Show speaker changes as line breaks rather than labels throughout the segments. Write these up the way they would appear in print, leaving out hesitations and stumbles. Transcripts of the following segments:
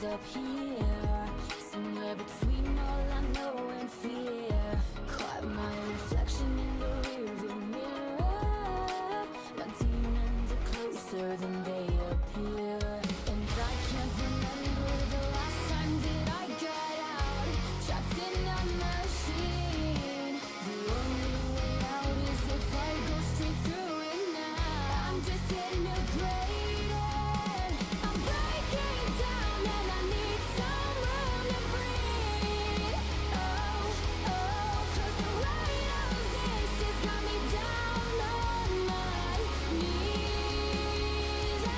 Up here, somewhere between all I know and fear. Caught my reflection in the rearview mirror. My demons are closer than they appear, and I can't remember the last time that I got out, trapped in a machine. The only way out is if I go straight through it now. I'm disintegrated. I'm breaking down and I need some room to breathe. Oh, oh, 'cause the weight of this has got me down on my knees. Oh,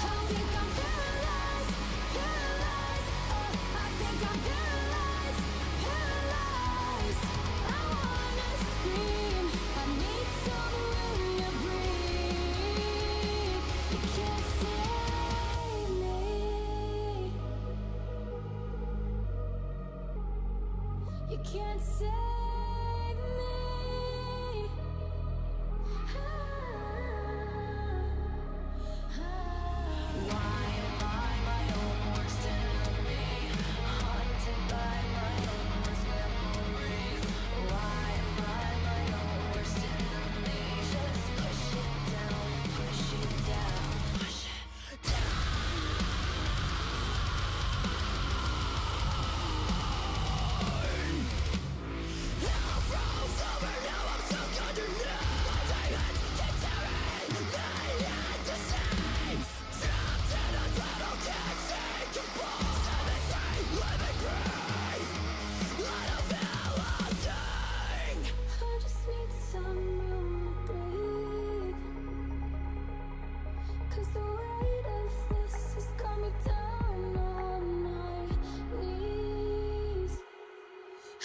I think I'm paralyzed, paralyzed. Oh, I think I'm paralyzed, paralyzed. I wanna scream, I need some room to breathe. You can't save me. You can't save me. Why am I my own worst enemy? Haunted by my own worst memories. Why am I my own worst enemy? Just push it down, push it down, push it down. I just need some room to breathe. 'Cause the weight of this has got me down on my knees.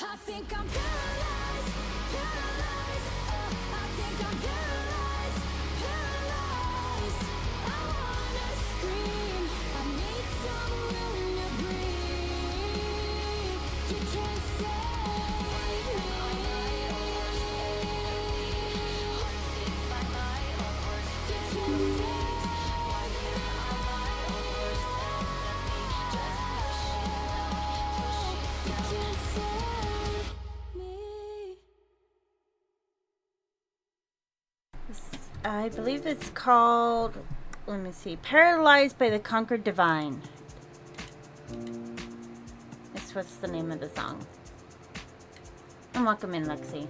I think I'm paralyzed, paralyzed. Oh, I think I'm paralyzed, paralyzed. I wanna scream, I need some room to breathe. You can't save me. Haunted by my own worst memories. Why am I my own worst enemy? Just push it down, push it down. You can't save me.
I believe it's called, let me see, Paralyzed by the Conquered Divine. That's what's the name of the song. And welcome in, Lexi.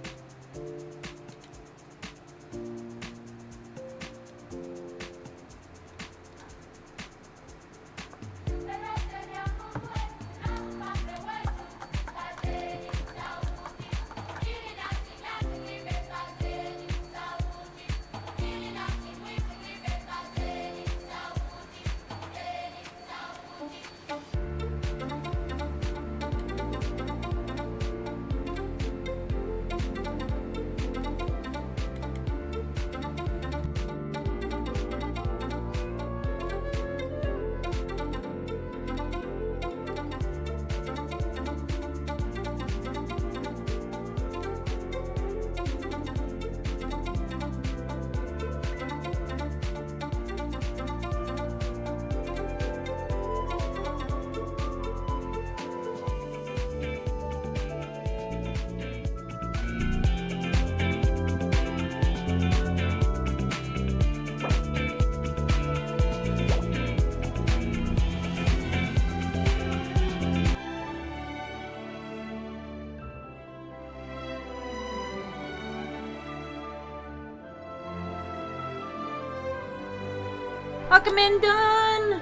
Welcome in, Dawn!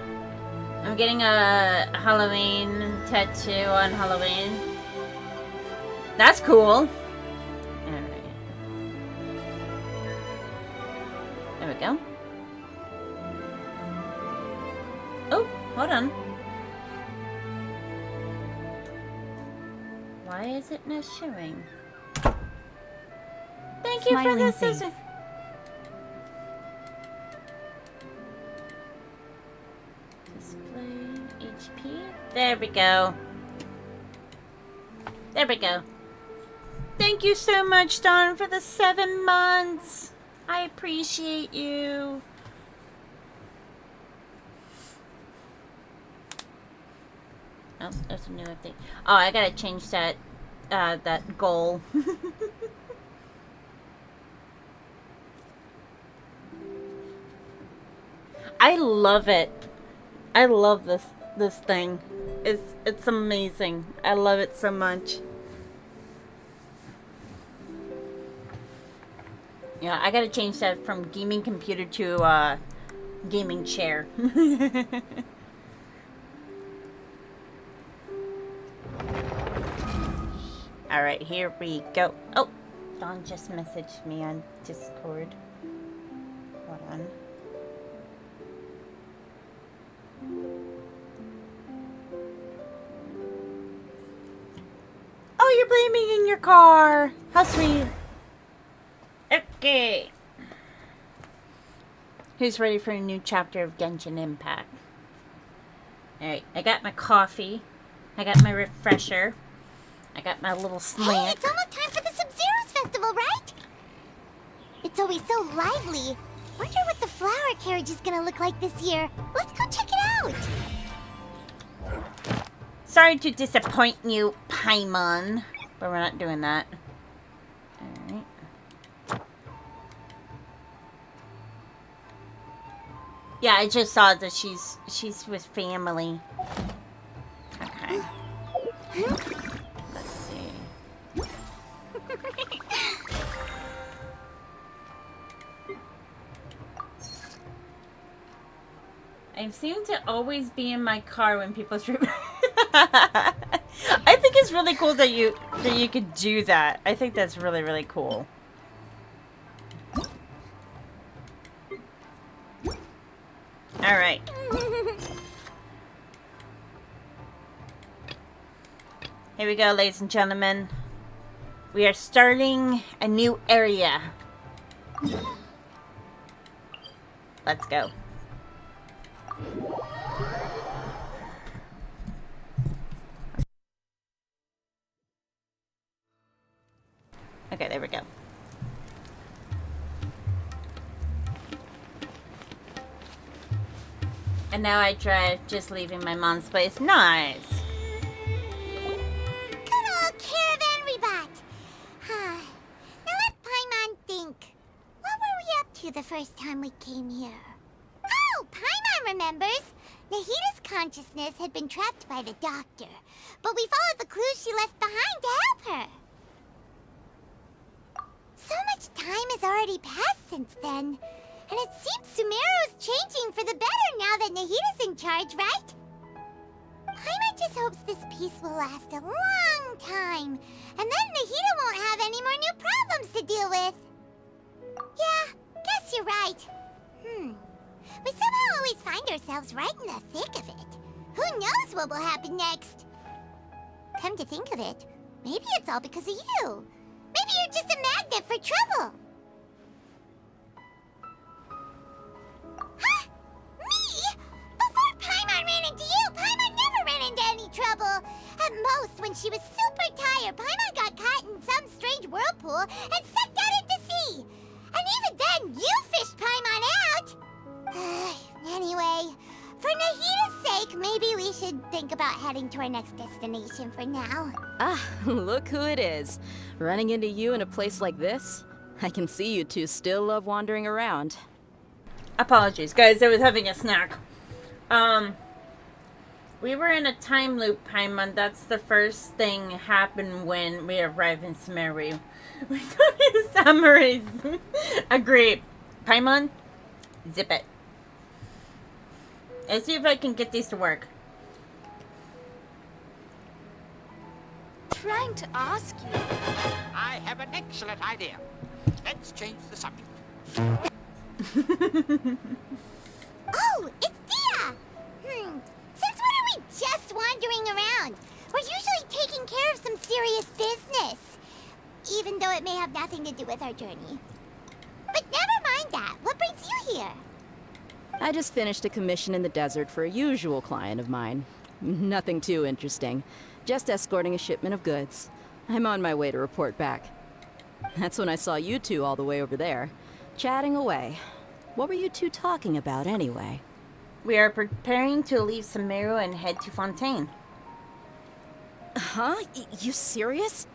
I'm getting a Halloween tattoo on Halloween. That's cool. Alright. There we go. Oh, hold on. Why is it not showing? Thank you for
Smiling
the
face.
scissors. Display HP. There we go. There we go. Thank you so much, Dawn, for the 7 months. I appreciate you. Oh, there's a new update. Oh, I gotta change that that goal. I love it. I love this thing. It's amazing. I love it so much. Yeah, I gotta change that from gaming computer to gaming chair. Alright, here we go. Oh, Dawn just messaged me on Discord. Hold on. Oh, you're blaming in your car. How sweet. Okay. Who's ready for a new chapter of Genshin Impact? Alright, I got my coffee. I got my refresher. I got my little snack.
Hey, it's almost time for the Sub-Zero's festival, right? It's always so lively. Wonder what the flower carriage is gonna look like this year. Let's go check it out.
Sorry to disappoint you, Paimon. But we're not doing that. Alright. Yeah, I just saw that she's with family. Okay. Let's see. I seem to always be in my car when people trip. I think it's really cool that you could do that. I think that's really, really cool. All right. Here we go, ladies and gentlemen. We are starting a new area. Let's go. Okay, there we go. And now I drive just leaving my mom's place. Nice.
Good old caravan rebot. Now let Paimon think. What were we up to the first time we came here? Oh, Paimon remembers. Nahita's consciousness had been trapped by the doctor, but we followed the clues she left behind to help her. So much time has already passed since then, and it seems Sumeru's changing for the better now that Nahita's in charge, right? Paimon just hopes this peace will last a long time, and then Nahita won't have any more new problems to deal with. Yeah, guess you're right. We somehow always find ourselves right in the thick of it. Who knows what will happen next? Come to think of it, maybe it's all because of you. Maybe you're just a magnet for trouble. Huh? Me? Before Paimon ran into you, Paimon never ran into any trouble. At most, when she was super tired, Paimon got caught in some strange whirlpool and sucked out into sea. And even then, you fished Paimon out. Anyway, for Nahita's sake, maybe we should think about heading to our next destination for now.
Ah, look who it is. Running into you in a place like this? I can see you two still love wandering around.
Apologies, guys. I was having a snack. We were in a time loop, Paimon. That's the first thing happened when we arrived in Sumeru. We don't use summaries. Agreed. Paimon, zip it. Let's see if I can get these to work.
Trying to ask you.
I have an excellent idea. Let's change the subject.
Oh, it's Dia! Since when are we just wandering around? We're usually taking care of some serious business. Even though it may have nothing to do with our journey. But never mind that. What brings you here?
I just finished a commission in the desert for a usual client of mine. Nothing too interesting. Just escorting a shipment of goods. I'm on my way to report back. That's when I saw you two all the way over there, chatting away. What were you two talking about anyway?
We are preparing to leave Sumeru and head to Fontaine.
Huh? You serious?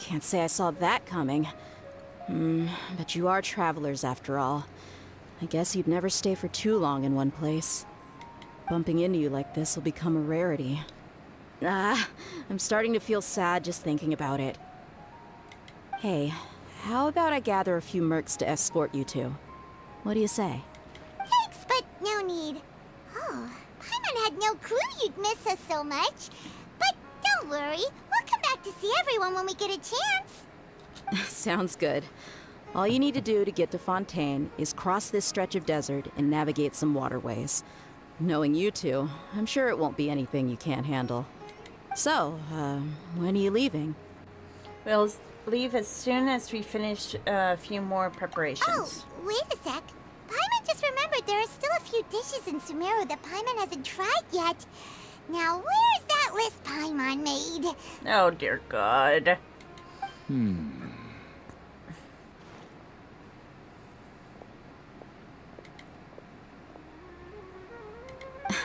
Can't say I saw that coming. But you are travelers after all. I guess you'd never stay for too long in one place. Bumping into you like this will become a rarity. I'm starting to feel sad just thinking about it. Hey, how about I gather a few mercs to escort you two? What do you say?
Thanks, but no need. Oh, Paimon had no clue you'd miss us so much. But don't worry, we'll come back to see everyone when we get a chance.
Sounds good. All you need to do to get to Fontaine is cross this stretch of desert and navigate some waterways. Knowing you two, I'm sure it won't be anything you can't handle. So, when are you leaving?
We'll leave as soon as we finish a few more preparations.
Oh, wait a sec. Paimon just remembered there are still a few dishes in Sumeru that Paimon hasn't tried yet. Now, where's that list Paimon made?
Oh, dear God.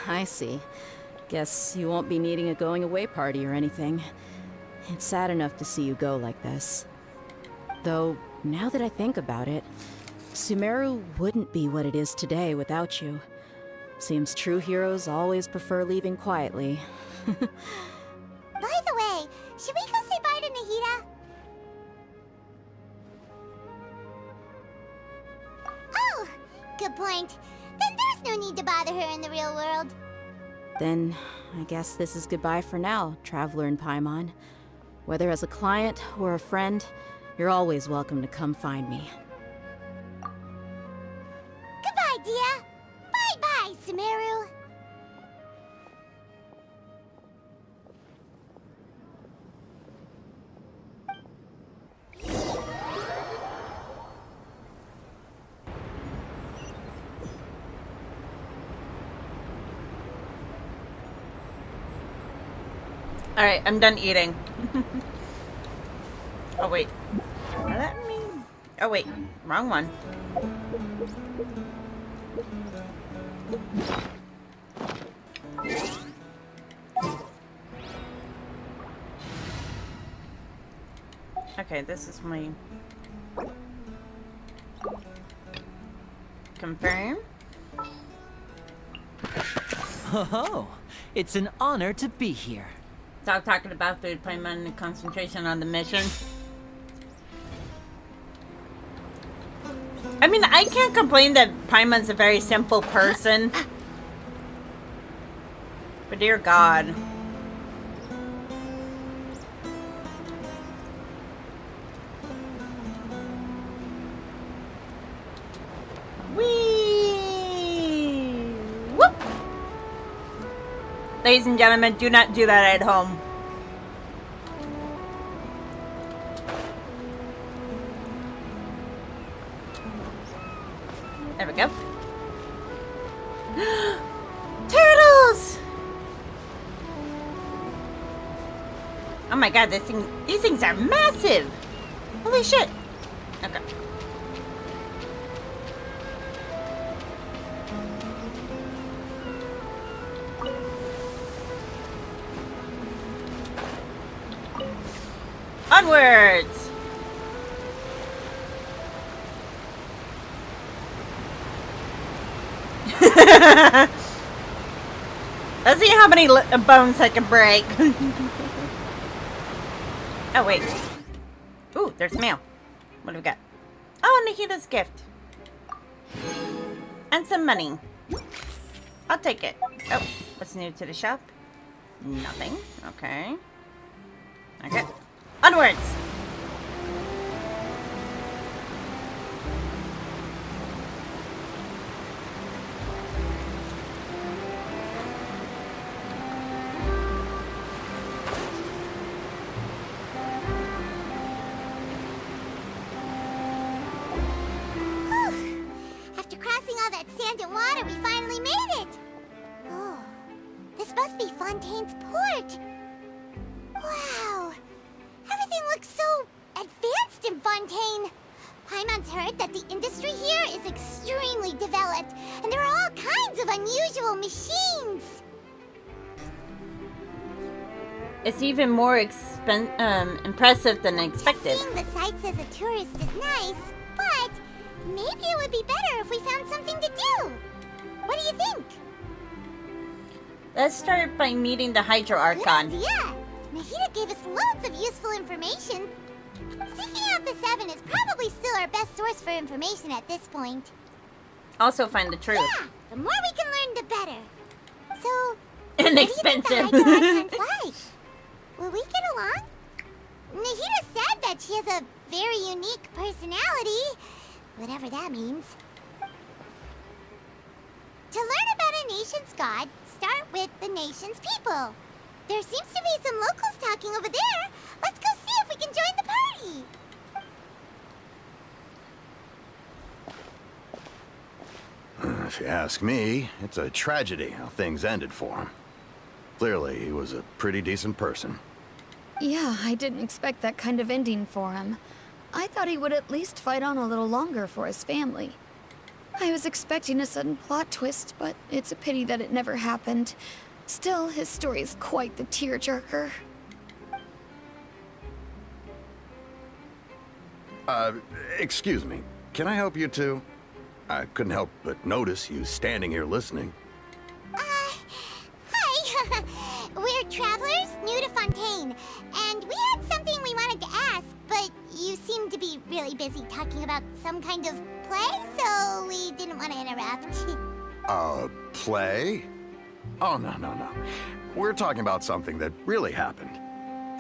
I see. Guess you won't be needing a going-away party or anything. It's sad enough to see you go like this. Though, now that I think about it, Sumeru wouldn't be what it is today without you. Seems true heroes always prefer leaving quietly.
By the way, should we go say bye to Nahida? Oh, good point. Then there's no need to bother her in the real world.
Then, I guess this is goodbye for now, Traveler in Paimon. Whether as a client or a friend, you're always welcome to come find me.
Goodbye, Dia. Bye-bye, Sumeru.
Alright, I'm done eating. Oh, wait. Let me... Oh, wait. Wrong one. Okay, this is my... Confirm.
Oh, it's an honor to be here.
Stop talking about food, Paimon, and concentration on the mission. I mean, I can't complain that Paimon's a very simple person. But dear God. Whee! Whoop! Ladies and gentlemen, do not do that at home. There we go. Turtles! Oh my God, these things are massive! Holy shit! Okay. Onwards! Let's see how many bones I can break. Oh, wait. Ooh, there's mail. What do we got? Oh, Nahida's gift. And some money. I'll take it. Oh, what's new to the shop? Nothing. Okay. Okay. Onwards!
After crossing all that sand land and water, we finally made it! Oh, this must be Fontaine's port. Wow, everything looks so advanced in Fontaine. Paimon's heard that the industry here is extremely developed, and there are all kinds of unusual machines.
It's even more impressive than expected.
Seeing the sights as a tourist is nice, but maybe it would be better if we found something to do. What do you think?
Let's start by meeting the Hydro Archon.
Good idea. Nahida gave us loads of useful information. Seeking out the Seven is probably still our best source for information at this point.
Also find the truth.
Yeah, the more we can learn, the better. So,
Inexpensive.
what do you think the Hydro Archon's like? Will we get along? Nahida said that she has a very unique personality, whatever that means. To learn about a nation's god, start with the nation's people. There seems to be some locals talking over there. Let's go see if we can join the party.
If you ask me, it's a tragedy how things ended for him. Clearly, he was a pretty decent person.
Yeah, I didn't expect that kind of ending for him. I thought he would at least fight on a little longer for his family. I was expecting a sudden plot twist, but it's a pity that it never happened. Still, his story is quite the tearjerker.
Excuse me. Can I help you two? I couldn't help but notice you standing here listening.
Hi. We're travelers new to Fontaine, and we had something we wanted to ask, but you seem to be really busy talking about some kind of play, so we didn't want to interrupt.
Play? Oh, no. We're talking about something that really happened.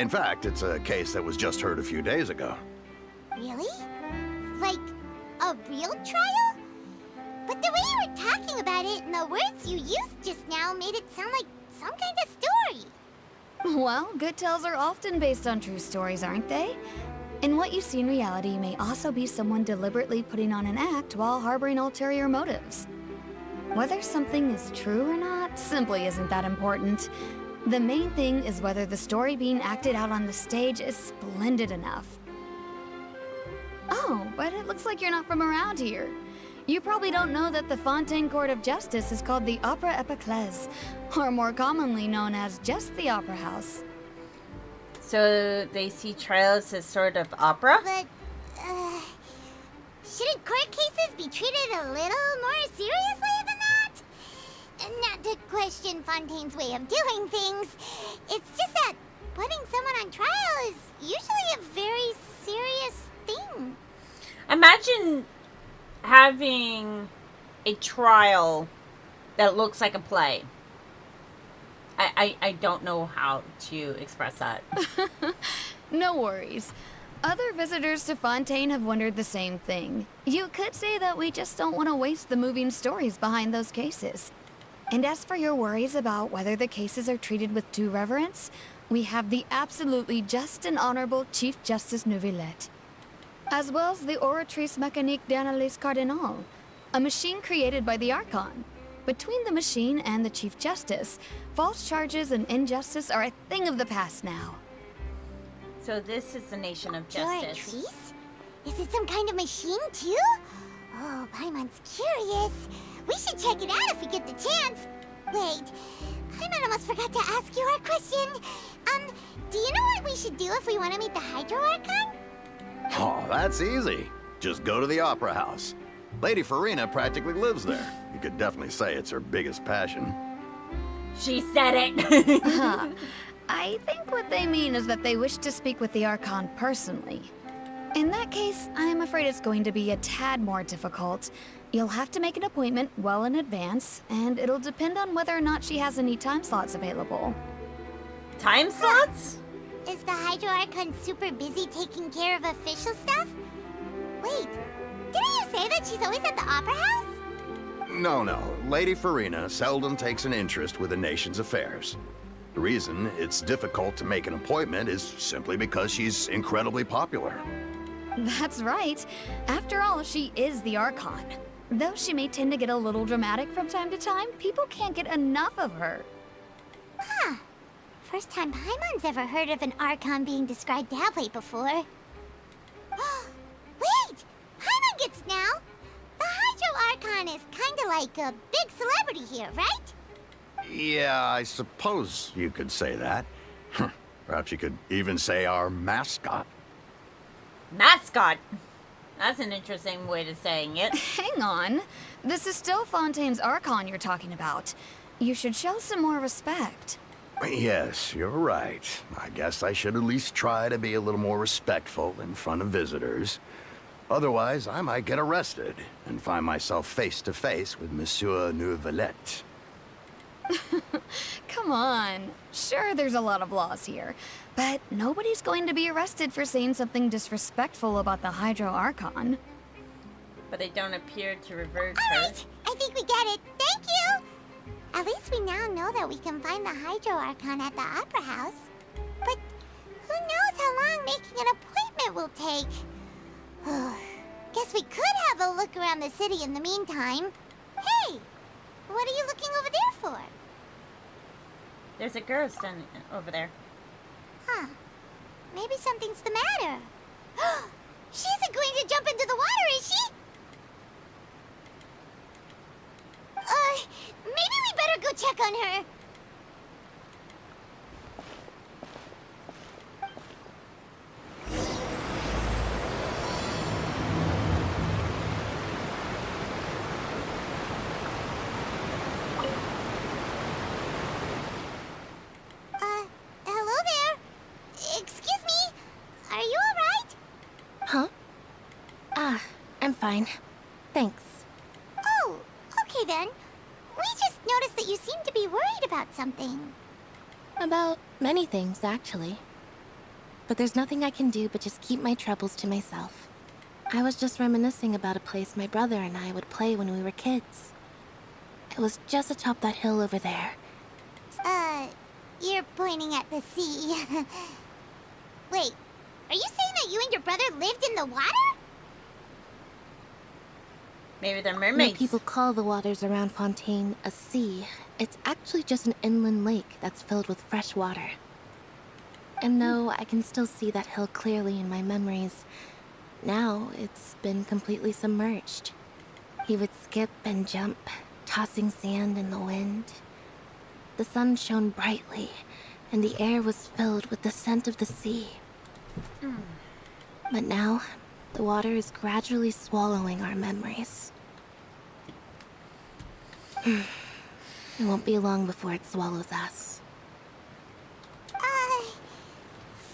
In fact, it's a case that was just heard a few days ago.
Really? Like, a real trial? But the way you were talking about it and the words you used just now made it sound like some kind of story.
Well, good tales are often based on true stories, aren't they? And what you see in reality may also be someone deliberately putting on an act while harboring ulterior motives. Whether something is true or not simply isn't that important. The main thing is whether the story being acted out on the stage is splendid enough. Oh, but it looks like you're not from around here. You probably don't know that the Fontaine Court of Justice is called the Opera Epiclese, or more commonly known as just the Opera House.
So they see trials as sort of opera?
But, shouldn't court cases be treated a little more seriously than that? Not to question Fontaine's way of doing things. It's just that putting someone on trial is usually a very serious thing.
Imagine having a trial that looks like a play. I don't know how to express that.
No worries. Other visitors to Fontaine have wondered the same thing. You could say that we just don't want to waste the moving stories behind those cases. And as for your worries about whether the cases are treated with due reverence, we have the absolutely just and honorable Chief Justice Neuvillette, as well as the Oratrice Mécanique d'Analyse Cardinal, a machine created by the Archon. Between the machine and the Chief Justice, false charges and injustice are a thing of the past now.
So this is the nation of justice.
Oratrice? Is it some kind of machine too? Oh, Paimon's curious. We should check it out if we get the chance. Wait, Paimon almost forgot to ask you our question. Do you know what we should do if we want to meet the Hydro Archon?
Oh, that's easy. Just go to the Opera House. Lady Farina practically lives there. You could definitely say it's her biggest passion.
She said it.
I think what they mean is that they wish to speak with the Archon personally. In that case, I'm afraid it's going to be a tad more difficult. You'll have to make an appointment well in advance, and it'll depend on whether or not she has any time slots available.
Time slots?
Is the Hydro Archon super busy taking care of official stuff? Wait, didn't you say that she's always at the Opera House?
No. Lady Farina seldom takes an interest with the nation's affairs. The reason it's difficult to make an appointment is simply because she's incredibly popular.
That's right. After all, she is the Archon. Though she may tend to get a little dramatic from time to time, people can't get enough of her.
Huh. First time Paimon's ever heard of an Archon being described that way before. Wait! Paimon gets now! The Hydro Archon is kinda like a big celebrity here, right?
Yeah, I suppose you could say that. Perhaps you could even say our mascot.
Mascot. That's an interesting way to saying it.
Hang on. This is still Fontaine's Archon you're talking about. You should show some more respect.
Yes, you're right. I guess I should at least try to be a little more respectful in front of visitors. Otherwise, I might get arrested and find myself face to face with Monsieur Neuvillette.
Come on. Sure, there's a lot of laws here, but nobody's going to be arrested for saying something disrespectful about the Hydro Archon.
But they don't appear to revert her.
Alright, I think we get it. Thank you! At least we now know that we can find the Hydro Archon at the Opera House. But who knows how long making an appointment will take? Guess we could have a look around the city in the meantime. Hey! What are you looking over there for?
There's a girl standing over there.
Huh. Maybe something's the matter. She isn't going to jump into the water, is she? Maybe we better go check on her. Hello there. Excuse me. Are you alright?
Huh? I'm fine. Thanks.
Oh, okay then. We just noticed that you seem to be worried about something.
About many things, actually. But there's nothing I can do but just keep my troubles to myself. I was just reminiscing about a place my brother and I would play when we were kids. It was just atop that hill over there.
You're pointing at the sea. Wait, are you saying that you and your brother lived in the water?
Maybe they're
When
mermaids.
people call the waters around Fontaine a sea, it's actually just an inland lake that's filled with fresh water. And though I can still see that hill clearly in my memories, now it's been completely submerged. He would skip and jump, tossing sand in the wind. The sun shone brightly, and the air was filled with the scent of the sea. But now, the water is gradually swallowing our memories. It won't be long before it swallows us.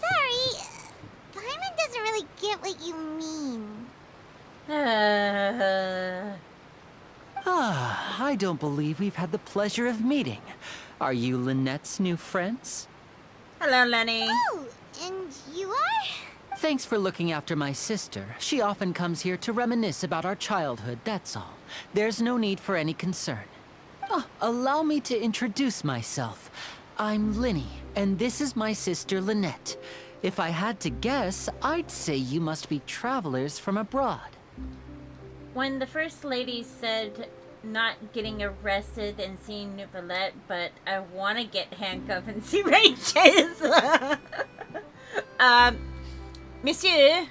Sorry. Paimon doesn't really get what you mean.
I don't believe we've had the pleasure of meeting. Are you Lynette's new friends?
Hello, Lenny.
Oh, and you are?
Thanks for looking after my sister. She often comes here to reminisce about our childhood, that's all. There's no need for any concern. Allow me to introduce myself. I'm Linny, and this is my sister Lynette. If I had to guess, I'd say you must be travelers from abroad.
When the First Lady said not getting arrested and seeing Neuvillette, but I want to get handcuffed and see Rachel. Monsieur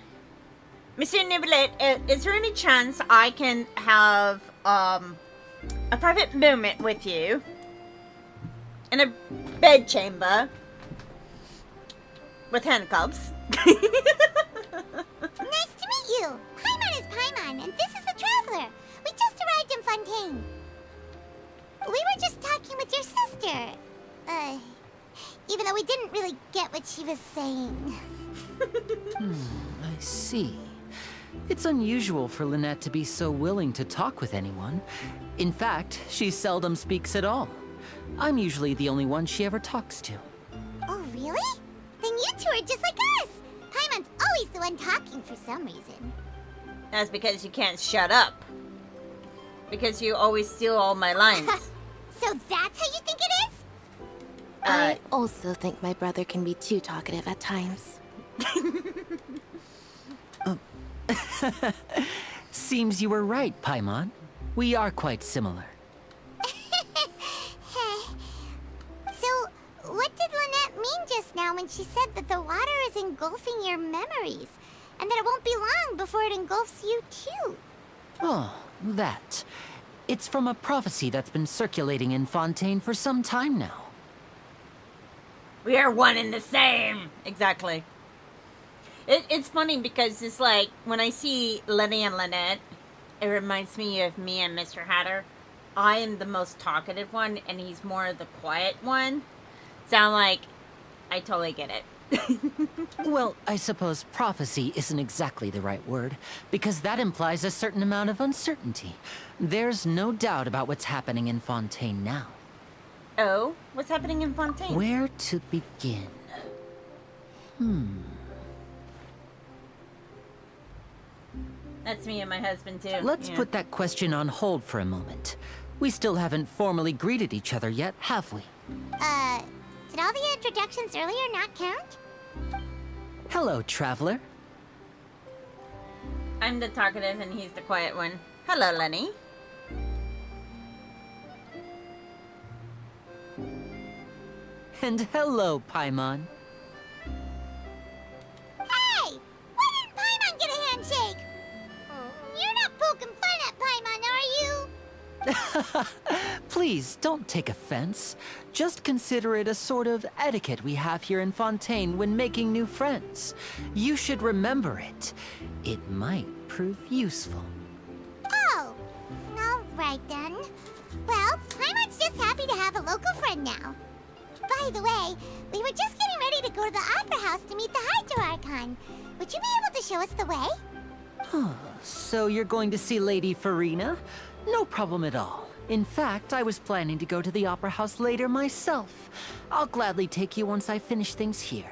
Neuvillette, is there any chance I can have a private moment with you in a bed chamber with handcuffs?
Nice to meet you. Paimon is Paimon, and this is the Traveler. We just arrived in Fontaine. We were just talking with your sister. Even though we didn't really get what she was saying.
I see. It's unusual for Lynette to be so willing to talk with anyone. In fact, she seldom speaks at all. I'm usually the only one she ever talks to.
Oh, really? Then you two are just like us. Paimon's always the one talking for some reason.
That's because you can't shut up. Because you always steal all my lines.
So that's how you think it is?
I also think my brother can be too talkative at times.
Seems you were right, Paimon. We are quite similar.
So, what did Lynette mean just now when she said that the water is engulfing your memories? And that it won't be long before it engulfs you too?
Oh, that. It's from a prophecy that's been circulating in Fontaine for some time now.
We are one and the same. Exactly. It's funny because it's like when I see Lenny and Lynette, it reminds me of me and Mr. Hatter. I am the most talkative one, and he's more the quiet one. Sound like I totally get it.
Well, I suppose prophecy isn't exactly the right word, because that implies a certain amount of uncertainty. There's no doubt about what's happening in Fontaine now.
Oh, what's happening in Fontaine?
Where to begin?
That's me and my husband too.
Let's
Yeah.
put that question on hold for a moment. We still haven't formally greeted each other yet, have we?
Did all the introductions earlier not count?
Hello, traveler.
I'm the talkative and he's the quiet one. Hello, Lenny.
And hello, Paimon.
Hey! Why didn't Paimon get a handshake? You're not poking fun at Paimon, are you?
Please, don't take offense. Just consider it a sort of etiquette we have here in Fontaine when making new friends. You should remember it. It might prove useful.
Oh, all right then. Well, Paimon's just happy to have a local friend now. By the way, we were just getting ready to go to the Opera House to meet the Hydro Archon. Would you be able to show us the way?
So you're going to see Lady Farina? No problem at all. In fact, I was planning to go to the Opera House later myself. I'll gladly take you once I finish things here.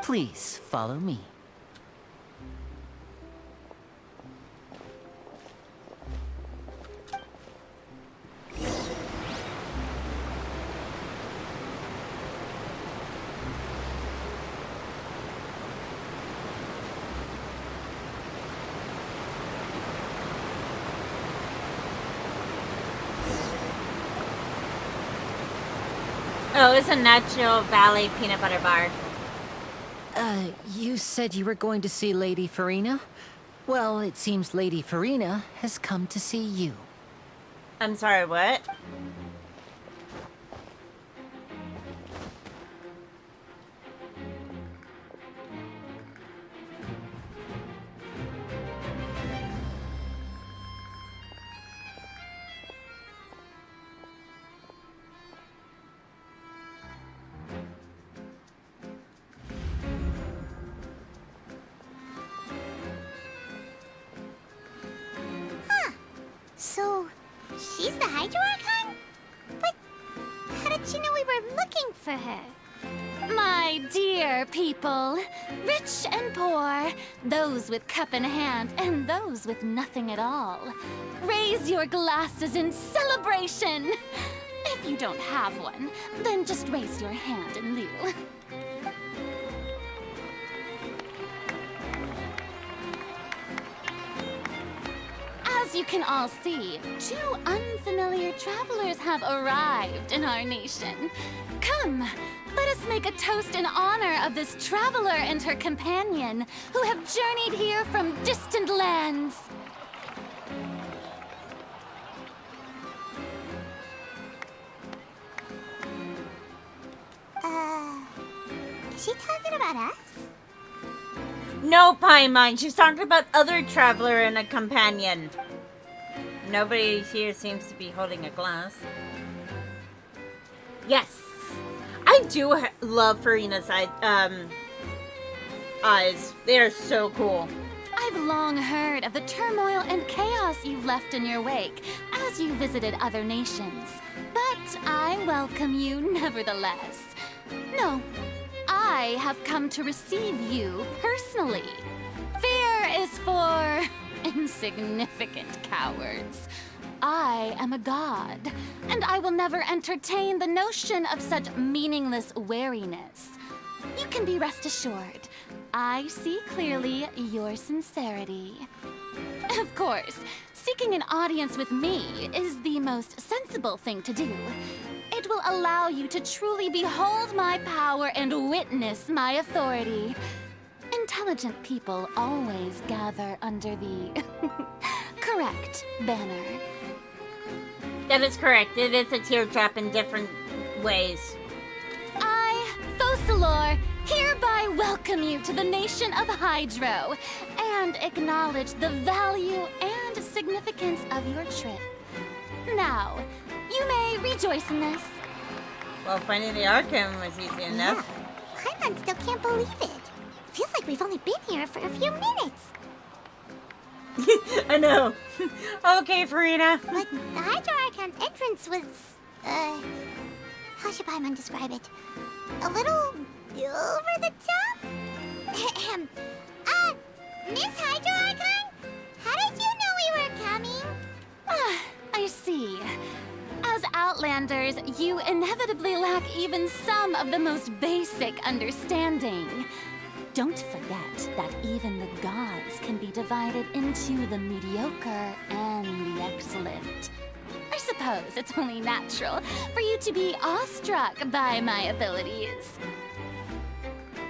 Please, follow me.
Oh, it's a Nacho Valley peanut butter bar.
You said you were going to see Lady Farina? Well, it seems Lady Farina has come to see you.
I'm sorry, what?
So, she's the Hydro Archon? But how did she know we were looking for her?
My dear people, rich and poor, those with cup in hand and those with nothing at all, raise your glasses in celebration. If you don't have one, then just raise your hand in lieu. As you can all see, two unfamiliar travelers have arrived in our nation. Come, let us make a toast in honor of this traveler and her companion who have journeyed here from distant lands.
Is she talking about us?
No, Paimon. She's talking about other traveler and a companion. Nobody here seems to be holding a glass. Yes, I do love Farina's eyes. They are so cool.
I've long heard of the turmoil and chaos you've left in your wake as you visited other nations. But I welcome you nevertheless. No, I have come to receive you personally. Fear is for insignificant cowards. I am a god, and I will never entertain the notion of such meaningless wariness. You can be rest assured, I see clearly your sincerity. Of course, seeking an audience with me is the most sensible thing to do. It will allow you to truly behold my power and witness my authority. Intelligent people always gather under the correct banner.
That is correct. It is a teardrop in different ways.
I, Focalor, hereby welcome you to the nation of Hydro and acknowledge the value and significance of your trip. Now, you may rejoice in this.
Well, finding the Archon was easy enough.
Yeah, Paimon still can't believe it. Feels like we've only been here for a few minutes.
I know. Okay, Farina.
But the Hydro Archon's entrance was, how should Paimon describe it? A little over the top? Miss Hydro Archon? How did you know we were coming?
I see. As Outlanders, you inevitably lack even some of the most basic understanding. Don't forget that even the gods can be divided into the mediocre and the excellent. I suppose it's only natural for you to be awestruck by my abilities.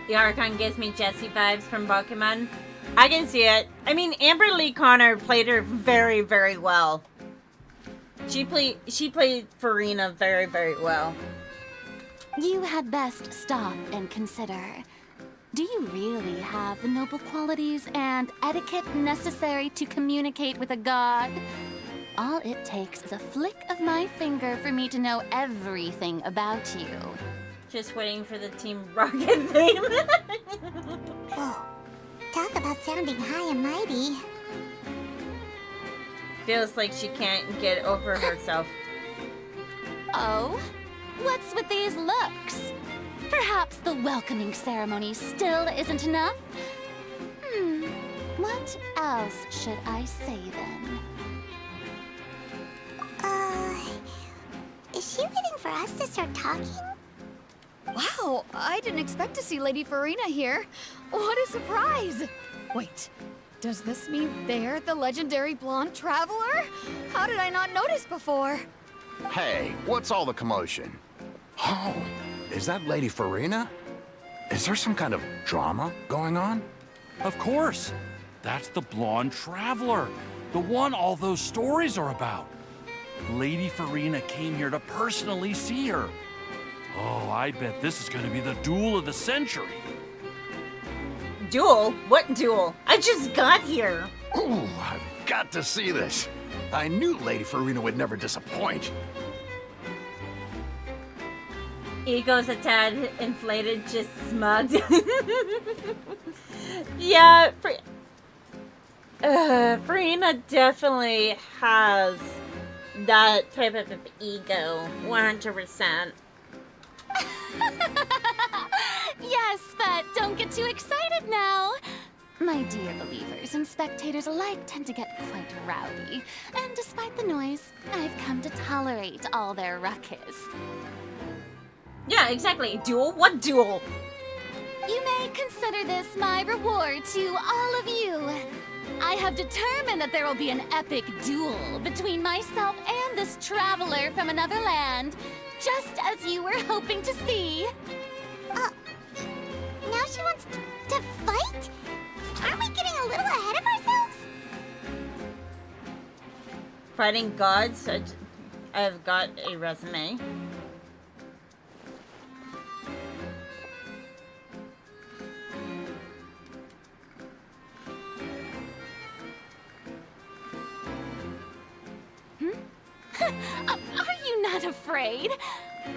The Archon gives me Jessie vibes from Pokemon. I can see it. I mean, Amber Lee Connor played her very, very well. She played Farina very, very well.
You had best stop and consider. Do you really have the noble qualities and etiquette necessary to communicate with a god? All it takes is a flick of my finger for me to know everything about you.
Just waiting for the Team Rocket theme.
Whoa. Talk about sounding high and mighty.
Feels like she can't get over herself.
Oh? What's with these looks? Perhaps the welcoming ceremony still isn't enough? What else should I say then?
Is she waiting for us to start talking?
Wow, I didn't expect to see Lady Farina here. What a surprise! Wait, does this mean they're the legendary blonde traveler? How did I not notice before?
Hey, what's all the commotion? Oh, is that Lady Farina? Is there some kind of drama going on?
Of course. That's the blonde traveler. The one all those stories are about. Lady Farina came here to personally see her. Oh, I bet this is going to be the duel of the century.
Duel? What duel? I just got here.
Ooh, I've got to see this. I knew Lady Farina would never disappoint.
Ego's a tad inflated, just smug. Yeah, Farina definitely has that type of ego, 100%.
Yes, but don't get too excited now. My dear believers and spectators alike tend to get quite rowdy, and despite the noise, I've come to tolerate all their ruckus.
Yeah, exactly. Duel? What duel?
You may consider this my reward to all of you. I have determined that there will be an epic duel between myself and this traveler from another land, just as you were hoping to see.
Now she wants to fight? Aren't we getting a little ahead of ourselves?
Fighting gods? I've got a resume.
Are you not afraid?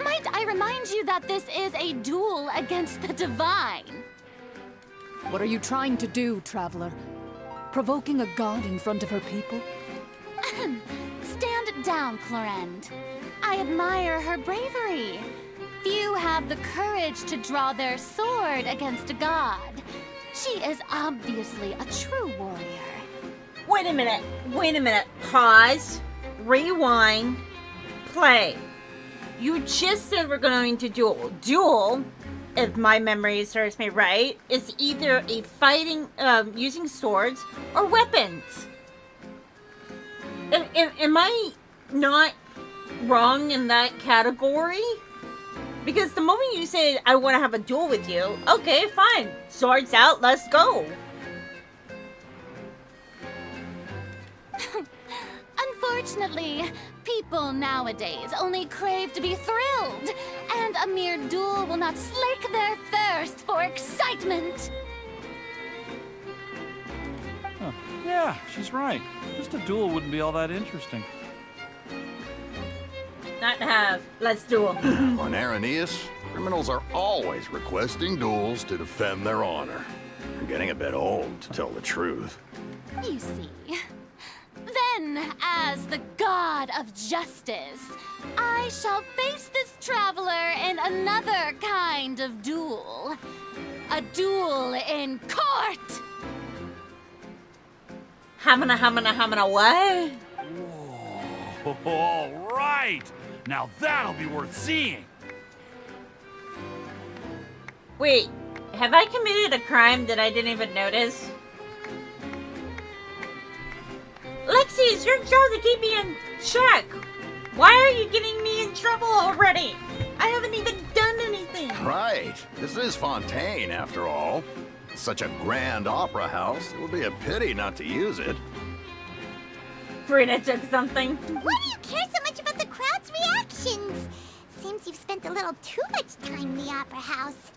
Might I remind you that this is a duel against the divine?
What are you trying to do, traveler? Provoking a god in front of her people?
Stand down, Clorend. I admire her bravery. Few have the courage to draw their sword against a god. She is obviously a true warrior.
Wait a minute. Wait a minute. Pause. Rewind. Play. You just said we're going to duel. Duel, if my memory serves me right, is either a fighting, using swords or weapons. Am I not wrong in that category? Because the moment you say, I want to have a duel with you, okay, fine. Swords out, let's go.
Unfortunately, people nowadays only crave to be thrilled, and a mere duel will not slake their thirst for excitement.
Huh. Yeah, she's right. Just a duel wouldn't be all that interesting.
Not to have. Let's duel.
On Araneus, criminals are always requesting duels to defend their honor. I'm getting a bit old, to tell the truth.
You see. Then, as the god of justice, I shall face this traveler in another kind of duel. A duel in court!
Hamana, what?
Whoa, all right! Now that'll be worth seeing!
Wait, have I committed a crime that I didn't even notice? Lexi, it's your job to keep me in check. Why are you getting me in trouble already? I haven't even done anything.
Right. This is Fontaine, after all. Such a grand opera house, it would be a pity not to use it.
Frida took something.
Why do you care so much about the crowd's reactions? Seems you've spent a little too much time in the opera house.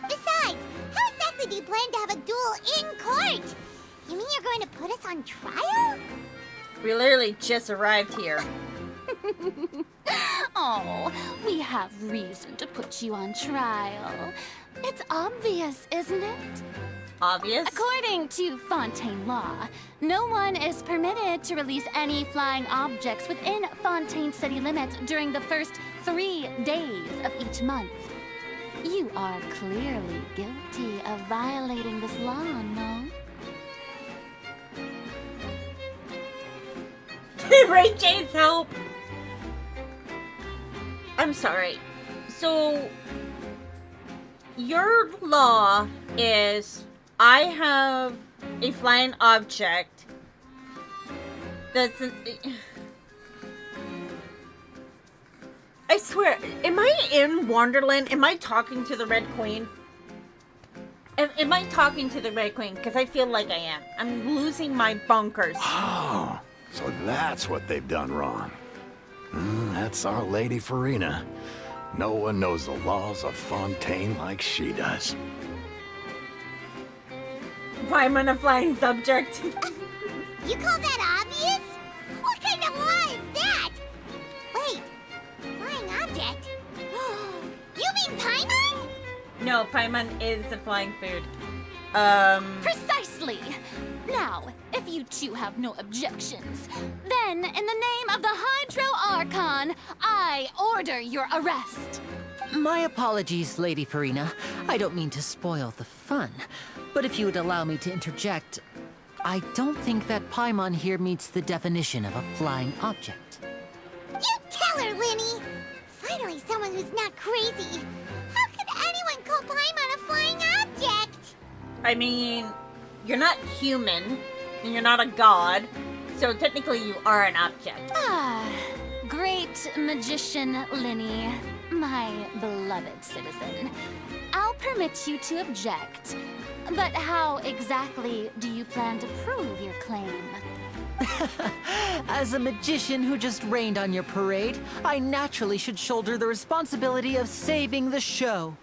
Besides, how exactly do you plan to have a duel in court? You mean you're going to put us on trial?
We literally just arrived here.
Oh, we have reason to put you on trial. It's obvious, isn't it?
Obvious?
According to Fontaine law, no one is permitted to release any flying objects within Fontaine city limits during the first 3 days of each month. You are clearly guilty of violating this law, no?
Ray Jane's help! I'm sorry. So, your law is I have a flying object that's I swear, am I in Wonderland? Am I talking to the Red Queen? Am I talking to the Red Queen? Because I feel like I am. I'm losing my bunkers.
Oh, so that's what they've done wrong. That's our Lady Farina. No one knows the laws of Fontaine like she does.
Why am I a flying subject?
You call that obvious? What kind of law is that? Wait, flying object? You mean Paimon?
No, Paimon is a flying food.
Precisely! Now, if you two have no objections, then in the name of the Hydro Archon, I order your arrest.
My apologies, Lady Farina. I don't mean to spoil the fun. But if you would allow me to interject, I don't think that Paimon here meets the definition of a flying object.
You tell her, Linny! Finally someone who's not crazy. How could anyone call Paimon a flying object?
I mean, you're not human, and you're not a god, so technically you are an object.
Ah, great magician Linny, my beloved citizen. I'll permit you to object, but how exactly do you plan to prove your claim?
As a magician who just rained on your parade, I naturally should shoulder the responsibility of saving the show.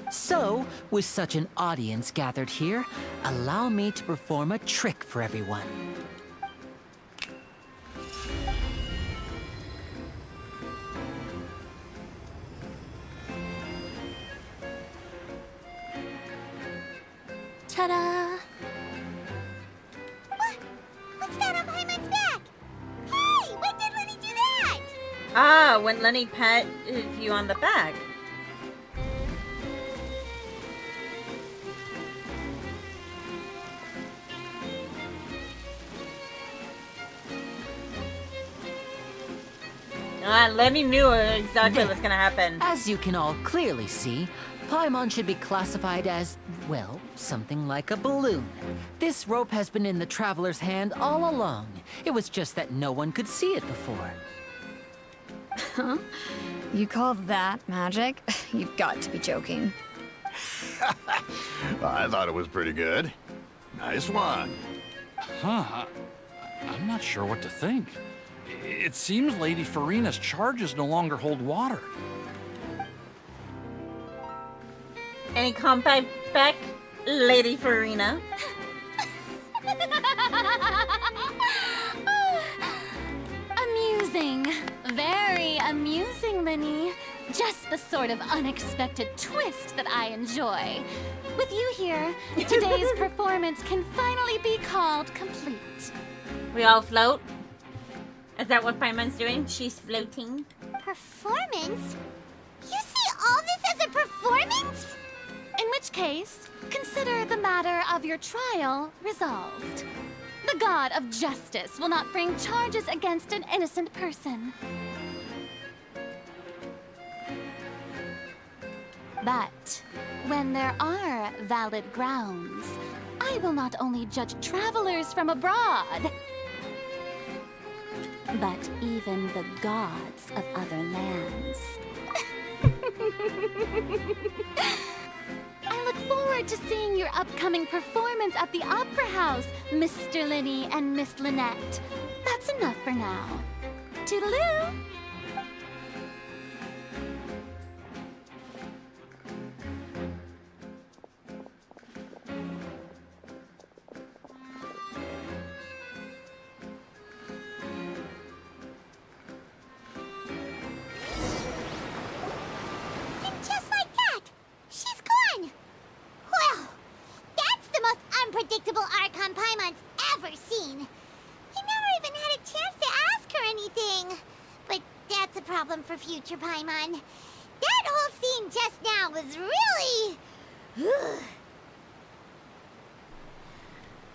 So, with such an audience gathered here, allow me to perform a trick for everyone.
Ta-da!
What's that on Paimon's back? Hey, when did Linny do that?
Ah, when Lenny pat you on the back.
Ah,
Lenny knew exactly what's gonna happen.
As you can all clearly see, Paimon should be classified as, well, something like a balloon. This rope has been in the Traveler's hand all along. It was just that no one could see it before.
Huh? You call that magic? You've got to be joking.
I thought it was pretty good. Nice one.
Huh. I'm not sure what to think. It seems Lady Farina's charges no longer hold water.
Any comment back, Lady Farina?
Amusing. Very amusing, Linny. Just the sort of unexpected twist that I enjoy. With you here, today's performance can finally be called complete.
We all float? Is that what Paimon's doing? She's floating?
Performance? You see all this as a performance?
In which case, consider the matter of your trial resolved. The god of justice will not bring charges against an innocent person. But when there are valid grounds, I will not only judge travelers from abroad, but even the gods of other lands. I look forward to seeing your upcoming performance at the Opera House, Mr. Linny and Miss Lynette. That's enough for now. Toodaloo!
And just like that, she's gone. Well, that's the most unpredictable Archon Paimon's ever seen. We never even had a chance to ask her anything. But that's a problem for future Paimon. That whole scene just now was really...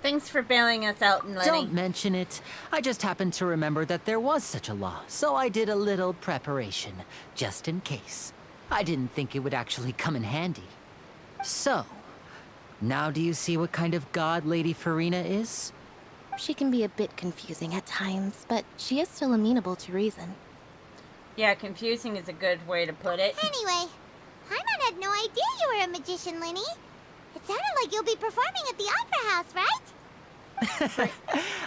Thanks for bailing us out, Lenny.
Don't mention it. I just happened to remember that there was such a law, so I did a little preparation, just in case. I didn't think it would actually come in handy. So, now do you see what kind of god Lady Farina is?
She can be a bit confusing at times, but she is still amenable to reason.
Yeah, confusing is a good way to put it.
Anyway, Paimon had no idea you were a magician, Linny. It sounded like you'll be performing at the Opera House, right?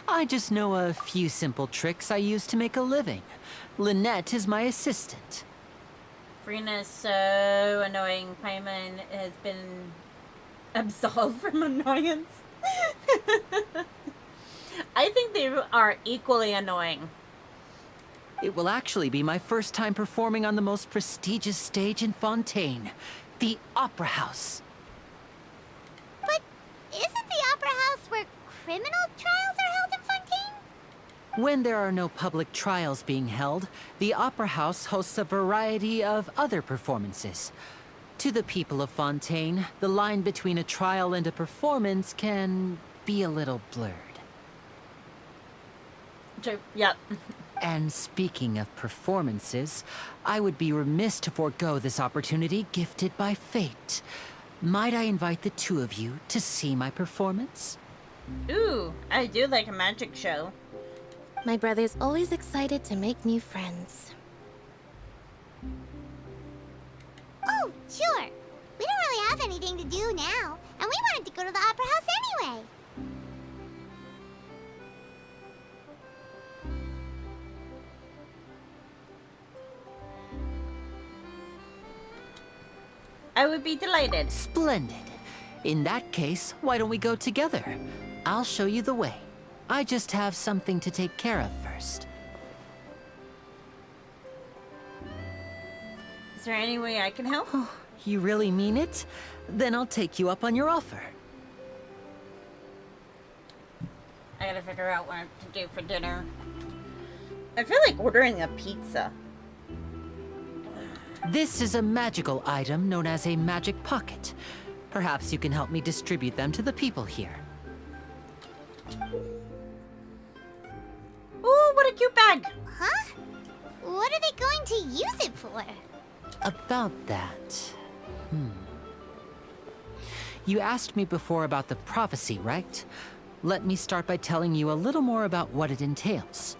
I just know a few simple tricks I use to make a living. Lynette is my assistant.
Farina is so annoying. Paimon has been absolved from annoyance. I think they are equally annoying.
It will actually be my first time performing on the most prestigious stage in Fontaine, the Opera House.
But isn't the Opera House where criminal trials are held in Fontaine?
When there are no public trials being held, the Opera House hosts a variety of other performances. To the people of Fontaine, the line between a trial and a performance can be a little blurred.
Yep.
And speaking of performances, I would be remiss to forego this opportunity gifted by fate. Might I invite the two of you to see my performance?
Ooh, I do like a magic show.
My brother's always excited to make new friends.
Oh, sure. We don't really have anything to do now, and we wanted to go to the Opera House anyway.
I would be delighted.
Splendid. In that case, why don't we go together? I'll show you the way. I just have something to take care of first.
Is there any way I can help?
You really mean it? Then I'll take you up on your offer.
I gotta figure out what to do for dinner. I feel like ordering a pizza.
This is a magical item known as a magic pocket. Perhaps you can help me distribute them to the people here.
Ooh, what a cute bag!
Huh? What are they going to use it for?
About that... You asked me before about the prophecy, right? Let me start by telling you a little more about what it entails.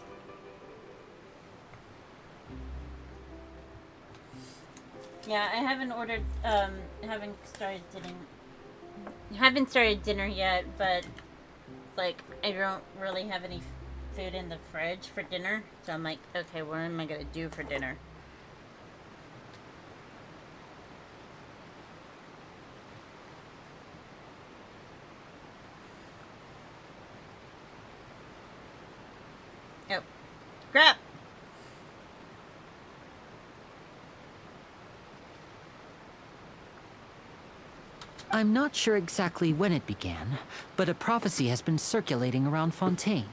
Yeah, I haven't ordered, haven't started dinner yet, but, like, I don't really have any food in the fridge for dinner, so I'm like, okay, what am I gonna do for dinner? Oh, crap!
I'm not sure exactly when it began, but a prophecy has been circulating around Fontaine.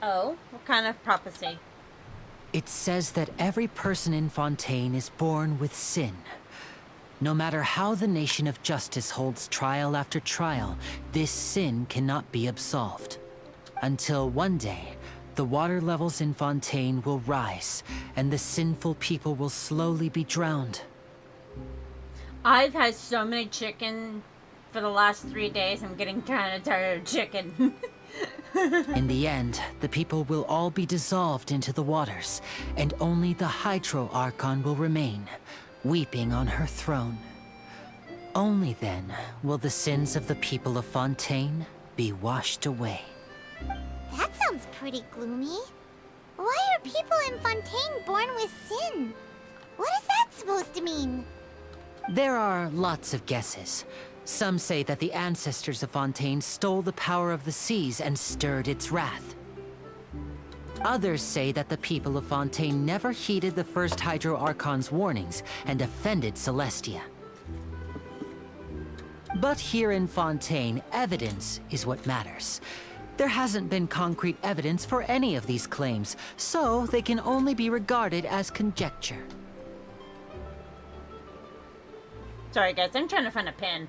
Oh, what kind of prophecy?
It says that every person in Fontaine is born with sin. No matter how the nation of justice holds trial after trial, this sin cannot be absolved. Until one day, the water levels in Fontaine will rise, and the sinful people will slowly be drowned.
I've had so many chicken for the last 3 days, I'm getting kind of tired of chicken.
In the end, the people will all be dissolved into the waters, and only the Hydro Archon will remain, weeping on her throne. Only then will the sins of the people of Fontaine be washed away.
That sounds pretty gloomy. Why are people in Fontaine born with sin? What is that supposed to mean?
There are lots of guesses. Some say that the ancestors of Fontaine stole the power of the seas and stirred its wrath. Others say that the people of Fontaine never heeded the first Hydro Archon's warnings and offended Celestia. But here in Fontaine, evidence is what matters. There hasn't been concrete evidence for any of these claims, so they can only be regarded as conjecture.
Sorry guys, I'm trying to find a pen.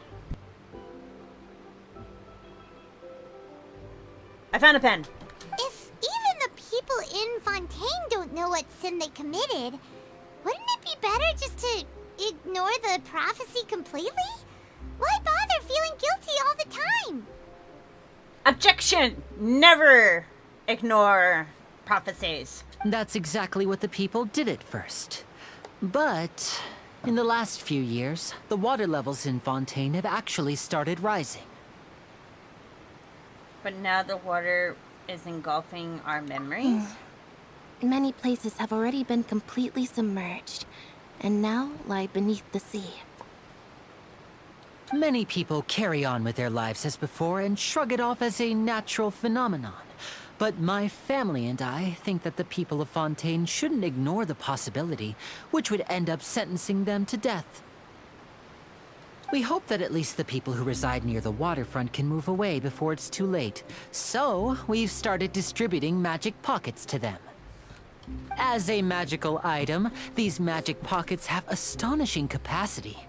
I found a pen.
If even the people in Fontaine don't know what sin they committed, wouldn't it be better just to ignore the prophecy completely? Why bother feeling guilty all the time?
Objection! Never ignore prophecies.
That's exactly what the people did at first. But in the last few years, the water levels in Fontaine have actually started rising.
But now the water is engulfing our memories?
Many places have already been completely submerged, and now lie beneath the sea.
Many people carry on with their lives as before and shrug it off as a natural phenomenon. But my family and I think that the people of Fontaine shouldn't ignore the possibility, which would end up sentencing them to death. We hope that at least the people who reside near the waterfront can move away before it's too late. So, we've started distributing magic pockets to them. As a magical item, these magic pockets have astonishing capacity.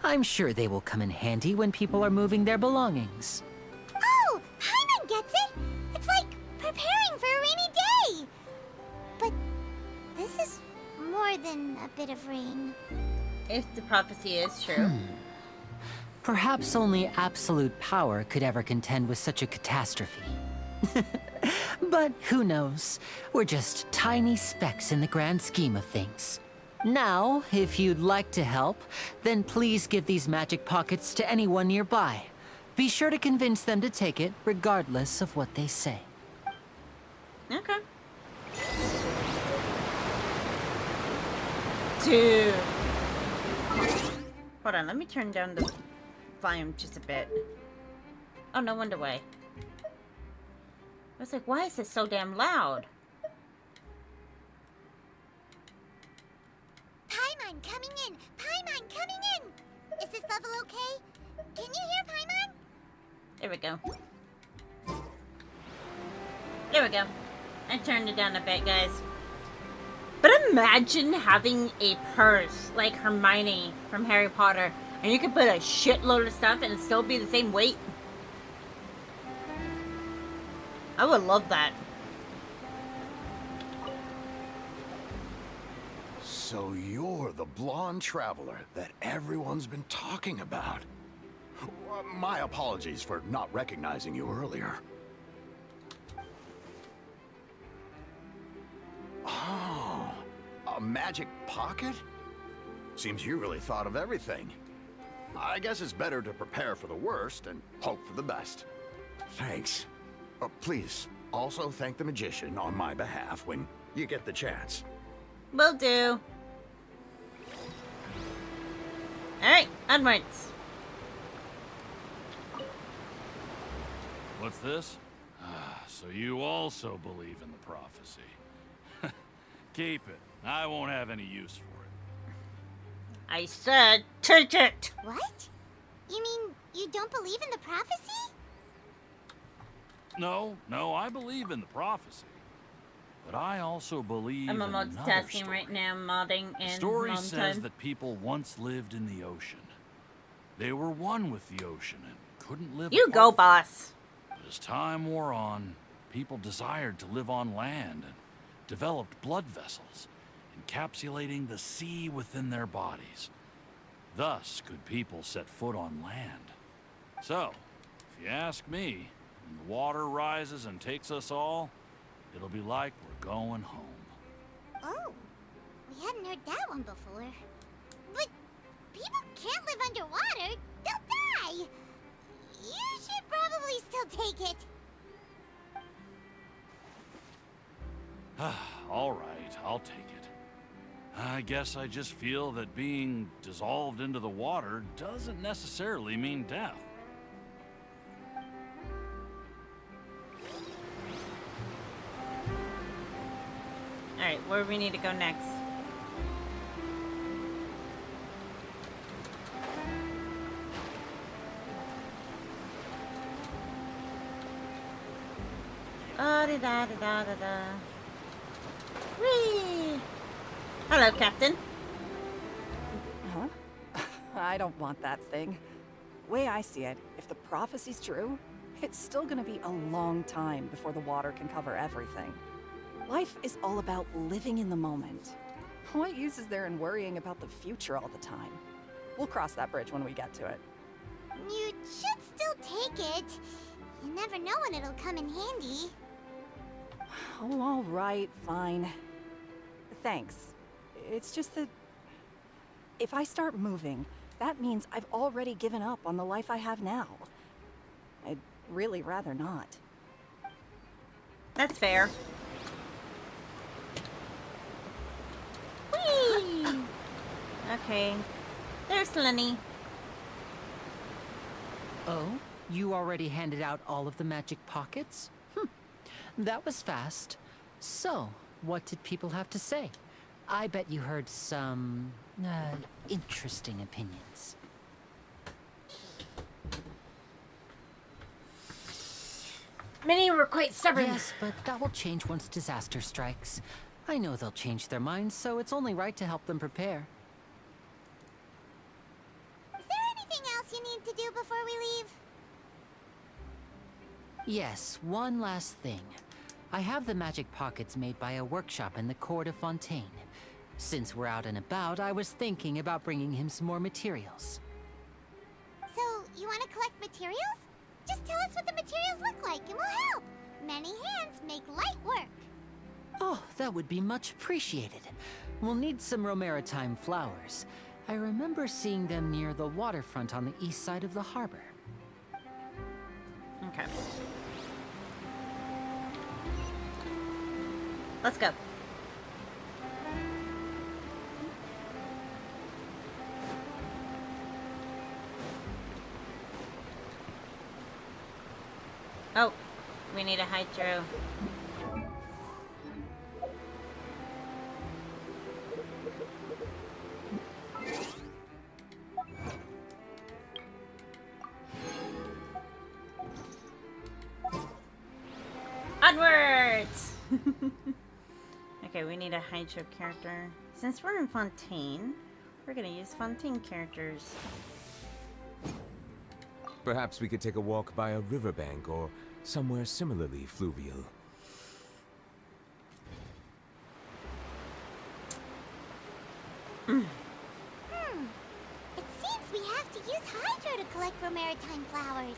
I'm sure they will come in handy when people are moving their belongings.
Oh, Paimon gets it! It's like preparing for a rainy day! But this is more than a bit of rain.
If the prophecy is true.
Perhaps only absolute power could ever contend with such a catastrophe. But who knows? We're just tiny specks in the grand scheme of things. Now, if you'd like to help, then please give these magic pockets to anyone nearby. Be sure to convince them to take it, regardless of what they say.
Okay. Dude. Hold on, let me turn down the volume just a bit. Oh, no wonder why. I was like, why is it so damn loud?
Paimon coming in! Paimon coming in! Is this level okay? Can you hear Paimon?
There we go. There we go. I turned it down a bit, guys. But imagine having a purse like Hermione from Harry Potter, and you could put a shitload of stuff and it'd still be the same weight. I would love that.
So you're the blonde traveler that everyone's been talking about. My apologies for not recognizing you earlier. Oh, a magic pocket? Seems you really thought of everything. I guess it's better to prepare for the worst and hope for the best. Thanks. Please, also thank the magician on my behalf when you get the chance.
Will do. Alright, onwards.
What's this? So you also believe in the prophecy. Keep it. I won't have any use for it.
I said, take it!
What? You mean you don't believe in the prophecy?
No, I believe in the prophecy. But I also believe
I'm
in another
multitasking
story.
right now, modding
The
and
story
mom
says
time.
that people once lived in the ocean. They were one with the ocean and couldn't live
You
apart
go,
from it.
boss.
But as time wore on, people desired to live on land and developed blood vessels, encapsulating the sea within their bodies. Thus could people set foot on land. So, if you ask me, when the water rises and takes us all, it'll be like we're going home.
Oh, we hadn't heard that one before. But people can't live underwater. They'll die. You should probably still take it.
All right, I'll take it. I guess I just feel that being dissolved into the water doesn't necessarily mean death.
Alright, where do we need to go next? Da-da-da-da-da-da. Whee! Hello, Captain.
Huh? I don't want that thing. Way I see it, if the prophecy's true, it's still gonna be a long time before the water can cover everything. Life is all about living in the moment. What use is there in worrying about the future all the time? We'll cross that bridge when we get to it.
You should still take it. You never know when it'll come in handy.
Oh, all right, fine. Thanks. It's just that if I start moving, that means I've already given up on the life I have now. I'd really rather not.
That's fair. Whee! Okay. There's Lenny.
Oh? You already handed out all of the magic pockets? That was fast. So, what did people have to say? I bet you heard some, interesting opinions.
Many were quite stubborn.
Yes, but that will change once disaster strikes. I know they'll change their minds, so it's only right to help them prepare.
Is there anything else you need to do before we leave?
Yes, one last thing. I have the magic pockets made by a workshop in the court of Fontaine. Since we're out and about, I was thinking about bringing him some more materials.
So, you want to collect materials? Just tell us what the materials look like and we'll help. Many hands make light work.
Oh, that would be much appreciated. We'll need some romaritime flowers. I remember seeing them near the waterfront on the east side of the harbor.
Okay. Let's go. Oh, we need a hydro. Onwards! Okay, we need a hydro character. Since we're in Fontaine, we're gonna use Fontaine characters.
Perhaps we could take a walk by a riverbank or somewhere similarly fluvial.
It seems we have to use Hydro to collect for maritime flowers.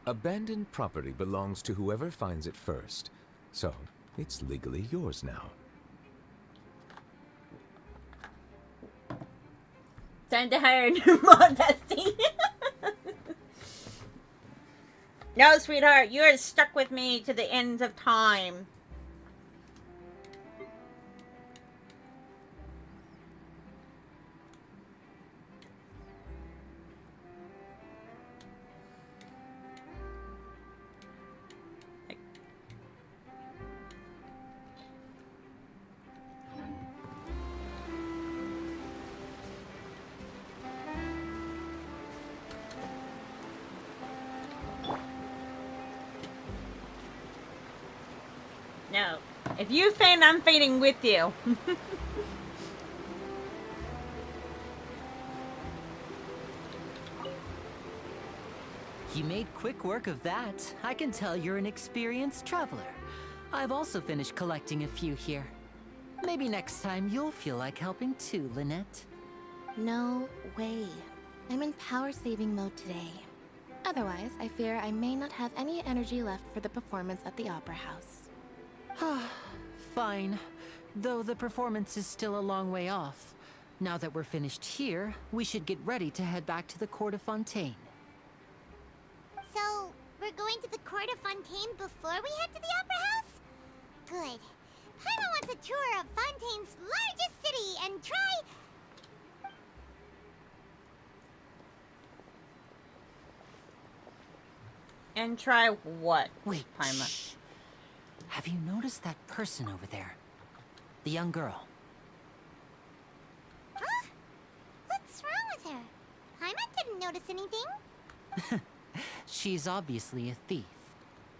Abandoned property belongs to whoever finds it first. So, it's legally yours now.
Time to hire a new mod bestie. No, sweetheart, you are stuck with me to the ends of time. No. If you faint, I'm fainting with you.
You made quick work of that. I can tell you're an experienced traveler. I've also finished collecting a few here. Maybe next time you'll feel like helping too, Lynette.
No way. I'm in power-saving mode today. Otherwise, I fear I may not have any energy left for the performance at the Opera House.
Fine. Though the performance is still a long way off. Now that we're finished here, we should get ready to head back to the court of Fontaine.
So, we're going to the court of Fontaine before we head to the Opera House? Good. Paimon wants a tour of Fontaine's largest city and try...
And try what?
Wait,
Paimon.
shh. Have you noticed that person over there? The young girl.
Huh? What's wrong with her? Paimon didn't notice anything.
She's obviously a thief.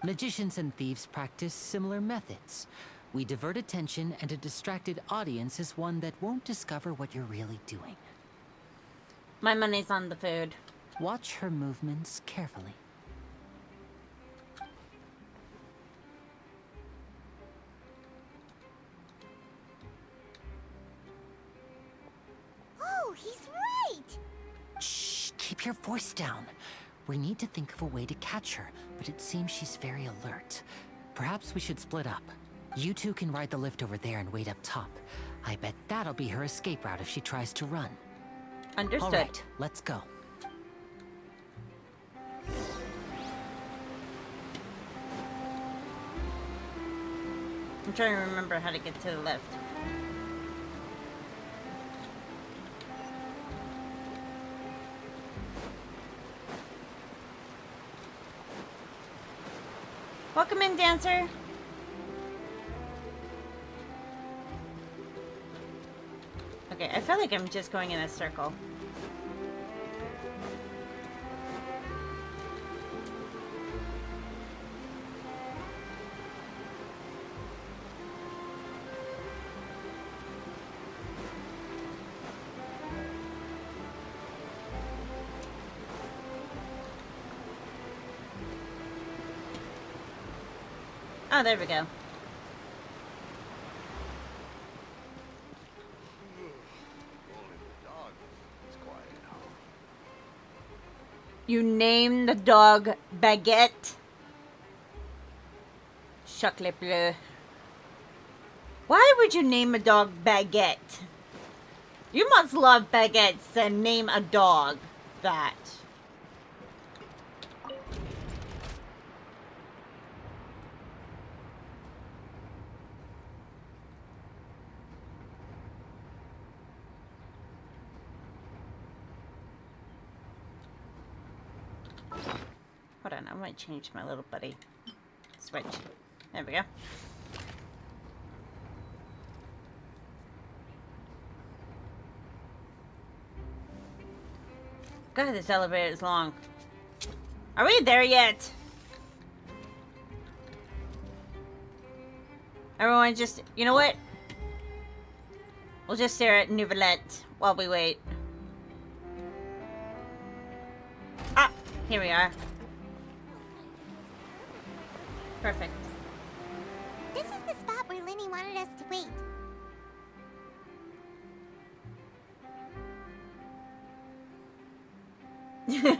Magicians and thieves practice similar methods. We divert attention, and a distracted audience is one that won't discover what you're really doing.
My money's on the food.
Watch her movements carefully.
Oh, he's right!
Shh, keep your voice down. We need to think of a way to catch her, but it seems she's very alert. Perhaps we should split up. You two can ride the lift over there and wait up top. I bet that'll be her escape route if she tries to run.
Understood.
All right, let's go.
I'm trying to remember how to get to the lift. Welcome in, dancer. Okay, I feel like I'm just going in a circle. Oh, there we go. You name the dog Baguette? Chocolat bleu. Why would you name a dog Baguette? You must love baguettes and name a dog that. Hold on, I might change my little buddy. Switch. There we go. God, this elevator is long. Are we there yet? Everyone just... You know what? We'll just stare at Nouvellette while we wait. Ah! Here we are. Perfect.
This is the spot where Lenny wanted us to wait.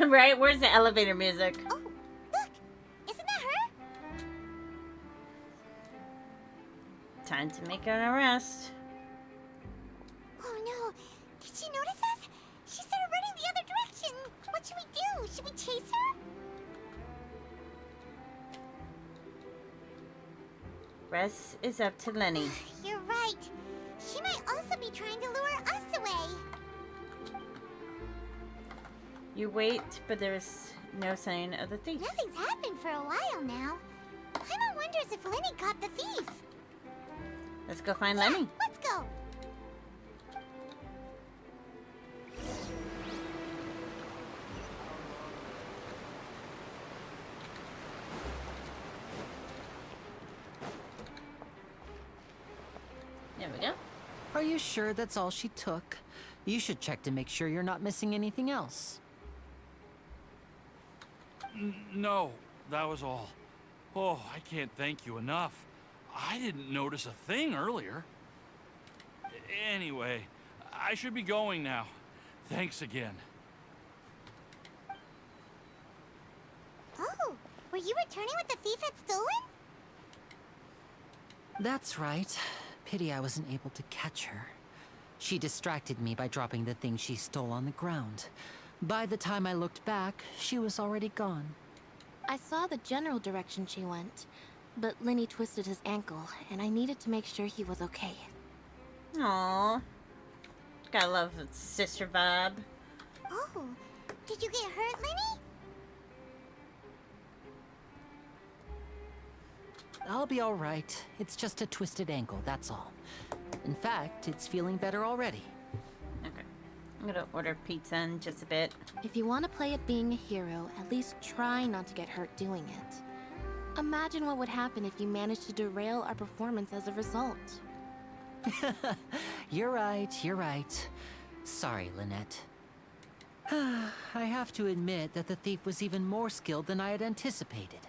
Right? Where's the elevator music?
Oh, look! Isn't that her?
Time to make an arrest.
Oh no! Did she notice us? She started running the other direction! What should we do? Should we chase her?
Rest is up to Lenny.
You're right. She might also be trying to lure us away.
You wait, but there's no sign of the thief.
Nothing's happened for a while now. Paimon wonders if Lenny caught the thief.
Let's go find Lenny.
Let's go.
There we go.
Are you sure that's all she took? You should check to make sure you're not missing anything else.
No, that was all. Oh, I can't thank you enough. I didn't notice a thing earlier. Anyway, I should be going now. Thanks again.
Oh, were you returning what the thief had stolen?
That's right. Pity I wasn't able to catch her. She distracted me by dropping the thing she stole on the ground. By the time I looked back, she was already gone.
I saw the general direction she went, but Lenny twisted his ankle, and I needed to make sure he was okay.
Aww. Gotta love the sister vibe.
Oh, did you get hurt, Lenny?
I'll be all right. It's just a twisted ankle, that's all. In fact, it's feeling better already.
Okay. I'm gonna order pizza in just a bit.
If you want to play at being a hero, at least try not to get hurt doing it. Imagine what would happen if you managed to derail our performance as a result.
You're right. Sorry, Lynette. I have to admit that the thief was even more skilled than I had anticipated.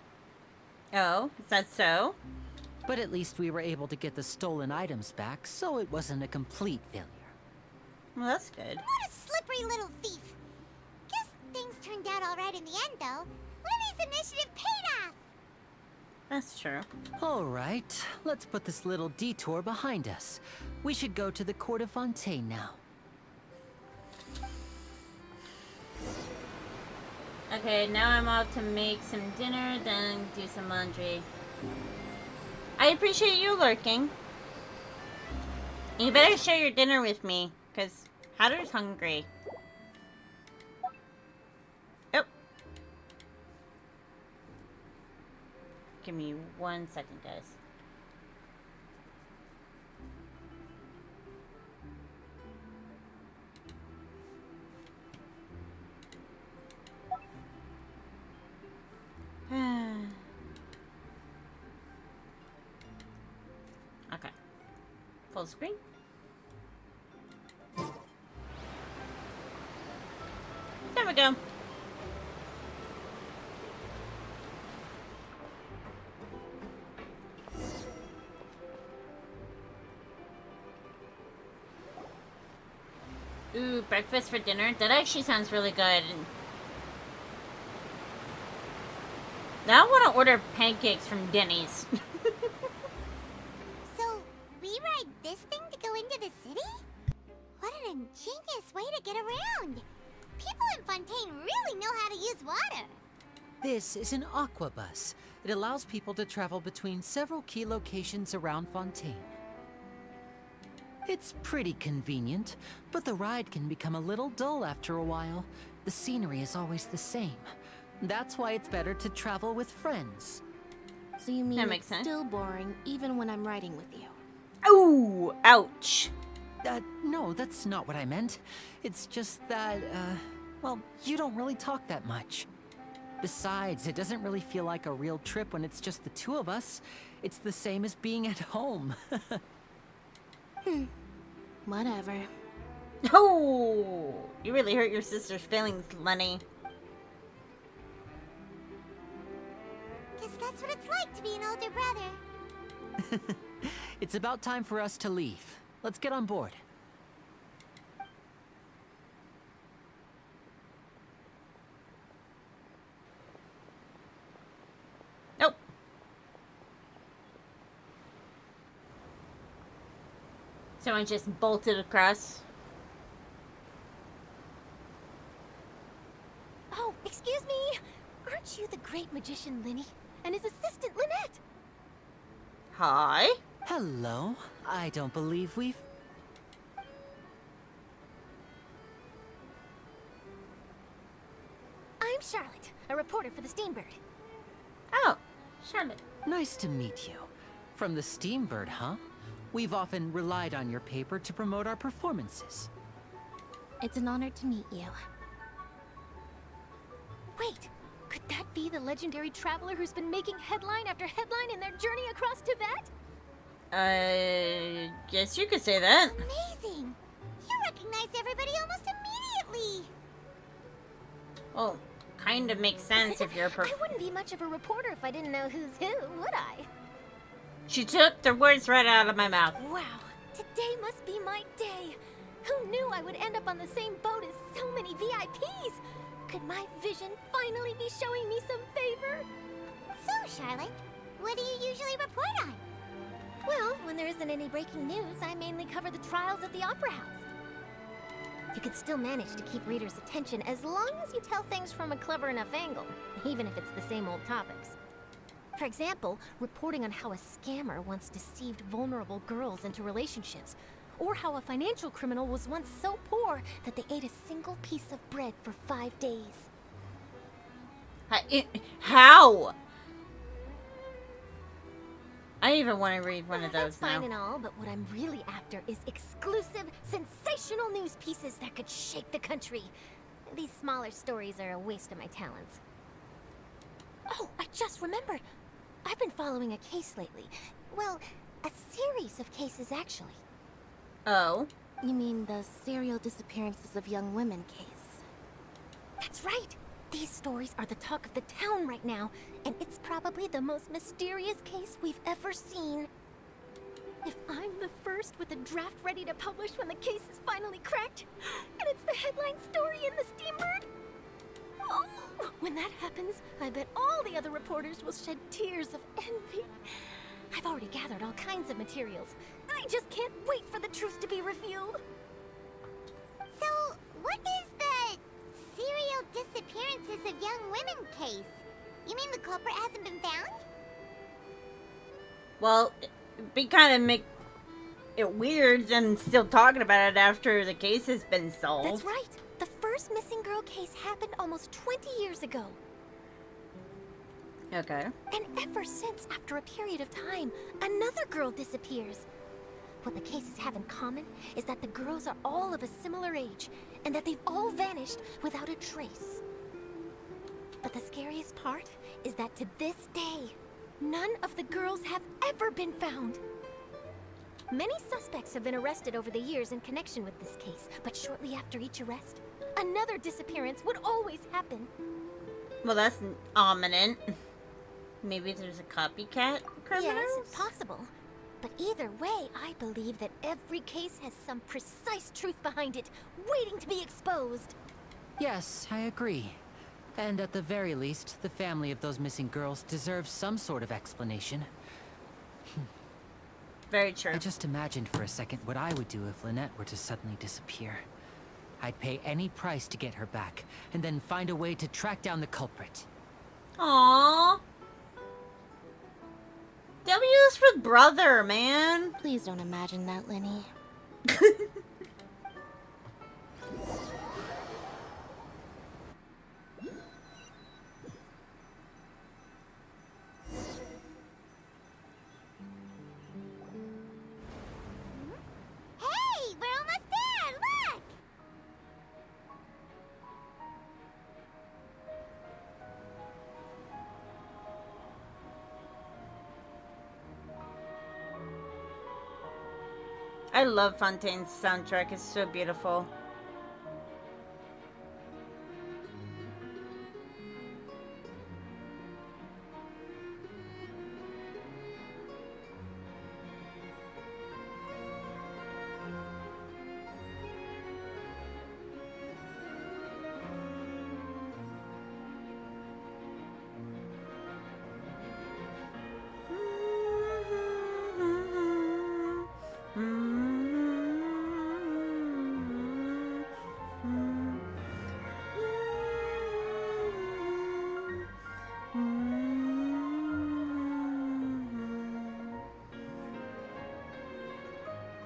Oh, is that so?
But at least we were able to get the stolen items back, so it wasn't a complete failure.
Well, that's good.
What a slippery little thief. Guess things turned out all right in the end, though. Lenny's initiative paid off.
That's true.
All right, let's put this little detour behind us. We should go to the court of Fontaine now.
Okay, now I'm off to make some dinner, then do some laundry. I appreciate you lurking. You better share your dinner with me, because Hatter's hungry. Oh. Give me 1 second, guys. Okay. Full screen. There we go. Ooh, breakfast for dinner? That actually sounds really good. Now I want to order pancakes from Denny's.
So, we ride this thing to go into the city? What an ingenious way to get around. People in Fontaine really know how to use water.
This is an aqua bus. It allows people to travel between several key locations around Fontaine. It's pretty convenient, but the ride can become a little dull after a while. The scenery is always the same. That's why it's better to travel with friends.
So you mean
That makes
it's
sense.
still boring even when I'm riding with you?
Ooh, ouch.
No, that's not what I meant. It's just that, Well, you don't really talk that much. Besides, it doesn't really feel like a real trip when it's just the two of us. It's the same as being at home.
Whatever.
Oh, you really hurt your sister's feelings, Lenny.
Guess that's what it's like to be an older brother.
It's about time for us to leave. Let's get on board.
Nope. Someone just bolted across.
Oh, excuse me. Aren't you the great magician Linny and his assistant Lynette?
Hi.
Hello. I don't believe we've...
I'm Charlotte, a reporter for the Steambird.
Oh, Charlotte.
Nice to meet you. From the Steambird, huh? We've often relied on your paper to promote our performances.
It's an honor to meet you.
Wait, could that be the legendary traveler who's been making headline after headline in their journey across Tibet?
Guess you could say that.
Amazing! You recognize everybody almost immediately!
Well, kind of makes sense if you're a
I wouldn't be much of a reporter if I didn't know who's who, would I?
She took the words right out of my mouth.
Wow, today must be my day. Who knew I would end up on the same boat as so many VIPs? Could my vision finally be showing me some favor? So, Charlotte, what do you usually report on? Well, when there isn't any breaking news, I mainly cover the trials at the Opera House. You could still manage to keep readers' attention as long as you tell things from a clever enough angle, even if it's the same old topics. For example, reporting on how a scammer once deceived vulnerable girls into relationships, or how a financial criminal was once so poor that they ate a single piece of bread for 5 days.
How? I even want to read one of those
That's fine
now.
and all, but what I'm really after is exclusive, sensational news pieces that could shake the country. These smaller stories are a waste of my talents. Oh, I just remembered. I've been following a case lately. Well, a series of cases, actually.
Oh?
You mean the serial disappearances of young women case?
That's right. These stories are the talk of the town right now, and it's probably the most mysterious case we've ever seen. If I'm the first with a draft ready to publish when the case is finally cracked, and it's the headline story in the Steambird, oh, when that happens, I bet all the other reporters will shed tears of envy. I've already gathered all kinds of materials. I just can't wait for the truth to be revealed. So, what is the serial disappearances of young women case? You mean the culprit hasn't been found?
Well, it'd be kind of make it weird and still talking about it after the case has been solved.
That's right. The first missing girl case happened almost 20 years ago.
Okay.
And ever since, after a period of time, another girl disappears. What the cases have in common is that the girls are all of a similar age, and that they've all vanished without a trace. But the scariest part is that to this day, none of the girls have ever been found. Many suspects have been arrested over the years in connection with this case, but shortly after each arrest, another disappearance would always happen.
Well, that's ominous. Maybe there's a copycat criminal?
Yes, it's possible. But either way, I believe that every case has some precise truth behind it, waiting to be exposed.
Yes, I agree. And at the very least, the family of those missing girls deserves some sort of explanation.
Very true.
I just imagined for a second what I would do if Lynette were to suddenly disappear. I'd pay any price to get her back, and then find a way to track down the culprit.
Aww. W is for brother, man.
Please don't imagine that, Lenny.
Hey, we're almost there, look!
I love Fontaine's soundtrack. It's so beautiful.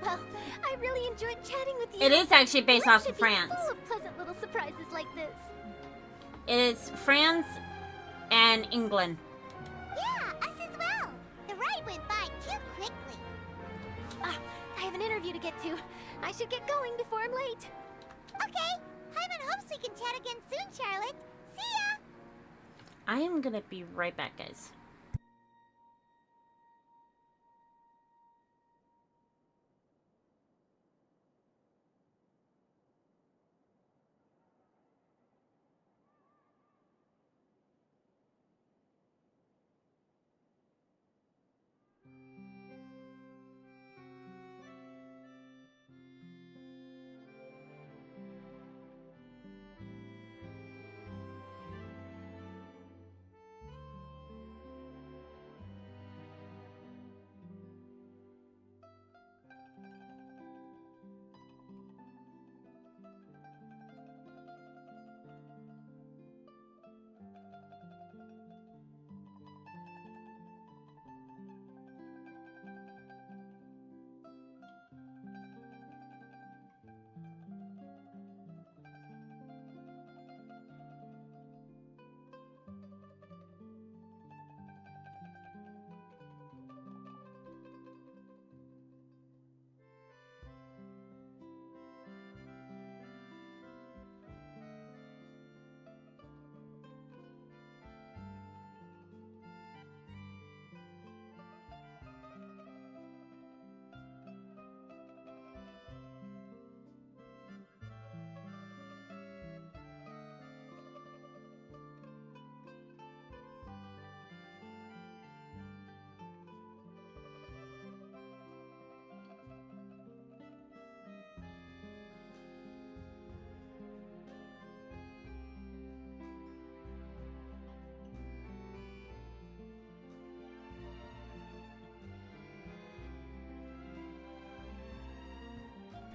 Well, I really enjoyed chatting with you.
It is actually based
Life
off
should
of
be
France.
full of pleasant little surprises like this.
It is France and England.
Yeah, us as well. The ride went by too quickly. Ah, I have an interview to get to. I should get going before I'm late. Okay. Paimon hopes we can chat again soon, Charlotte. See ya!
I am gonna be right back, guys.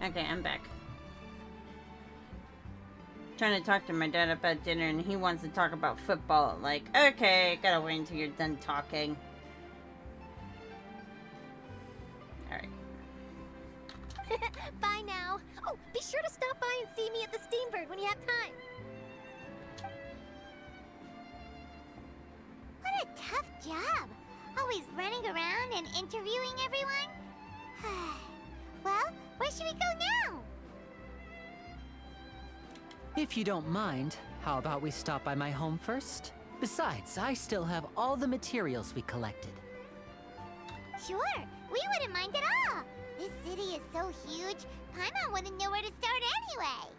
Okay, I'm back. Trying to talk to my dad about dinner and he wants to talk about football. Like, okay, gotta wait until you're done talking. Alright.
Bye now. Oh, be sure to stop by and see me at the Steambird when you have time. What a tough job. Always running around and interviewing everyone. Well, where should we go now?
If you don't mind, how about we stop by my home first? Besides, I still have all the materials we collected.
Sure, we wouldn't mind at all. This city is so huge, Paimon wouldn't know where to start anyway.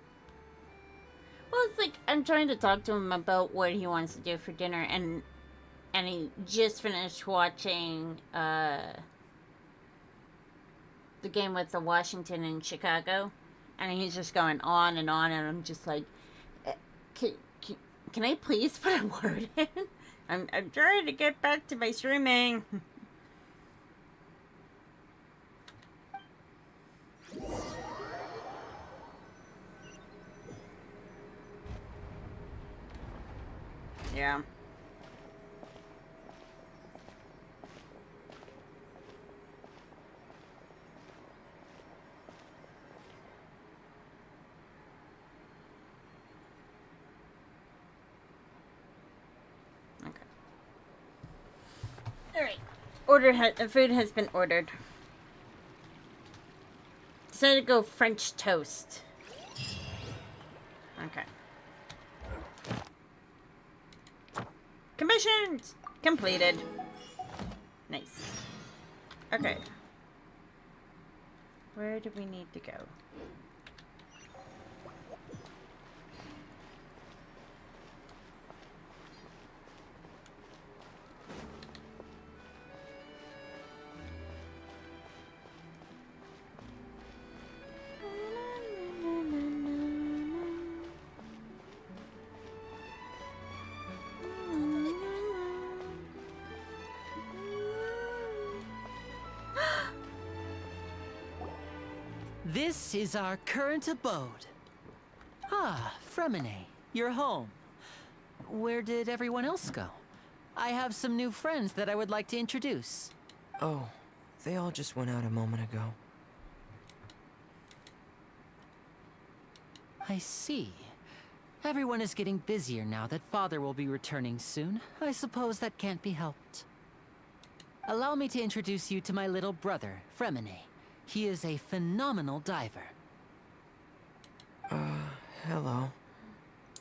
Well, it's like, I'm trying to talk to him about what he wants to do for dinner, and he just finished watching, the game with the Washington and Chicago, and he's just going on, and I'm just like, can I please put a word in? I'm trying to get back to my streaming. Yeah. Alright. Food has been ordered. Decided to go French toast. Okay. Commissioned! Completed. Nice. Okay. Where do we need to go?
This is our current abode. Ah, Fremine, you're home. Where did everyone else go? I have some new friends that I would like to introduce.
Oh, they all just went out a moment ago.
I see. Everyone is getting busier now that Father will be returning soon. I suppose that can't be helped. Allow me to introduce you to my little brother, Fremine. He is a phenomenal diver.
Hello.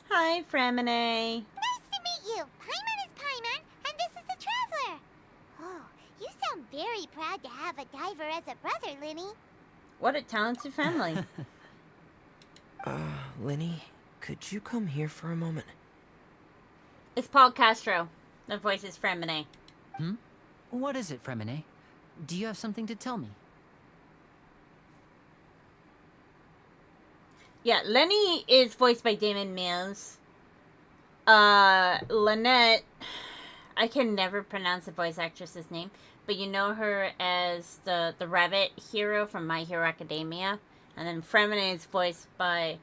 Hi, Fremine.
Nice to meet you. Paimon is Paimon, and this is the Traveler. Oh, you sound very proud to have a diver as a brother, Linny.
What a talented family.
Linny, could you come here for a moment?
It's Paul Castro. The voice is Fremine.
What is it, Fremine? Do you have something to tell me?
Yeah, Lenny is voiced by Damon Mills. Lynette, I can never pronounce the voice actress's name, but you know her as the rabbit hero from My Hero Academia. And then Fremine is voiced by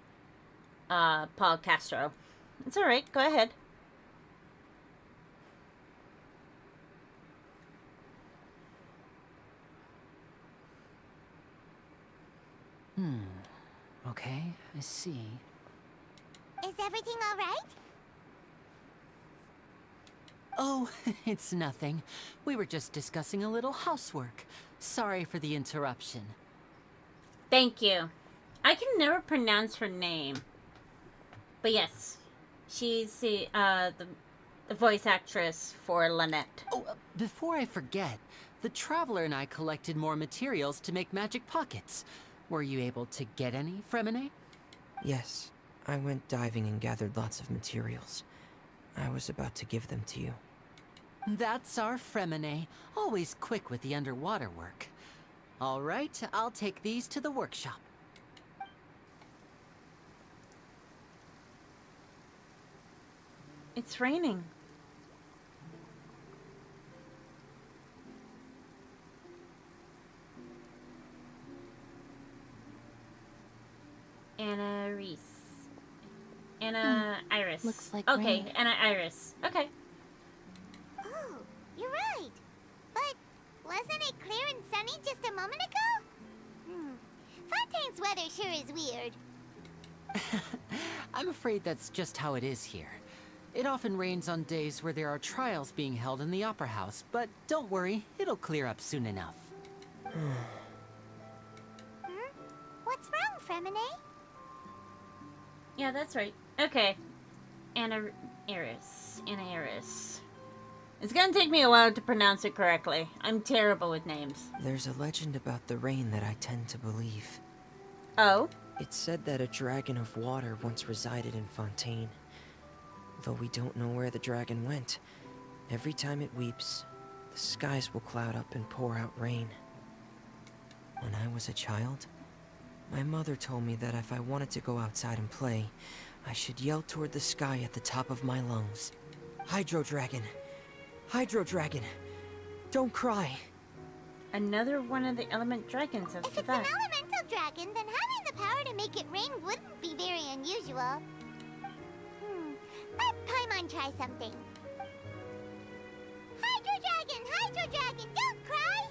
Paul Castro. It's alright, go ahead.
Okay, I see.
Is everything all right?
Oh, it's nothing. We were just discussing a little housework. Sorry for the interruption.
Thank you. I can never pronounce her name. But yes, she's the voice actress for Lynette.
Oh, before I forget, the Traveler and I collected more materials to make magic pockets. Were you able to get any, Fremine?
Yes, I went diving and gathered lots of materials. I was about to give them to you.
That's our Fremine, always quick with the underwater work. All right, I'll take these to the workshop.
It's raining. Anna Reese. Anna Iris.
Looks like
okay,
rain.
Anna Iris. Okay.
Oh, you're right. But wasn't it clear and sunny just a moment ago? Fontaine's weather sure is weird.
I'm afraid that's just how it is here. It often rains on days where there are trials being held in the Opera House, but don't worry, it'll clear up soon enough.
What's wrong, Fremine?
Yeah, that's right. Okay. Anna Iris. Anna Iris. It's gonna take me a while to pronounce it correctly. I'm terrible with names.
There's a legend about the rain that I tend to believe.
Oh?
It's said that a dragon of water once resided in Fontaine. Though we don't know where the dragon went, every time it weeps, the skies will cloud up and pour out rain. When I was a child, my mother told me that if I wanted to go outside and play, I should yell toward the sky at the top of my lungs. Hydro Dragon! Hydro Dragon! Don't cry!
Another one of the element dragons of
If it's an elemental dragon, then having the power to make it rain wouldn't be very unusual. Let Paimon try something. Hydro Dragon, don't cry!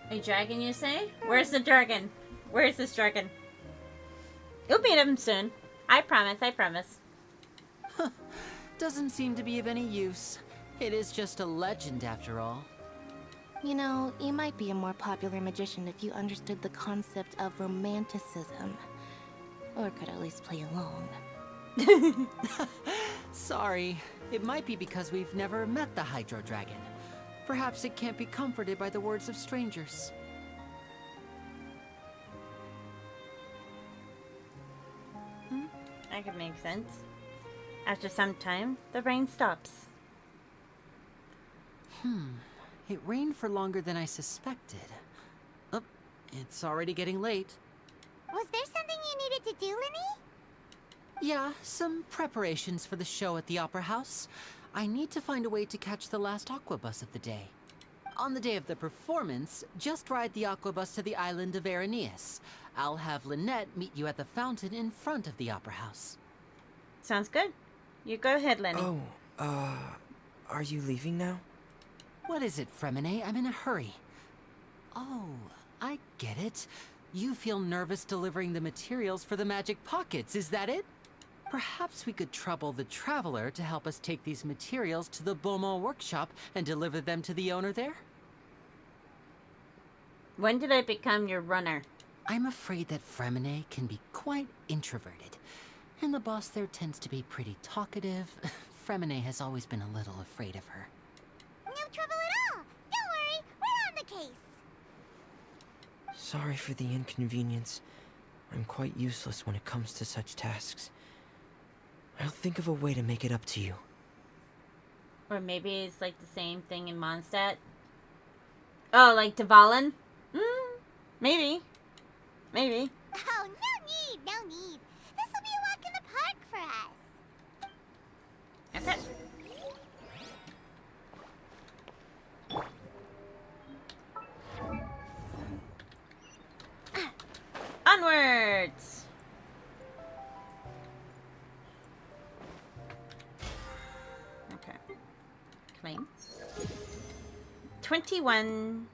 A dragon, you say? Where's the dragon? Where's this dragon? You'll meet him soon. I promise, I promise.
Doesn't seem to be of any use. It is just a legend after all.
You know, you might be a more popular magician if you understood the concept of romanticism. Or could at least play along.
Sorry. It might be because we've never met the Hydro Dragon. Perhaps it can't be comforted by the words of strangers.
That could make sense. After some time, the rain stops.
It rained for longer than I suspected. Oh, it's already getting late.
Was there something you needed to do, Linny?
Yeah, some preparations for the show at the Opera House. I need to find a way to catch the last aqua bus of the day. On the day of the performance, just ride the aqua bus to the island of Aeneas. I'll have Lynette meet you at the fountain in front of the Opera House.
Sounds good. You go ahead, Lenny.
Are you leaving now?
What is it, Fremine? I'm in a hurry. Oh, I get it. You feel nervous delivering the materials for the magic pockets, is that it? Perhaps we could trouble the Traveler to help us take these materials to the Beaumont workshop and deliver them to the owner there?
When did I become your runner?
I'm afraid that Fremine can be quite introverted, and the boss there tends to be pretty talkative. Fremine has always been a little afraid of her.
No trouble at all. Don't worry, we're on the case.
Sorry for the inconvenience. I'm quite useless when it comes to such tasks. I'll think of a way to make it up to you.
Or maybe it's like the same thing in Mondstadt. Oh, like Dvalin? Maybe. Maybe.
Oh, no need. This will be a walk in the park for us.
Okay. Onwards! Okay. Claim. 21.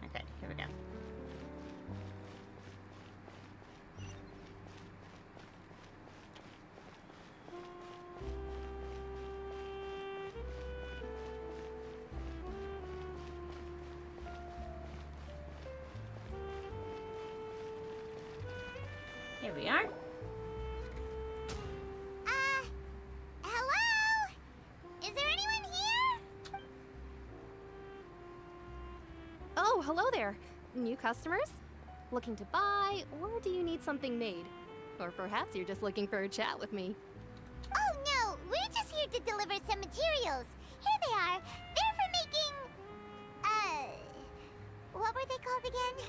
Okay, here we go. Here we are.
Hello? Is there anyone here?
Oh, hello there. New customers? Looking to buy, or do you need something made? Or perhaps you're just looking for a chat with me.
Oh no, we're just here to deliver some materials. Here they are. They're for making... what were they called again?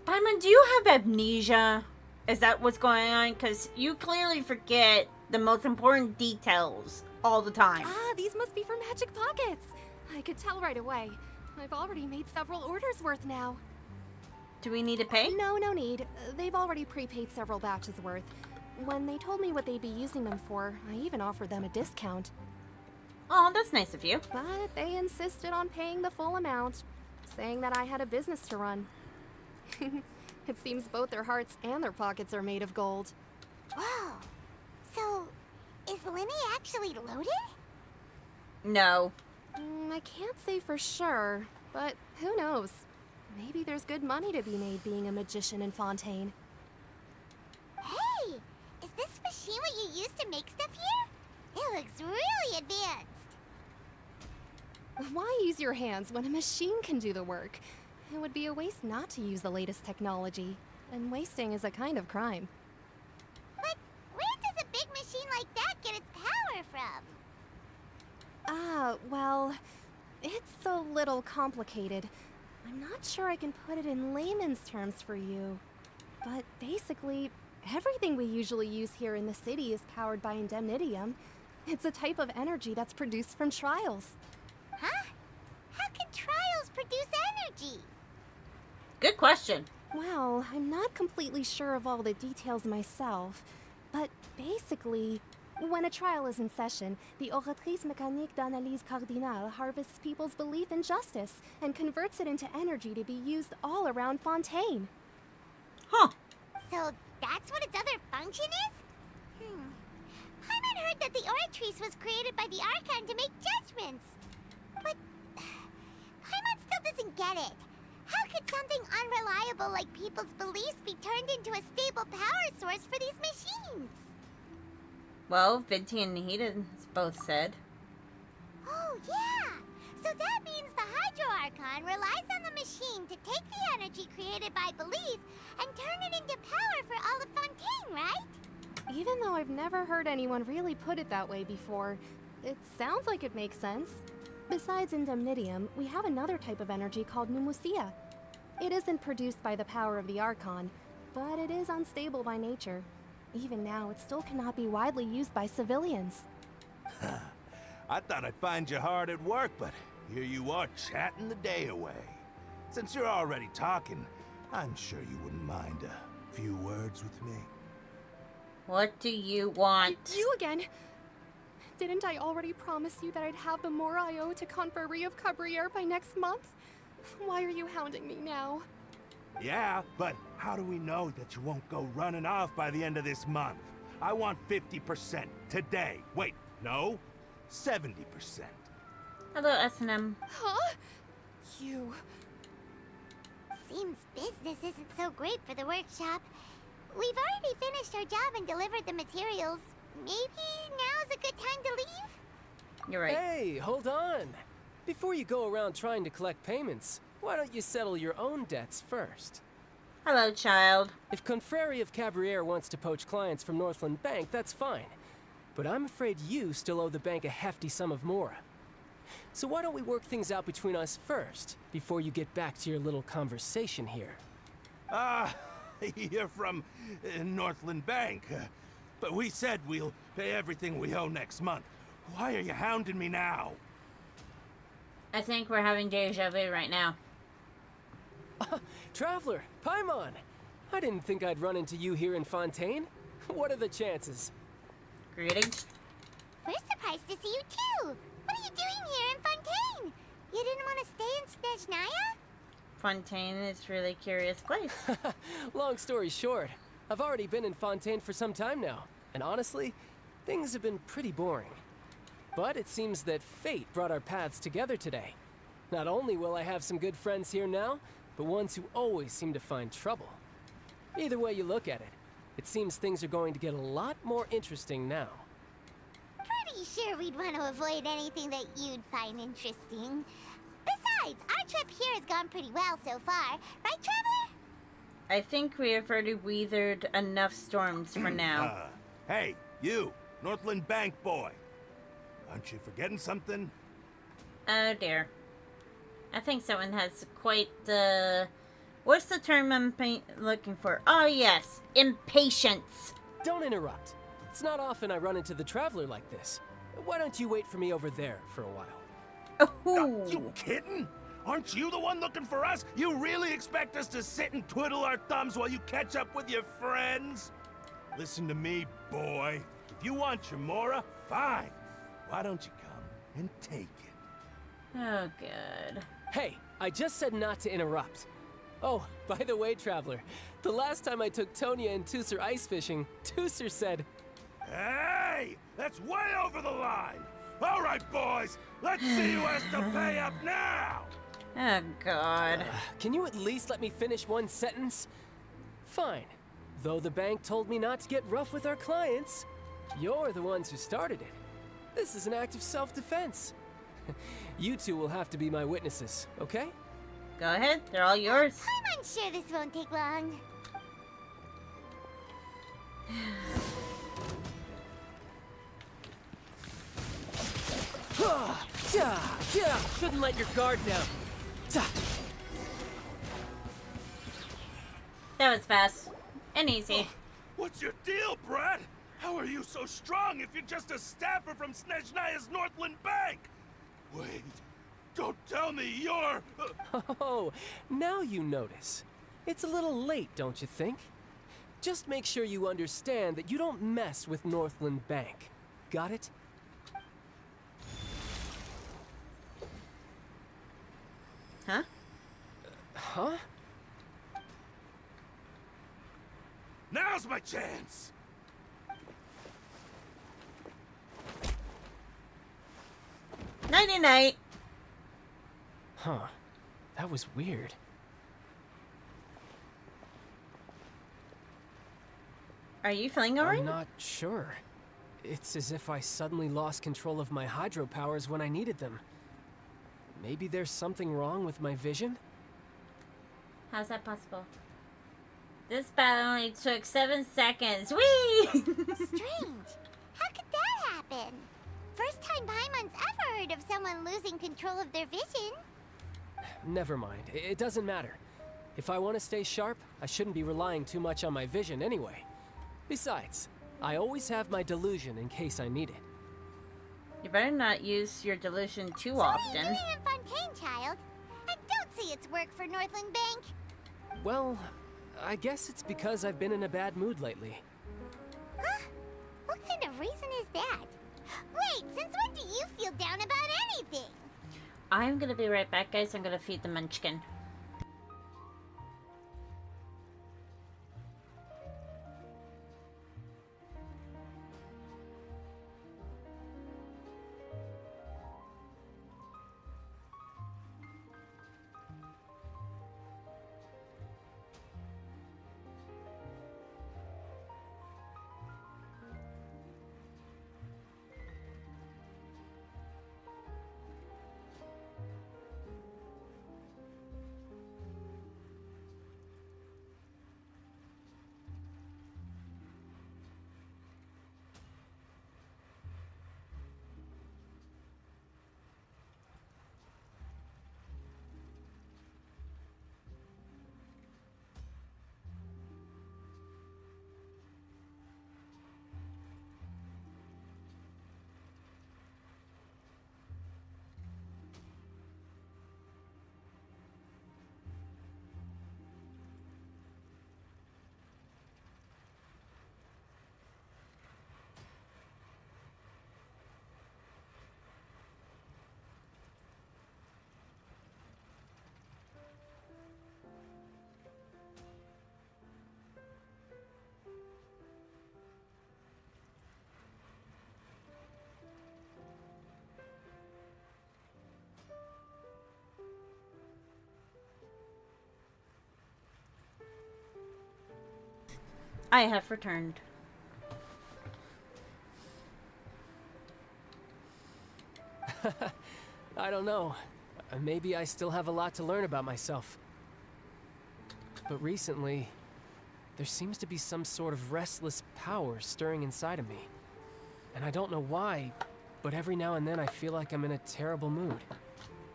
Paimon, do you have amnesia? Is that what's going on? Because you clearly forget the most important details all the time.
Ah, these must be for magic pockets. I could tell right away. I've already made several orders worth now.
Do we need to pay?
No need. They've already prepaid several batches worth. When they told me what they'd be using them for, I even offered them a discount.
Oh, that's nice of you.
But they insisted on paying the full amount, saying that I had a business to run. It seems both their hearts and their pockets are made of gold.
Whoa. So, is Linny actually loaded?
No.
I can't say for sure, but who knows? Maybe there's good money to be made being a magician in Fontaine.
Hey! Is this machine what you use to make stuff here? It looks really advanced.
Why use your hands when a machine can do the work? It would be a waste not to use the latest technology, and wasting is a kind of crime.
But where does a big machine like that get its power from?
Well, it's a little complicated. I'm not sure I can put it in layman's terms for you. But basically, everything we usually use here in the city is powered by indemnitium. It's a type of energy that's produced from trials.
Huh? How can trials produce energy?
Good question.
Well, I'm not completely sure of all the details myself, but basically, when a trial is in session, the Oratrice Mécanique d'Analyse Cardinale harvests people's belief in justice and converts it into energy to be used all around Fontaine.
Huh.
So that's what its other function is? Paimon heard that the Oratrice was created by the Archon to make judgments. But Paimon still doesn't get it. How could something unreliable like people's beliefs be turned into a stable power source for these machines?
Well, Vinti and Nahida both said.
Oh, yeah! So that means the Hydro Archon relies on the machine to take the energy created by belief and turn it into power for all of Fontaine, right?
Even though I've never heard anyone really put it that way before, it sounds like it makes sense. Besides indemnitium, we have another type of energy called pneumosia. It isn't produced by the power of the Archon, but it is unstable by nature. Even now, it still cannot be widely used by civilians.
I thought I'd find you hard at work, but here you are chatting the day away. Since you're already talking, I'm sure you wouldn't mind a few words with me.
What do you want?
You again! Didn't I already promise you that I'd have the more I owe to Confrérie of Cabriere by next month? Why are you hounding me now?
Yeah, but how do we know that you won't go running off by the end of this month? I want 50% today. Wait, no, 70%.
Hello, S&M.
Huh? You...
Seems business isn't so great for the workshop. We've already finished our job and delivered the materials. Maybe now's a good time to leave?
You're right.
Hey, hold on. Before you go around trying to collect payments, why don't you settle your own debts first?
Hello, child.
If Confrérie of Cabriere wants to poach clients from Northland Bank, that's fine. But I'm afraid you still owe the bank a hefty sum of mora. So why don't we work things out between us first, before you get back to your little conversation here?
You're from Northland Bank. But we said we'll pay everything we owe next month. Why are you hounding me now?
I think we're having deja vu right now.
Traveler, Paimon! I didn't think I'd run into you here in Fontaine. What are the chances?
Greetings.
We're surprised to see you too! What are you doing here in Fontaine? You didn't want to stay in Snezhnaya?
Fontaine is a really curious place.
Long story short, I've already been in Fontaine for some time now, and honestly, things have been pretty boring. But it seems that fate brought our paths together today. Not only will I have some good friends here now, but ones who always seem to find trouble. Either way you look at it, it seems things are going to get a lot more interesting now.
Pretty sure we'd want to avoid anything that you'd find interesting. Besides, our trip here has gone pretty well so far, right, Traveler?
I think we have already weathered enough storms for now.
Hey, you, Northland Bank boy. Aren't you forgetting something?
Oh dear. I think someone has quite the... What's the term I'm looking for? Oh yes, impatience.
Don't interrupt. It's not often I run into the Traveler like this. Why don't you wait for me over there for a while?
You kidding? Aren't you the one looking for us? You really expect us to sit and twiddle our thumbs while you catch up with your friends? Listen to me, boy. If you want your mora, fine. Why don't you come and take it?
Oh, good.
Hey, I just said not to interrupt. Oh, by the way, Traveler, the last time I took Tonya and Tusser ice fishing, Tusser said...
Hey! That's way over the line! All right, boys, let's see who has to pay up now!
Oh, God.
Can you at least let me finish one sentence? Fine. Though the bank told me not to get rough with our clients, you're the ones who started it. This is an act of self-defense. You two will have to be my witnesses, okay?
Go ahead, they're all yours.
I'm unsure this won't take long.
Shouldn't let your guard down.
That was fast and easy.
What's your deal, Brad? How are you so strong if you're just a staffer from Snezhnaya's Northland Bank? Wait, don't tell me you're...
Oh, now you notice. It's a little late, don't you think? Just make sure you understand that you don't mess with Northland Bank. Got it?
Huh?
Huh?
Now's my chance!
Nighty-night.
Huh. That was weird.
Are you feeling alright?
I'm not sure. It's as if I suddenly lost control of my hydro powers when I needed them. Maybe there's something wrong with my vision?
How's that possible? This battle only took 7 seconds. Whee!
Strange. How could that happen? First time Paimon's ever heard of someone losing control of their vision.
Never mind. It doesn't matter. If I want to stay sharp, I shouldn't be relying too much on my vision anyway. Besides, I always have my delusion in case I need it.
You better not use your delusion too
So
often.
what are you doing in Fontaine, child? I don't see its work for Northland Bank.
Well, I guess it's because I've been in a bad mood lately.
Huh? What kind of reason is that? Wait, since when do you feel down about anything?
I'm gonna be right back, guys. I'm gonna feed the munchkin. I have returned.
I don't know. Maybe I still have a lot to learn about myself. But recently, there seems to be some sort of restless power stirring inside of me. And I don't know why, but every now and then I feel like I'm in a terrible mood.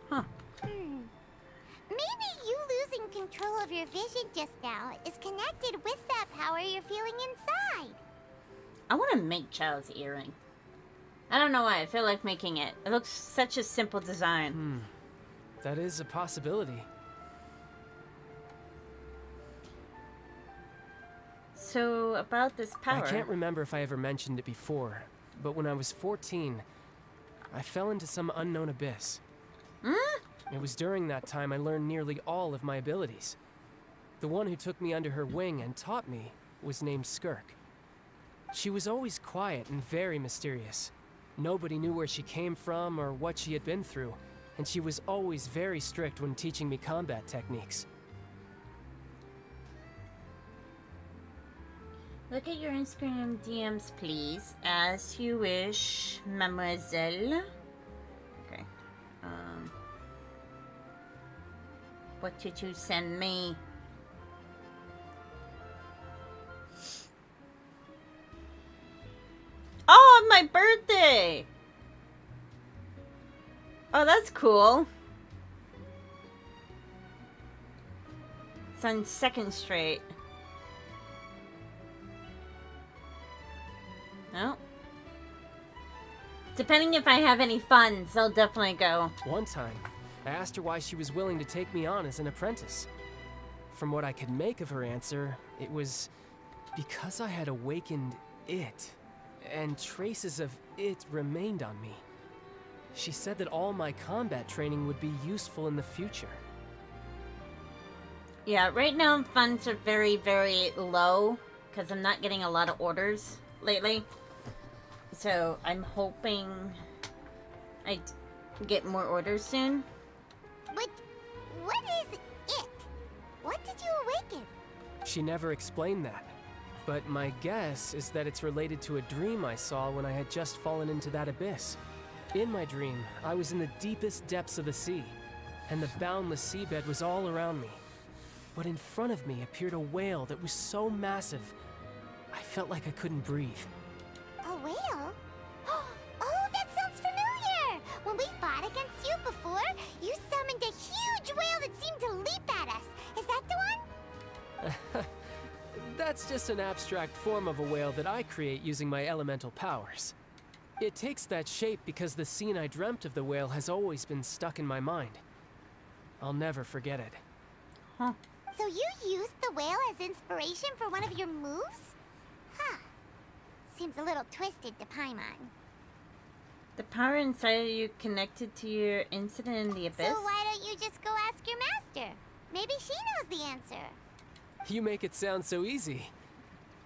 Huh.
Maybe you losing control of your vision just now is connected with that power you're feeling inside.
I want to make Child's earring. I don't know why. I feel like making it. It looks such a simple design.
That is a possibility.
So, about this power...
I can't remember if I ever mentioned it before, but when I was 14, I fell into some unknown abyss. It was during that time I learned nearly all of my abilities. The one who took me under her wing and taught me was named Skirk. She was always quiet and very mysterious. Nobody knew where she came from or what she had been through, and she was always very strict when teaching me combat techniques.
Look at your Instagram DMs, please. As you wish, mademoiselle. Okay. What did you send me? Oh, my birthday! Oh, that's cool. It's on 2nd straight. No. Depending if I have any funds, I'll definitely go.
One time, I asked her why she was willing to take me on as an apprentice. From what I could make of her answer, it was because I had awakened it, and traces of it remained on me. She said that all my combat training would be useful in the future.
Yeah, right now funds are very, very low because I'm not getting a lot of orders lately. So I'm hoping I get more orders soon.
But what is it? What did you awaken?
She never explained that. But my guess is that it's related to a dream I saw when I had just fallen into that abyss. In my dream, I was in the deepest depths of the sea, and the boundless seabed was all around me. But in front of me appeared a whale that was so massive, I felt like I couldn't breathe.
A whale? Oh, that sounds familiar! When we fought against you before, you summoned a huge whale that seemed to leap at us. Is that the one?
That's just an abstract form of a whale that I create using my elemental powers. It takes that shape because the scene I dreamt of the whale has always been stuck in my mind. I'll never forget it.
Huh.
So you used the whale as inspiration for one of your moves? Huh. Seems a little twisted to Paimon.
The power inside of you connected to your incident in the abyss?
So why don't you just go ask your master? Maybe she knows the answer.
You make it sound so easy.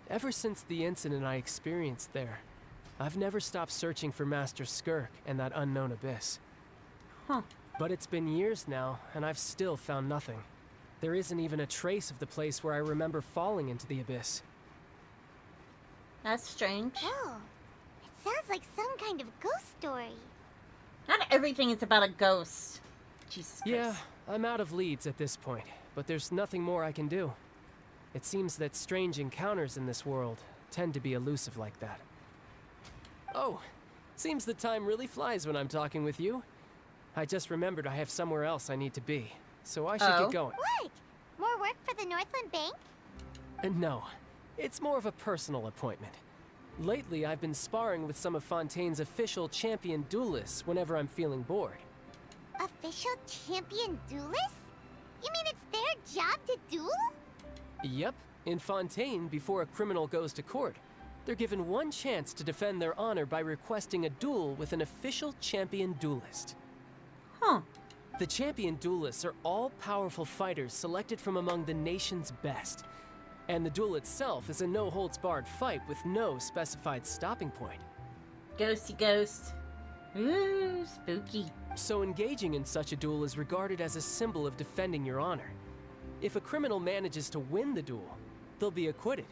Ever since the incident I experienced there, I've never stopped searching for Master Skirk and that unknown abyss.
Huh.
But it's been years now, and I've still found nothing. There isn't even a trace of the place where I remember falling into the abyss.
That's strange.
Oh, it sounds like some kind of ghost story.
Not everything is about a ghost. Jesus Christ.
Yeah, I'm out of leads at this point, but there's nothing more I can do. It seems that strange encounters in this world tend to be elusive like that. Oh, seems the time really flies when I'm talking with you. I just remembered I have somewhere else I need to be, so I should get going.
What? More work for the Northland Bank?
No, it's more of a personal appointment. Lately, I've been sparring with some of Fontaine's official champion duelists whenever I'm feeling bored.
Official champion duelists? You mean it's their job to duel?
Yep, in Fontaine, before a criminal goes to court, they're given one chance to defend their honor by requesting a duel with an official champion duelist.
Huh.
The champion duelists are all powerful fighters selected from among the nation's best. And the duel itself is a no-holds-barred fight with no specified stopping point.
Ghosty ghost. Ooh, spooky.
So engaging in such a duel is regarded as a symbol of defending your honor. If a criminal manages to win the duel, they'll be acquitted.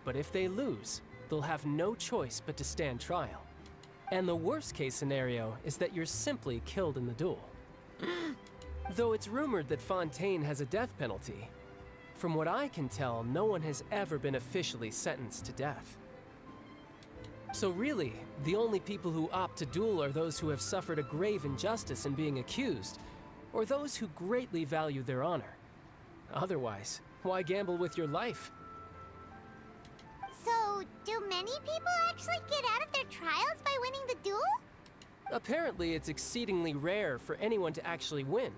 But if they lose, they'll have no choice but to stand trial. And the worst-case scenario is that you're simply killed in the duel. Though it's rumored that Fontaine has a death penalty, from what I can tell, no one has ever been officially sentenced to death. So really, the only people who opt to duel are those who have suffered a grave injustice in being accused, or those who greatly value their honor. Otherwise, why gamble with your life?
So, do many people actually get out of their trials by winning the duel?
Apparently, it's exceedingly rare for anyone to actually win.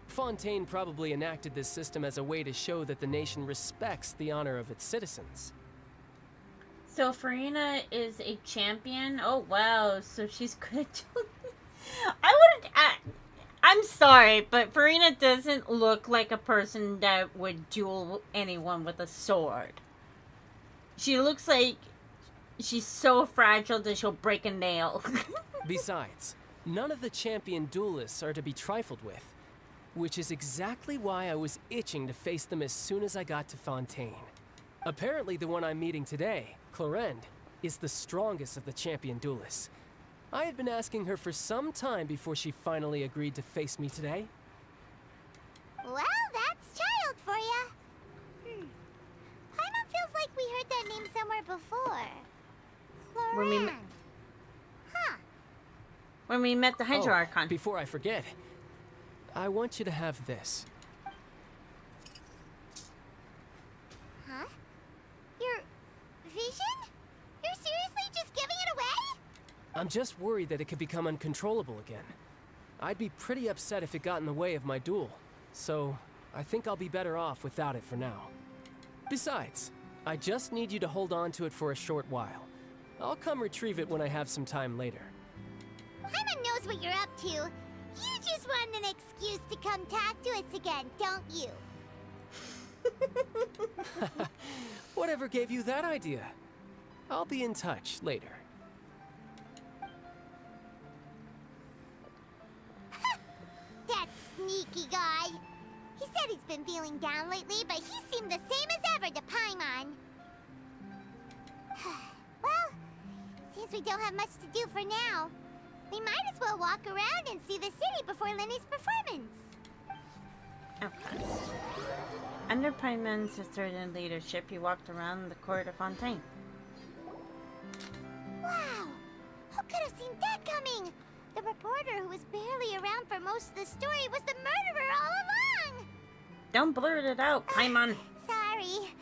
Fontaine probably enacted this system as a way to show that the nation respects the honor of its citizens.
So Farina is a champion? Oh wow, so she's good at dueling. I'm sorry, but Farina doesn't look like a person that would duel anyone with a sword. She looks like she's so fragile that she'll break a nail.
Besides, none of the champion duelists are to be trifled with, which is exactly why I was itching to face them as soon as I got to Fontaine. Apparently the one I'm meeting today, Clorinde, is the strongest of the champion duelists. I had been asking her for some time before she finally agreed to face me today.
Well, that's child for ya. Paimon feels like we heard that name somewhere before. Clorinde.
When we met the Hydro Archon.
Before I forget, I want you to have this.
Huh? Your vision? You're seriously just giving it away?
I'm just worried that it could become uncontrollable again. I'd be pretty upset if it got in the way of my duel, so I think I'll be better off without it for now. Besides, I just need you to hold on to it for a short while. I'll come retrieve it when I have some time later.
Paimon knows what you're up to. You just want an excuse to come talk to us again, don't you?
Whatever gave you that idea? I'll be in touch later.
That sneaky guy. He said he's been feeling down lately, but he seemed the same as ever to Paimon. Since we don't have much to do for now, we might as well walk around and see the city before Lenny's performance.
Okay. Under Paimon's certain leadership, he walked around the court of Fontaine.
Wow! Who could have seen that coming? The reporter who was barely around for most of the story was the murderer all along!
Don't blurt it out, Paimon.
Sorry.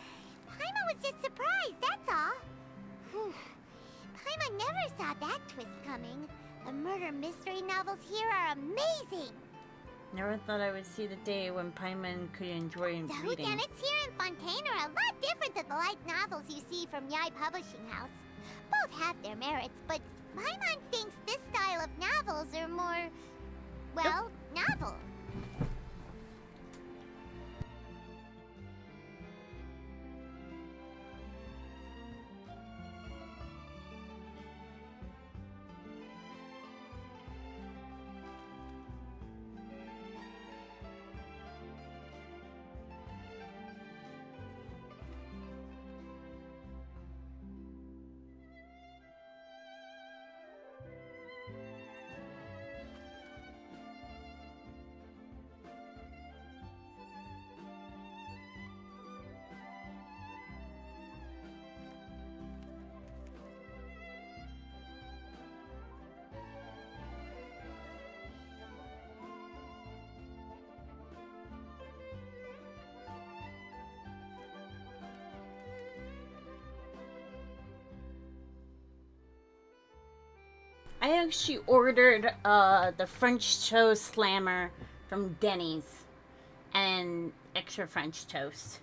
Paimon was just surprised, that's all. Whew. Paimon never saw that twist coming. The murder mystery novels here are amazing!
Never thought I would see the day when Paimon could enjoy
The
reading.
whodunits here in Fontaine are a lot different than the light novels you see from Yai Publishing House. Both have their merits, but Paimon thinks this style of novels are more, well, novel.
I actually ordered the French toast slammer from Denny's and extra French toast.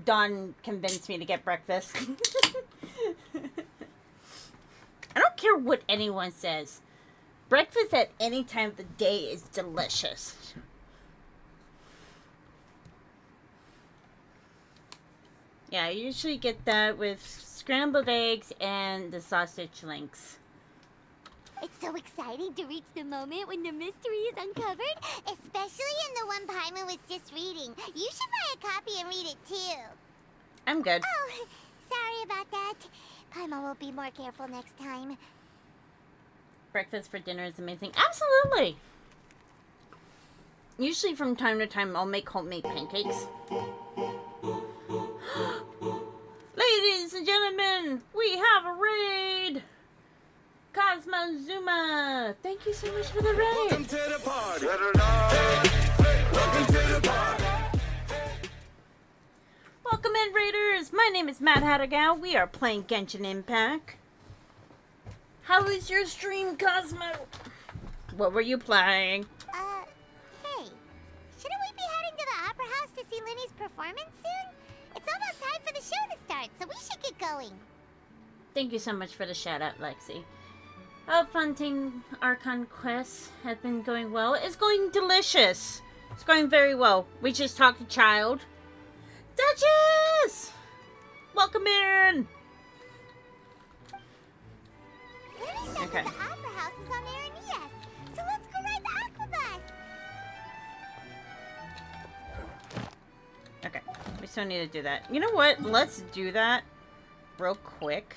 Dawn convinced me to get breakfast. I don't care what anyone says. Breakfast at any time of the day is delicious. Yeah, I usually get that with scrambled eggs and the sausage links.
It's so exciting to reach the moment when the mystery is uncovered, especially in the one Paimon was just reading. You should buy a copy and read it too.
I'm good.
Oh, sorry about that. Paimon will be more careful next time.
Breakfast for dinner is amazing. Absolutely! Usually from time to time I'll make homemade pancakes. Ladies and gentlemen, we have a raid! Cosmo Zuma, thank you so much for the raid! Welcome to the party! Welcome to the party! Welcome in, Raiders! My name is Matt Hattergow. We are playing Genshin Impact. How was your stream, Cosmo? What were you playing?
Hey, shouldn't we be heading to the Opera House to see Lenny's performance soon? It's almost time for the show to start, so we should get going.
Thank you so much for the shout out, Lexi. Fontaine Archon quest has been going well. It's going delicious. It's going very well. We just talked to Child. Duchess! Welcome in!
Lenny said
Okay.
that the Opera House is on Aranias, so let's go ride the Aquabus.
Okay, we still need to do that. You know what? Let's do that real quick.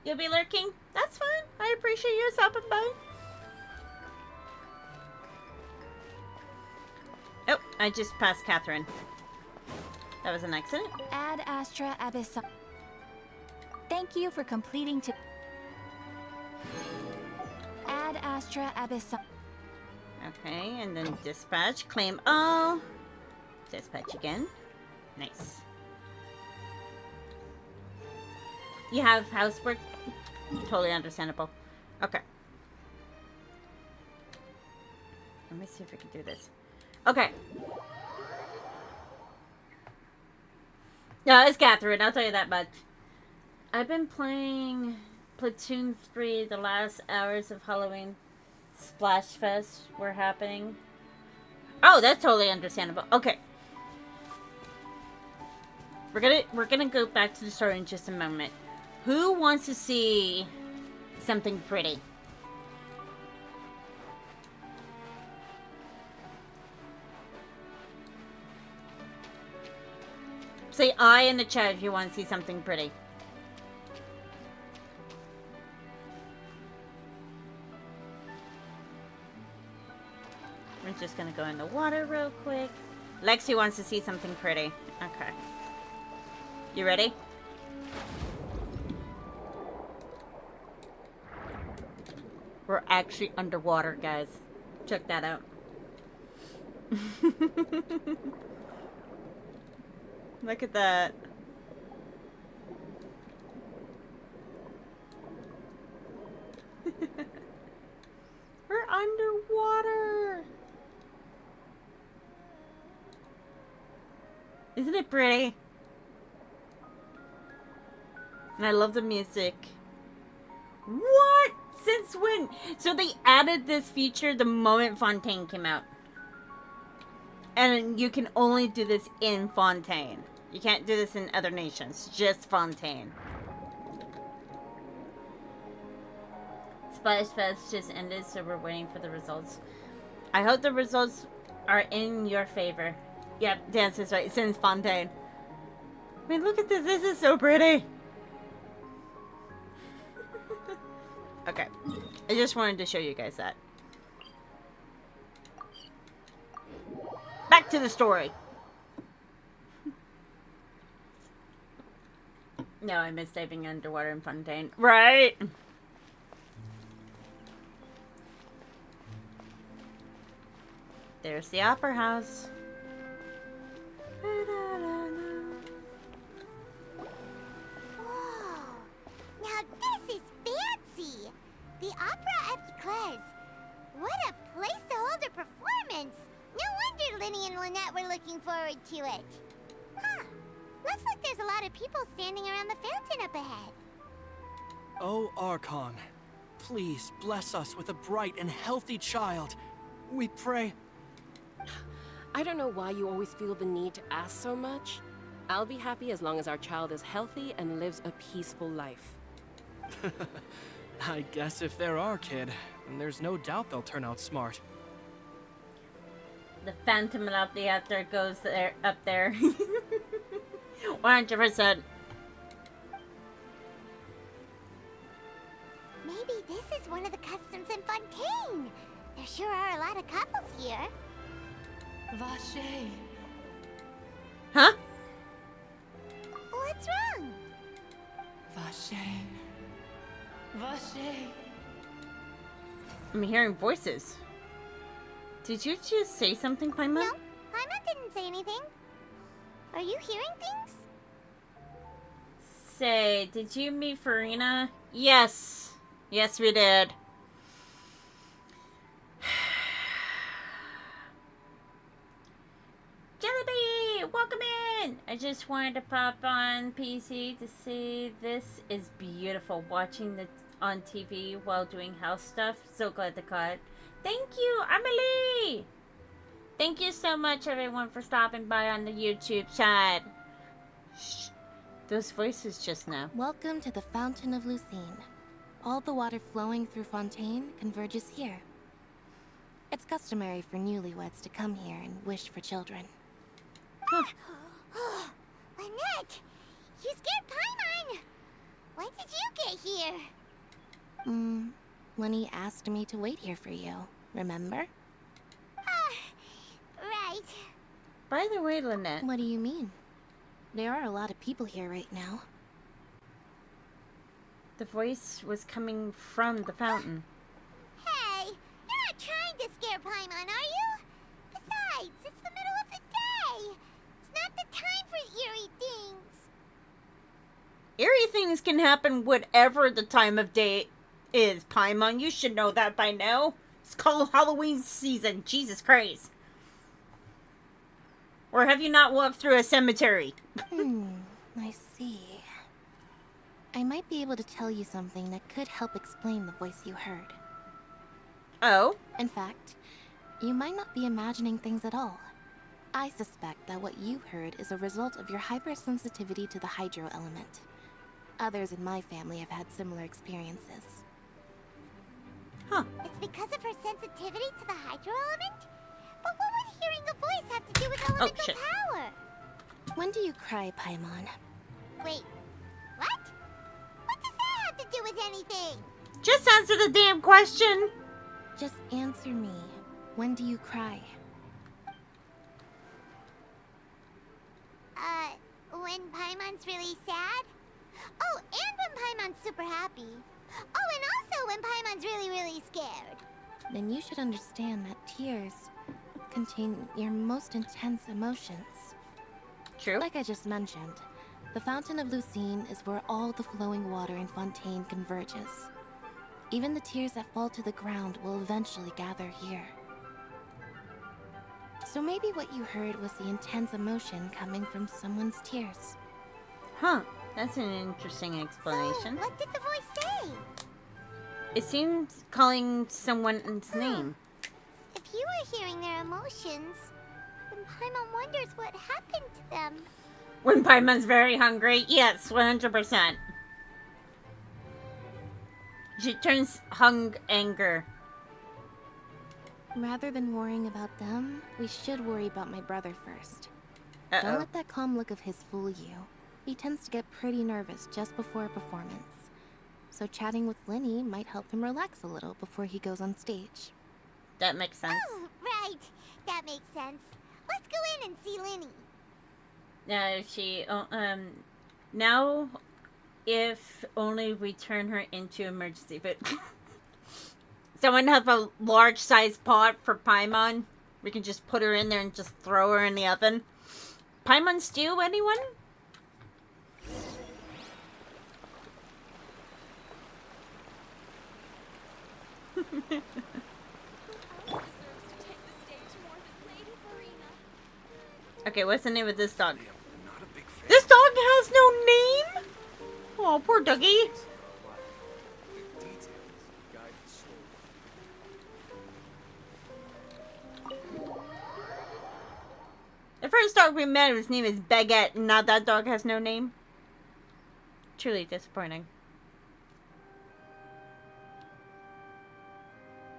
You'll be lurking? That's fine. I appreciate you stopping by. Oh, I just passed Catherine. That was an accident.
Ad Astra Abyssal. Thank you for completing to. Ad Astra Abyssal.
Okay, and then dispatch. Claim all. Dispatch again. Nice. You have housework? Totally understandable. Okay. Let me see if I can do this. Okay. No, it's Catherine. I'll tell you that much. I've been playing Platoon 3 the last hours of Halloween. Splash Fest were happening. Oh, that's totally understandable. Okay. We're gonna go back to the story in just a moment. Who wants to see something pretty? Say I in the chat if you want to see something pretty. We're just gonna go in the water real quick. Lexi wants to see something pretty. Okay. You ready? We're actually underwater, guys. Check that out. Look at that. We're underwater. Isn't it pretty? And I love the music. What? Since when? So they added this feature the moment Fontaine came out. And you can only do this in Fontaine. You can't do this in other nations. Just Fontaine. Splash Fest just ended, so we're waiting for the results. I hope the results are in your favor. Yep, Dance is right. Since Fontaine. I mean, look at this. This is so pretty. Okay. I just wanted to show you guys that. Back to the story. No, I miss diving underwater in Fontaine. Right? There's the opera house.
Whoa! Now this is fancy! The Opera at Clez. What a place to hold a performance! No wonder Linny and Lynette were looking forward to it. Huh. Looks like there's a lot of people standing around the fountain up ahead.
Oh, Archon, please bless us with a bright and healthy child. We pray.
I don't know why you always feel the need to ask so much. I'll be happy as long as our child is healthy and lives a peaceful life.
I guess if they're our kid, then there's no doubt they'll turn out smart.
The Phantom of the out there goes there up there. 100%.
Maybe this is one of the customs in Fontaine. There sure are a lot of couples here.
Vache.
Huh?
What's wrong?
Vache. Vache.
I'm hearing voices. Did you just say something, Paimon?
No, Paimon didn't say anything. Are you hearing things?
Say, did you meet Farina? Yes. Yes, we did. Jellyby, welcome in! I just wanted to pop on PC to see this is beautiful. Watching the on TV while doing house stuff. So glad to caught it. Thank you, Amelie! Thank you so much, everyone, for stopping by on the YouTube chat. Shh. Those voices just now.
Welcome to the Fountain of Lucine. All the water flowing through Fontaine converges here. It's customary for newlyweds to come here and wish for children.
Huh.
Lynette! You scared Paimon! When did you get here?
Lenny asked me to wait here for you, remember?
Right.
By the way, Lynette.
What do you mean? There are a lot of people here right now.
The voice was coming from the fountain.
Hey, you're not trying to scare Paimon, are you? Besides, it's the middle of the day. It's not the time for eerie things.
Eerie things can happen whatever the time of day is, Paimon. You should know that by now. It's called Halloween season. Jesus Christ. Or have you not walked through a cemetery?
I see. I might be able to tell you something that could help explain the voice you heard.
Oh?
In fact, you might not be imagining things at all. I suspect that what you heard is a result of your hypersensitivity to the hydro element. Others in my family have had similar experiences.
Huh.
It's because of her sensitivity to the hydro element? But what would hearing a voice have to do with elemental power?
When do you cry, Paimon?
Wait, what? What does that have to do with anything?
Just answer the damn question.
Just answer me. When do you cry?
When Paimon's really sad? Oh, and when Paimon's super happy. Oh, and also when Paimon's really scared.
Then you should understand that tears contain your most intense emotions.
True.
Like I just mentioned, the Fountain of Lucine is where all the flowing water in Fontaine converges. Even the tears that fall to the ground will eventually gather here. So maybe what you heard was the intense emotion coming from someone's tears.
Huh. That's an interesting explanation.
So, what did the voice say?
It seems calling someone's name.
If you were hearing their emotions, then Paimon wonders what happened to them.
When Paimon's very hungry? Yes, 100%. She turns anger.
Rather than worrying about them, we should worry about my brother first.
Uh-oh.
Don't let that calm look of his fool you. He tends to get pretty nervous just before a performance. So chatting with Linny might help him relax a little before he goes on stage.
That makes sense.
Oh, right. That makes sense. Let's go in and see Linny.
Now, if only we turn her into emergency, but someone have a large size pot for Paimon. We can just put her in there and just throw her in the oven. Paimon stew, anyone? Okay, what's the name of this dog? This dog has no name? Oh, poor doggy. The first dog we met, his name is Baguette, and now that dog has no name. Truly disappointing.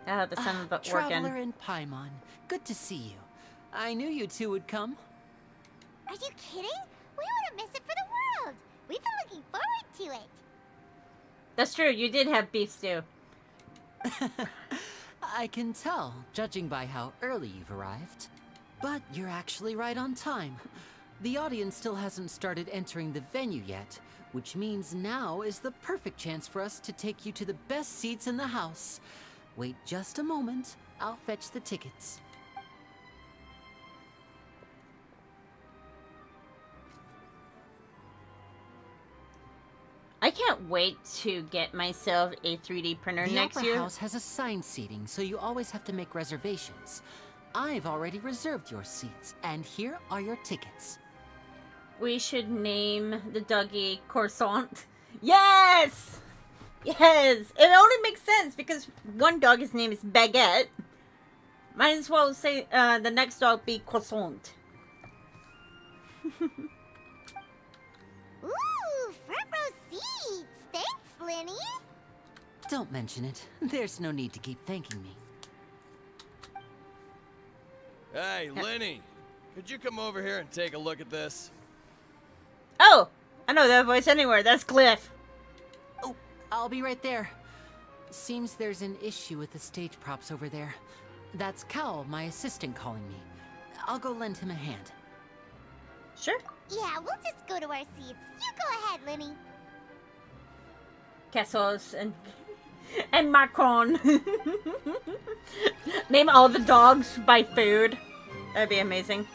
Ah, the son of a
Traveler
working.
and Paimon, good to see you. I knew you two would come.
Are you kidding? We wouldn't miss it for the world. We've been looking forward to it.
That's true, you did have beef stew.
I can tell, judging by how early you've arrived. But you're actually right on time. The audience still hasn't started entering the venue yet, which means now is the perfect chance for us to take you to the best seats in the house. Wait just a moment. I'll fetch the tickets.
I can't wait to get myself a 3D printer next
The
year.
Opera House has assigned seating, so you always have to make reservations. I've already reserved your seats, and here are your tickets.
We should name the doggy Croissant. Yes! Yes! It only makes sense because one dog's name is Baguette. Might as well say the next dog be Croissant.
Ooh, front row seats. Thanks, Linny.
Don't mention it. There's no need to keep thanking me.
Hey, Linny, could you come over here and take a look at this?
Oh! I know that voice anywhere. That's Cliff.
Oh, I'll be right there. Seems there's an issue with the stage props over there. That's Cal, my assistant, calling me. I'll go lend him a hand.
Sure.
Yeah, we'll just go to our seats. You go ahead, Linny.
Cassos and Macron. Name all the dogs by food. That'd be amazing.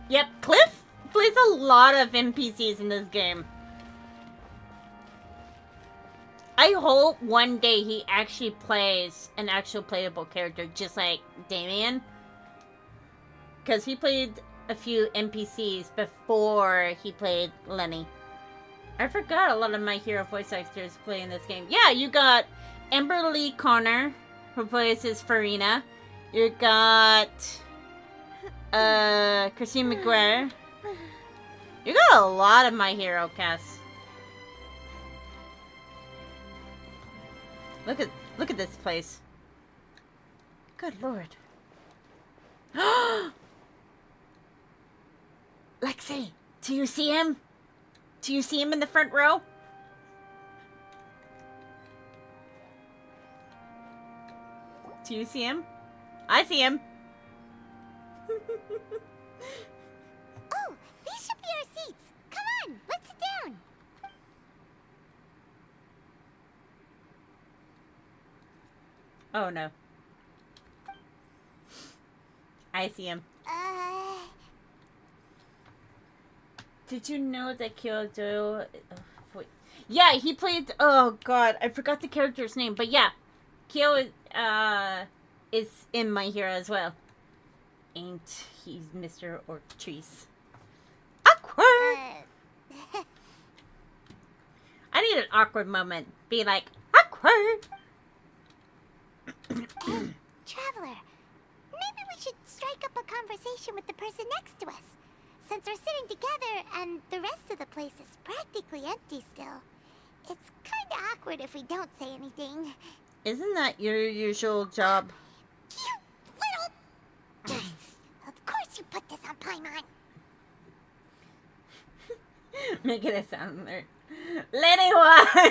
Yep, Cliff plays a lot of NPCs in this game. I hope one day he actually plays an actual playable character, just like Damien. Because he played a few NPCs before he played Lenny. I forgot a lot of My Hero voice actors play in this game. Yeah, you got Amber Lee Connor, who plays as Farina. You got Christine McGuire. You got a lot of My Hero casts. Look at this place. Good lord. Lexi, do you see him? Do you see him in the front row? Do you see him? I see him.
Oh, these should be our seats. Come on, let's sit down.
Oh no. I see him. Did you know that Kyoto... yeah, he played... Oh god, I forgot the character's name. But yeah, Kyo is in My Hero as well. Ain't he Mr. Ortiz? Awkward! I need an awkward moment. Be like, awkward!
Hey, Traveler. Maybe we should strike up a conversation with the person next to us. Since we're sitting together and the rest of the place is practically empty still, it's kinda awkward if we don't say anything.
Isn't that your usual job?
You little... Of course you put this on Paimon.
Making it sound there. Lenny, why?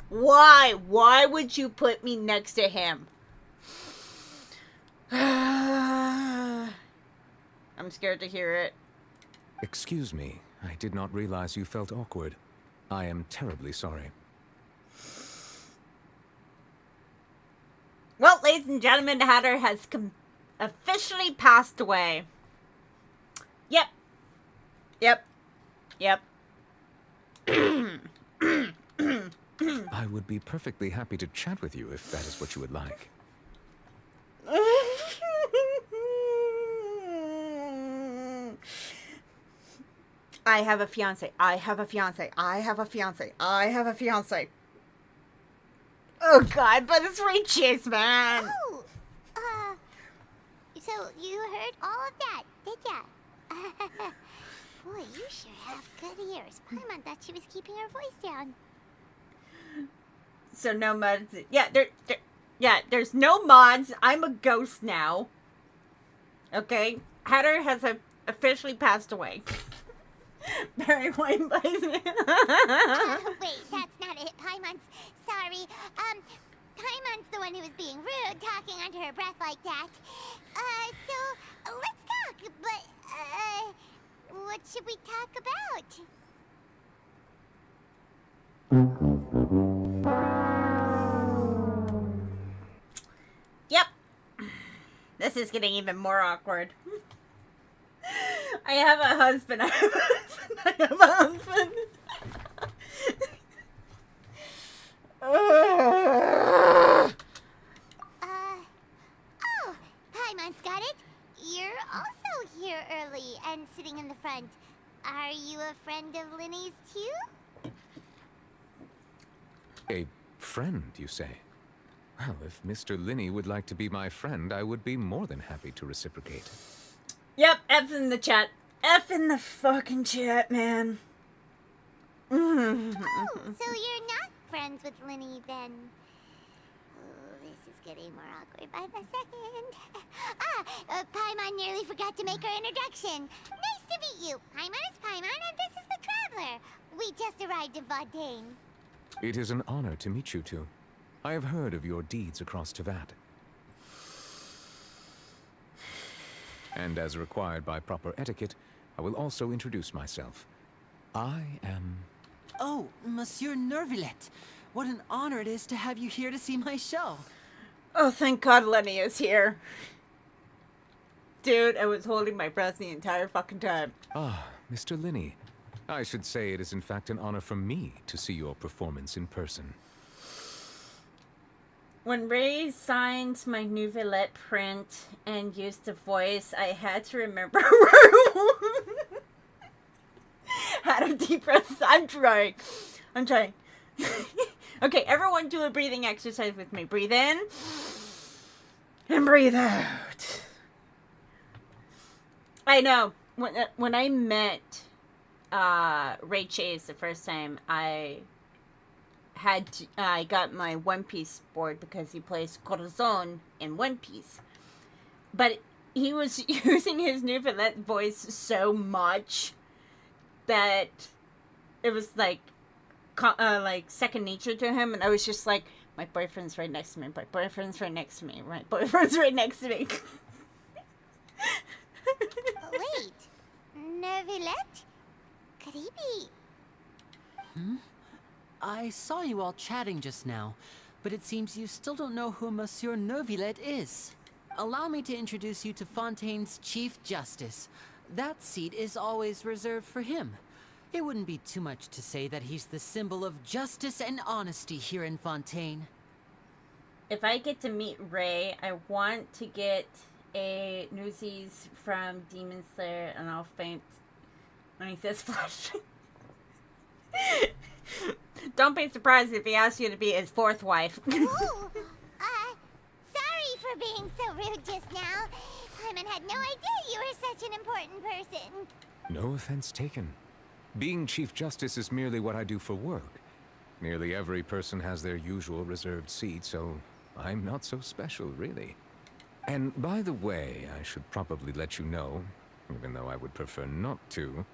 Why? Why would you put me next to him? I'm scared to hear it.
Excuse me. I did not realize you felt awkward. I am terribly sorry.
Well, ladies and gentlemen, the Hatter has officially passed away. Yep. Yep. Yep.
I would be perfectly happy to chat with you if that is what you would like.
I have a fiance. I have a fiance. I have a fiance. I have a fiance. Oh god, but it's Riches, man.
Oh, so you heard all of that, did ya? Boy, you sure have good ears. Paimon thought she was keeping her voice down.
So no mods. Yeah, there's no mods. I'm a ghost now. Okay, Hatter has officially passed away. Barry White buys me.
Wait, that's not it. Paimon's sorry. Paimon's the one who was being rude, talking under her breath like that. So let's talk. But what should we talk about?
Yep. This is getting even more awkward. I have a husband. I have a husband. I have a husband.
Oh, Paimon's got it. You're also here early and sitting in the front. Are you a friend of Linny's too?
A friend, you say? Well, if Mr. Linney would like to be my friend, I would be more than happy to reciprocate.
Yep, F in the chat. F in the fucking chat, man.
Oh, so you're not friends with Linny then? Oh, this is getting more awkward by the second. Paimon nearly forgot to make her introduction. Nice to meet you. Paimon is Paimon and this is the Traveler. We just arrived in Fontaine.
It is an honor to meet you two. I have heard of your deeds across Tevat. And as required by proper etiquette, I will also introduce myself. I am...
Oh, Monsieur Nervillet. What an honor it is to have you here to see my show.
Oh, thank God Lenny is here. Dude, I was holding my breath the entire fucking time.
Ah, Mr. Linney. I should say it is in fact an honor for me to see your performance in person.
When Ray signed my Nouvellette print and used the voice, I had to remember how to deep breath. I'm trying. Okay, everyone do a breathing exercise with me. Breathe in and breathe out. I know. When I met Ray Chase the first time, I got my One Piece board because he plays Corazon in One Piece. But he was using his Neuvillette voice so much that it was like second nature to him, and I was just like, my boyfriend's right next to me, my boyfriend's right next to me, my boyfriend's right next to me.
Wait, Neuvillette? Could he be...
I saw you all chatting just now, but it seems you still don't know who Monsieur Neuvillette is. Allow me to introduce you to Fontaine's Chief Justice. That seat is always reserved for him. It wouldn't be too much to say that he's the symbol of justice and honesty here in Fontaine.
If I get to meet Ray, I want to get a Newsies from Demon Slayer, and I'll faint when he says flesh. Don't be surprised if he asks you to be his fourth wife.
Ooh, sorry for being so rude just now. Paimon had no idea you were such an important person.
No offense taken. Being Chief Justice is merely what I do for work. Nearly every person has their usual reserved seat, so I'm not so special, really. And by the way, I should probably let you know, even though I would prefer not to.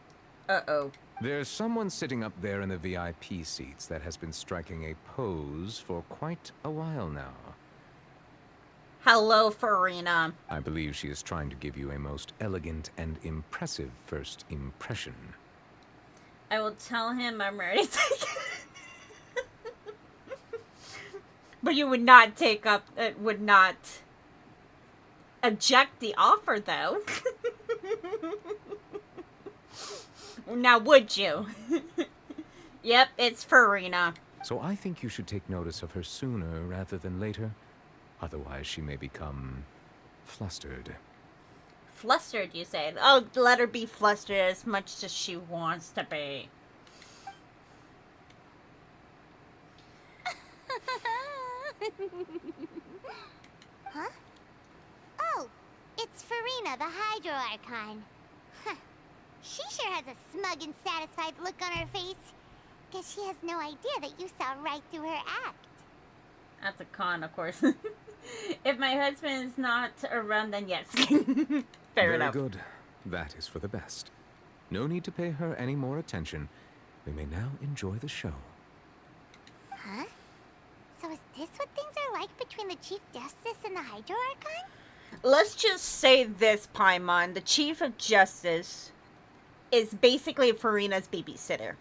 Uh-oh.
There's someone sitting up there in the VIP seats that has been striking a pose for quite a while now.
Hello, Farina.
I believe she is trying to give you a most elegant and impressive first impression.
I will tell him I'm ready to take it. But you would not take up, would not object the offer, though. Now, would you? Yep, it's Farina.
So I think you should take notice of her sooner rather than later. Otherwise, she may become flustered.
Flustered, you say? Oh, let her be flustered as much as she wants to be.
Huh? Oh, it's Farina, the Hydro Archon. Huh. She sure has a smug and satisfied look on her face. Guess she has no idea that you saw right through her act.
That's a con, of course. If my husband is not around, then yes. Fair enough.
Very good. That is for the best. No need to pay her any more attention. We may now enjoy the show.
Huh? So is this what things are like between the Chief Justice and the Hydro Archon?
Let's just say this, Paimon. The Chief of Justice is basically Farina's babysitter.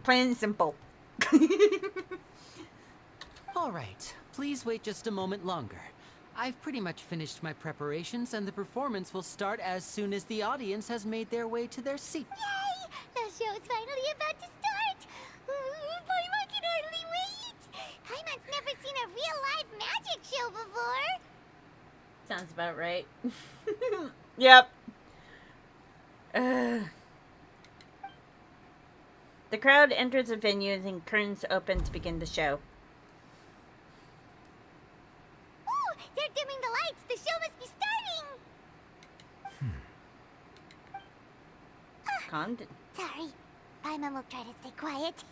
Plain and simple.
All right, please wait just a moment longer. I've pretty much finished my preparations, and the performance will start as soon as the audience has made their way to their seat.
Yay! The show's finally about to start! Paimon can hardly wait! Paimon's never seen a real live magic show before!
Sounds about right. Yep. The crowd enters the venue and curtains open to begin the show.
Ooh! They're dimming the lights! The show must be starting!
Calm down.
Sorry. Paimon will try to stay quiet.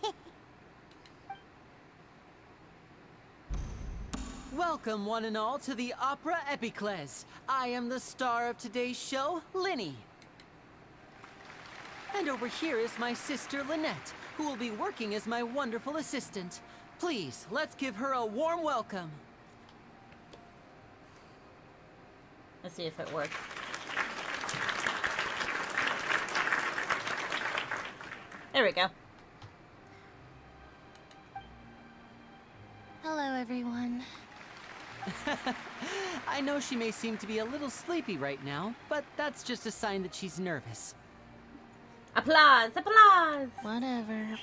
Welcome, one and all, to the Opera Epiclese. I am the star of today's show, Linny. And over here is my sister, Lynette, who will be working as my wonderful assistant. Please, let's give her a warm welcome.
Let's see if it works. There we go.
Hello, everyone.
I know she may seem to be a little sleepy right now, but that's just a sign that she's nervous.
Applause! Applause!
Whatever.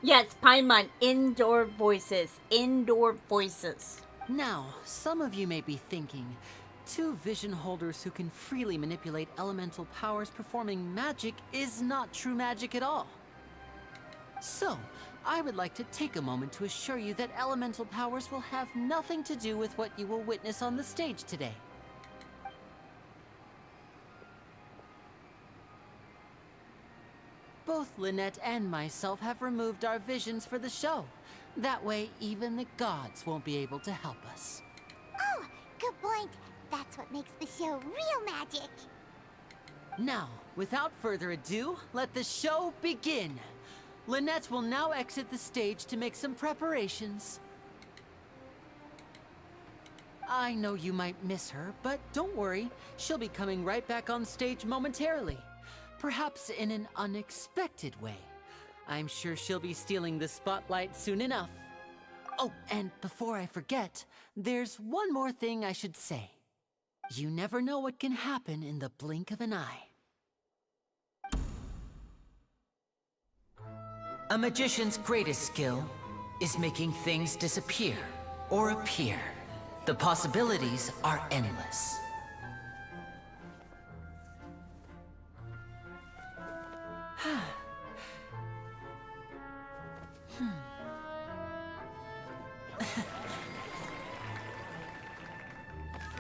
Yes, Paimon, indoor voices. Indoor voices.
Now, some of you may be thinking, two vision holders who can freely manipulate elemental powers performing magic is not true magic at all. So, I would like to take a moment to assure you that elemental powers will have nothing to do with what you will witness on the stage today. Both Lynette and myself have removed our visions for the show. That way, even the gods won't be able to help us.
Oh, good point. That's what makes the show real magic.
Now, without further ado, let the show begin. Lynette will now exit the stage to make some preparations. I know you might miss her, but don't worry. She'll be coming right back on stage momentarily. Perhaps in an unexpected way. I'm sure she'll be stealing the spotlight soon enough. Oh, and before I forget, there's one more thing I should say. You never know what can happen in the blink of an eye. A magician's greatest skill is making things disappear or appear. The possibilities are endless.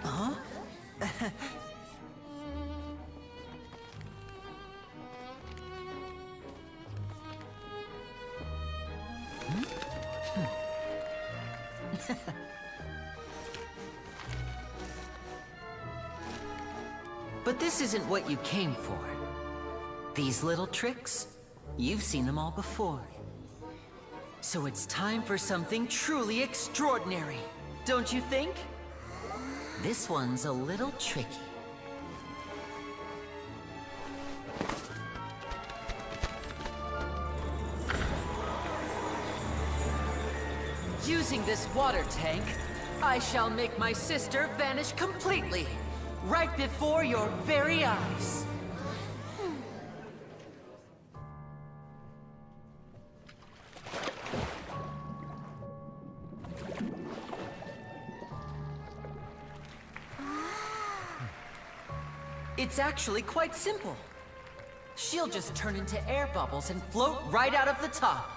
Huh? But this isn't what you came for. These little tricks, you've seen them all before. So it's time for something truly extraordinary, don't you think? This one's a little tricky. Using this water tank, I shall make my sister vanish completely, right before your very eyes. It's actually quite simple. She'll just turn into air bubbles and float right out of the top.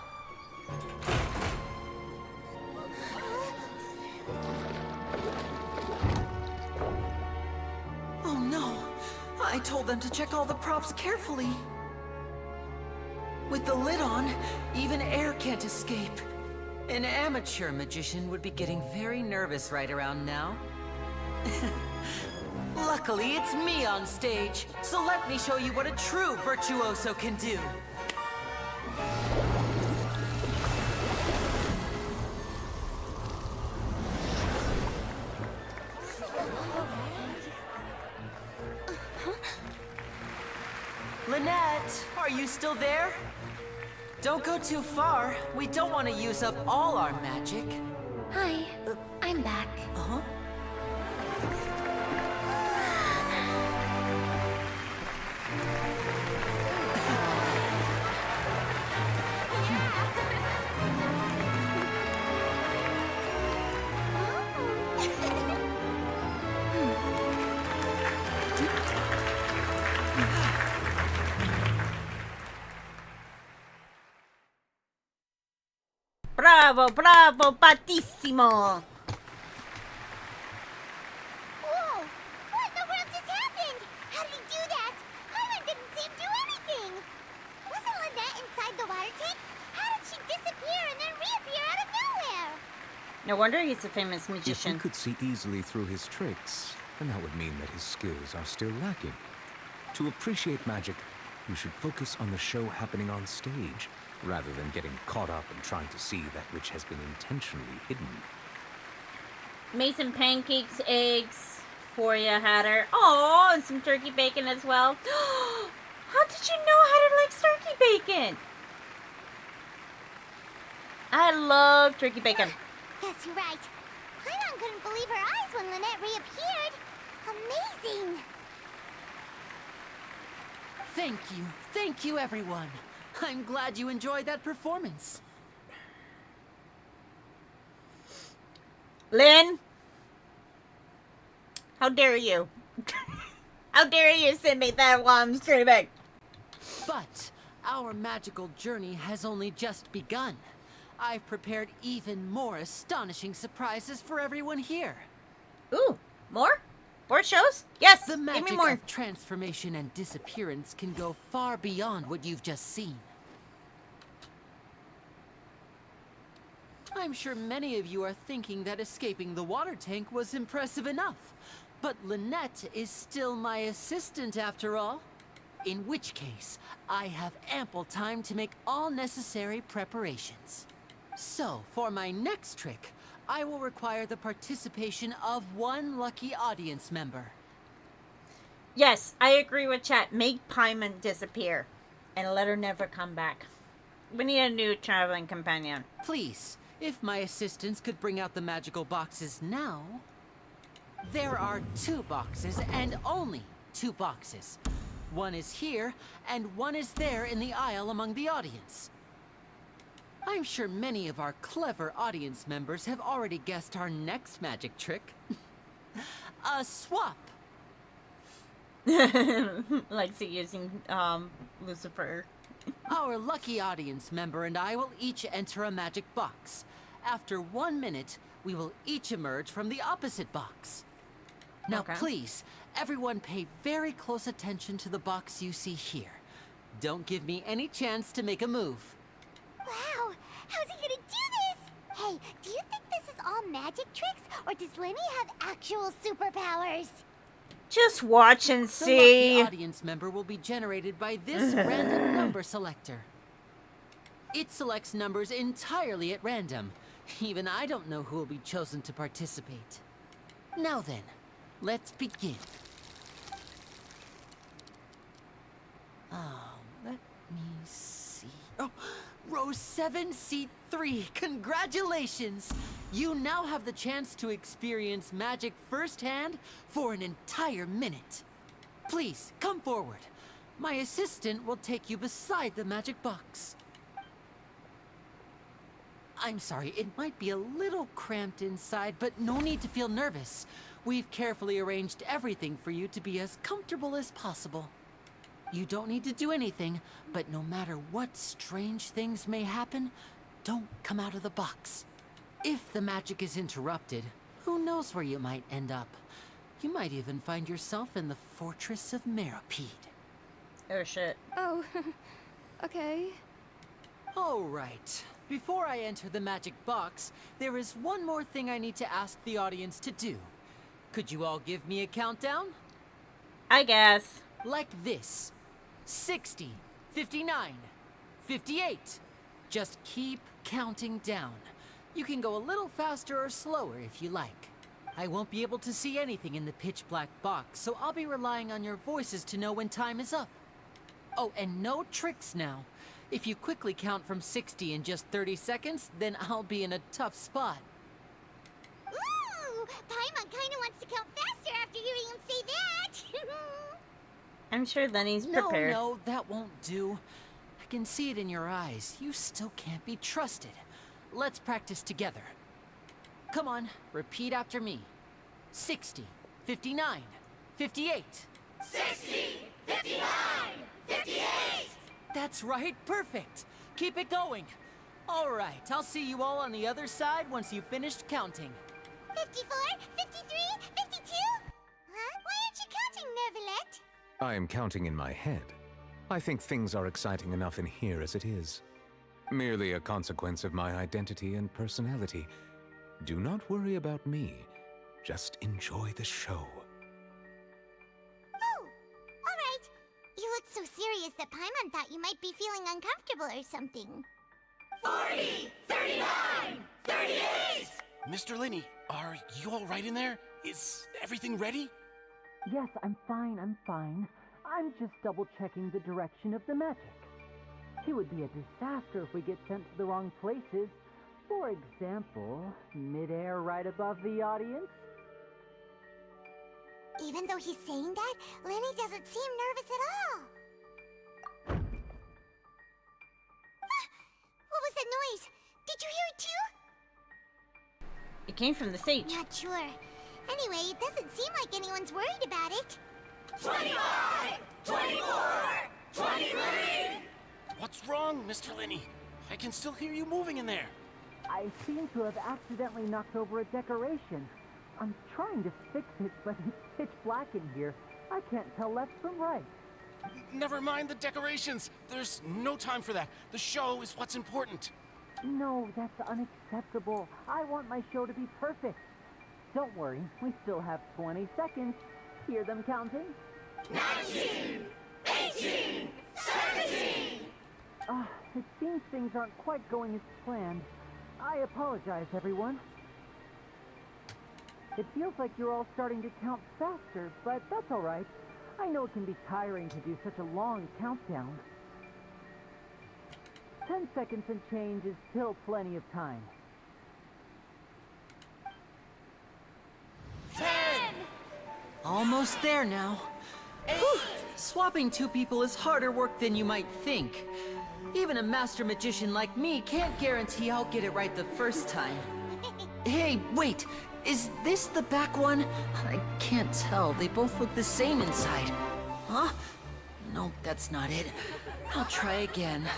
Oh no! I told them to check all the props carefully. With the lid on, even air can't escape. An amateur magician would be getting very nervous right around now. Luckily, it's me on stage, so let me show you what a true virtuoso can do. Lynette, are you still there? Don't go too far. We don't want to use up all our magic.
Hi, I'm back.
Uh-huh.
Bravo, bravo, patissimo!
Whoa! What in the world just happened? How did he do that? Paimon didn't see him do anything! Wasn't Lynette inside the water tank? How did she disappear and then reappear out of nowhere?
No wonder he's a famous
If we
magician.
could see easily through his tricks, then that would mean that his skills are still lacking. To appreciate magic, you should focus on the show happening on stage, rather than getting caught up in trying to see that which has been intentionally hidden.
Made some pancakes, eggs for you, Hatter. Oh, and some turkey bacon as well. How did you know Hatter likes turkey bacon? I love turkey bacon.
Guess you're right. Paimon couldn't believe her eyes when Lynette reappeared. Amazing!
Thank you everyone. I'm glad you enjoyed that performance.
Lynn? How dare you? How dare you send me that while I'm streaming?
But our magical journey has only just begun. I've prepared even more astonishing surprises for everyone here.
Ooh, more? More shows? Yes,
The
give
magic
me more.
of transformation and disappearance can go far beyond what you've just seen. I'm sure many of you are thinking that escaping the water tank was impressive enough. But Lynette is still my assistant after all. In which case, I have ample time to make all necessary preparations. So, for my next trick, I will require the participation of one lucky audience member.
Yes, I agree with chat. Make Paimon disappear and let her never come back. We need a new traveling companion.
Please, if my assistants could bring out the magical boxes now. There are 2 boxes and only 2 boxes. One is here and one is there in the aisle among the audience. I'm sure many of our clever audience members have already guessed our next magic trick. A swap.
Lexi using Lucifer.
Our lucky audience member and I will each enter a magic box. After 1 minute, we will each emerge from the opposite box. Now please, everyone pay very close attention to the box you see here. Don't give me any chance to make a move.
Wow, how's he gonna do this? Hey, do you think this is all magic tricks, or does Lenny have actual superpowers?
Just watch and
The
see.
lucky audience member will be generated by this random number selector. It selects numbers entirely at random. Even I don't know who will be chosen to participate. Now then, let's begin. Oh, let me see. Oh, row 7, seat 3. Congratulations! You now have the chance to experience magic firsthand for an entire minute. Please, come forward. My assistant will take you beside the magic box. I'm sorry, it might be a little cramped inside, but no need to feel nervous. We've carefully arranged everything for you to be as comfortable as possible. You don't need to do anything, but no matter what strange things may happen, don't come out of the box. If the magic is interrupted, who knows where you might end up? You might even find yourself in the Fortress of Meropide.
Oh shit.
Oh, okay.
All right. Before I enter the magic box, there is one more thing I need to ask the audience to do. Could you all give me a countdown?
I guess.
Like this. 60, 59, 58. Just keep counting down. You can go a little faster or slower if you like. I won't be able to see anything in the pitch black box, so I'll be relying on your voices to know when time is up. Oh, and no tricks now. If you quickly count from 60 in just 30 seconds, then I'll be in a tough spot.
Ooh, Paimon kinda wants to count faster after hearing him say that.
I'm sure Lenny's prepared.
No, that won't do. I can see it in your eyes. You still can't be trusted. Let's practice together. Come on, repeat after me. 60, 59, 58.
60, 59, 58!
That's right, perfect. Keep it going. All right, I'll see you all on the other side once you've finished counting.
54, 53, 52? Huh? Why aren't you counting, Nervalet?
I am counting in my head. I think things are exciting enough in here as it is. Merely a consequence of my identity and personality. Do not worry about me. Just enjoy the show.
Oh, all right. You look so serious that Paimon thought you might be feeling uncomfortable or something.
40, 39, 38!
Mr. Linney, are you all right in there? Is everything ready?
Yes, I'm fine, I'm fine. I'm just double-checking the direction of the magic. It would be a disaster if we get sent to the wrong places. For example, midair right above the audience.
Even though he's saying that, Lenny doesn't seem nervous at all. Ah, what was that noise? Did you hear it too?
It came from the stage.
Not sure. Anyway, it doesn't seem like anyone's worried about it.
25, 24, 23!
What's wrong, Mr. Linney? I can still hear you moving in there.
I seem to have accidentally knocked over a decoration. I'm trying to fix it, but it's pitch black in here. I can't tell left from right.
Never mind the decorations. There's no time for that. The show is what's important.
No, that's unacceptable. I want my show to be perfect. Don't worry, we still have 20 seconds. Hear them counting?
19, 18, 17.
It seems things aren't quite going as planned. I apologize, everyone. It feels like you're all starting to count faster, but that's all right. I know it can be tiring to do such a long countdown. 10 seconds and change is still plenty of time.
10.
Almost there now. Whew. Swapping two people is harder work than you might think. Even a master magician like me can't guarantee I'll get it right the first time. Hey, wait! Is this the back one? I can't tell. They both look the same inside. Huh? Nope, that's not it. I'll try again.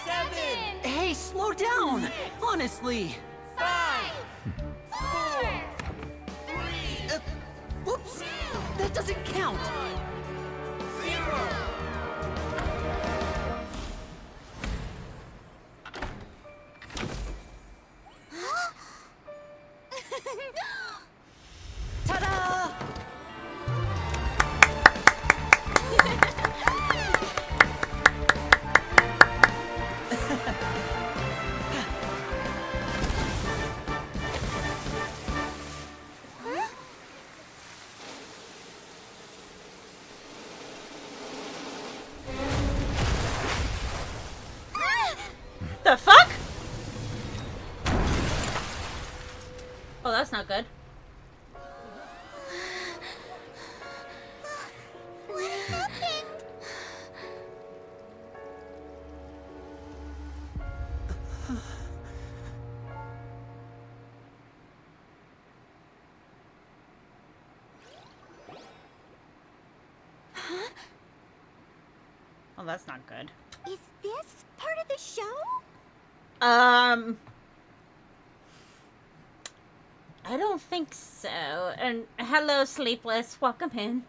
7.
Hey, slow down! Honestly!
5, 4, 3,
Whoops! That doesn't count!
0.
Ta-da!
The fuck? Oh, that's not good.
What happened?
Oh, that's not good.
Is this part of the show?
I don't think so. And hello, Sleepless. Welcome in.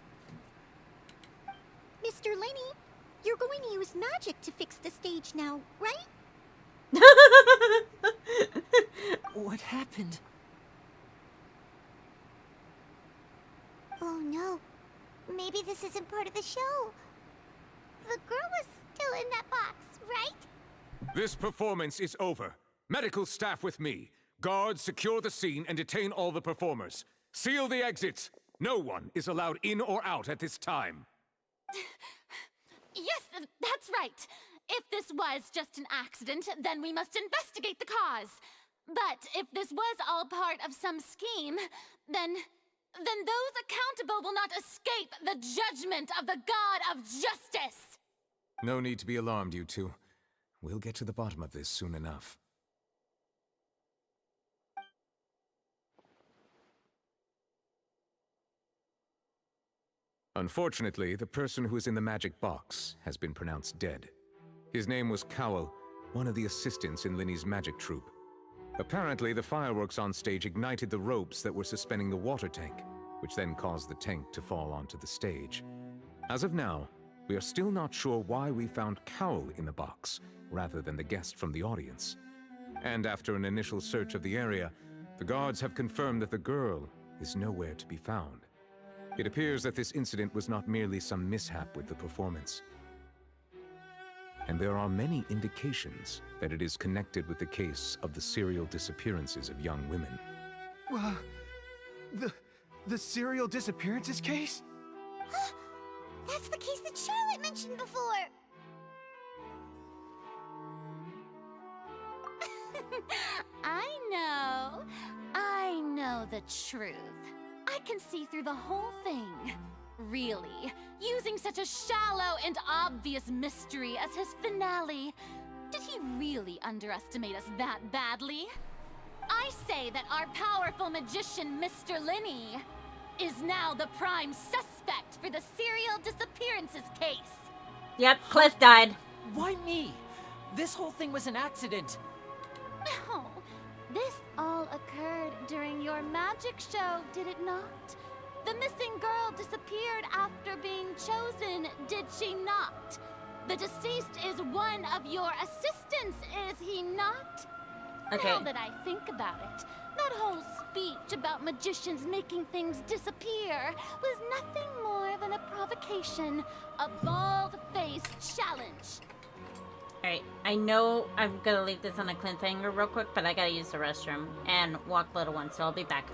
Mr. Lenny, you're going to use magic to fix the stage now, right?
What happened?
Oh no. Maybe this isn't part of the show. The girl was still in that box, right?
This performance is over. Medical staff with me. Guards, secure the scene and detain all the performers. Seal the exits. No one is allowed in or out at this time.
Yes, that's right. If this was just an accident, then we must investigate the cause. But if this was all part of some scheme, then those accountable will not escape the judgment of the God of Justice.
No need to be alarmed, you two. We'll get to the bottom of this soon enough. Unfortunately, the person who is in the magic box has been pronounced dead. His name was Cowell, one of the assistants in Linny's magic troupe. Apparently, the fireworks on stage ignited the ropes that were suspending the water tank, which then caused the tank to fall onto the stage. As of now, we are still not sure why we found Cowell in the box, rather than the guest from the audience. And after an initial search of the area, the guards have confirmed that the girl is nowhere to be found. It appears that this incident was not merely some mishap with the performance. And there are many indications that it is connected with the case of the serial disappearances of young women.
The serial disappearances case?
That's the case that Charlotte mentioned before.
I know the truth. I can see through the whole thing. Really, using such a shallow and obvious mystery as his finale. Did he really underestimate us that badly? I say that our powerful magician, Mr. Linny, is now the prime suspect for the serial disappearances case.
Yep, Cliff died.
Why me? This whole thing was an accident.
No, this all occurred during your magic show, did it not? The missing girl disappeared after being chosen, did she not? The deceased is one of your assistants, is he not?
Okay.
Now that I think about it, that whole speech about magicians making things disappear was nothing more than a provocation, a bald-faced challenge.
Alright, I know I'm gonna leave this on a cliffhanger real quick, but I gotta use the restroom and walk little one, so I'll be back.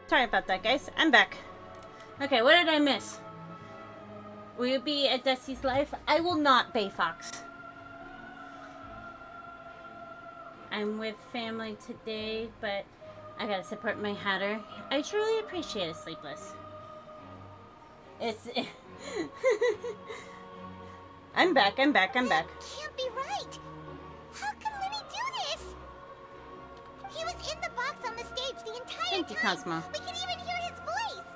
Sorry about that, guys. I'm back. Okay, what did I miss? Will you be at Dusty's life? I will not, Bay Fox. I'm with family today, but I gotta support my hatter. I truly appreciate a sleepless. It's... I'm back.
Can't be right. How can Lenny do this? He was in the box on the stage the entire
Thank you,
time.
Cosmo.
We can even hear his voice.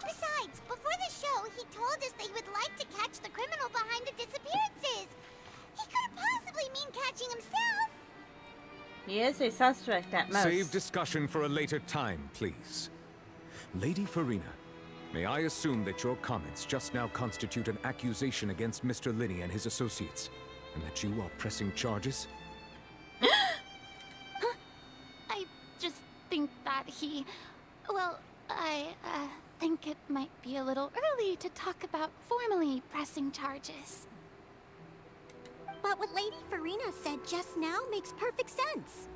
Besides, before the show, he told us that he would like to catch the criminal behind the disappearances. He couldn't possibly mean catching himself.
He is a suspect at most.
Save discussion for a later time, please. Lady Farina, may I assume that your comments just now constitute an accusation against Mr. Linney and his associates, and that you are pressing charges?
I just think that he... Well, I think it might be a little early to talk about formally pressing charges.
But what Lady Farina said just now makes perfect sense.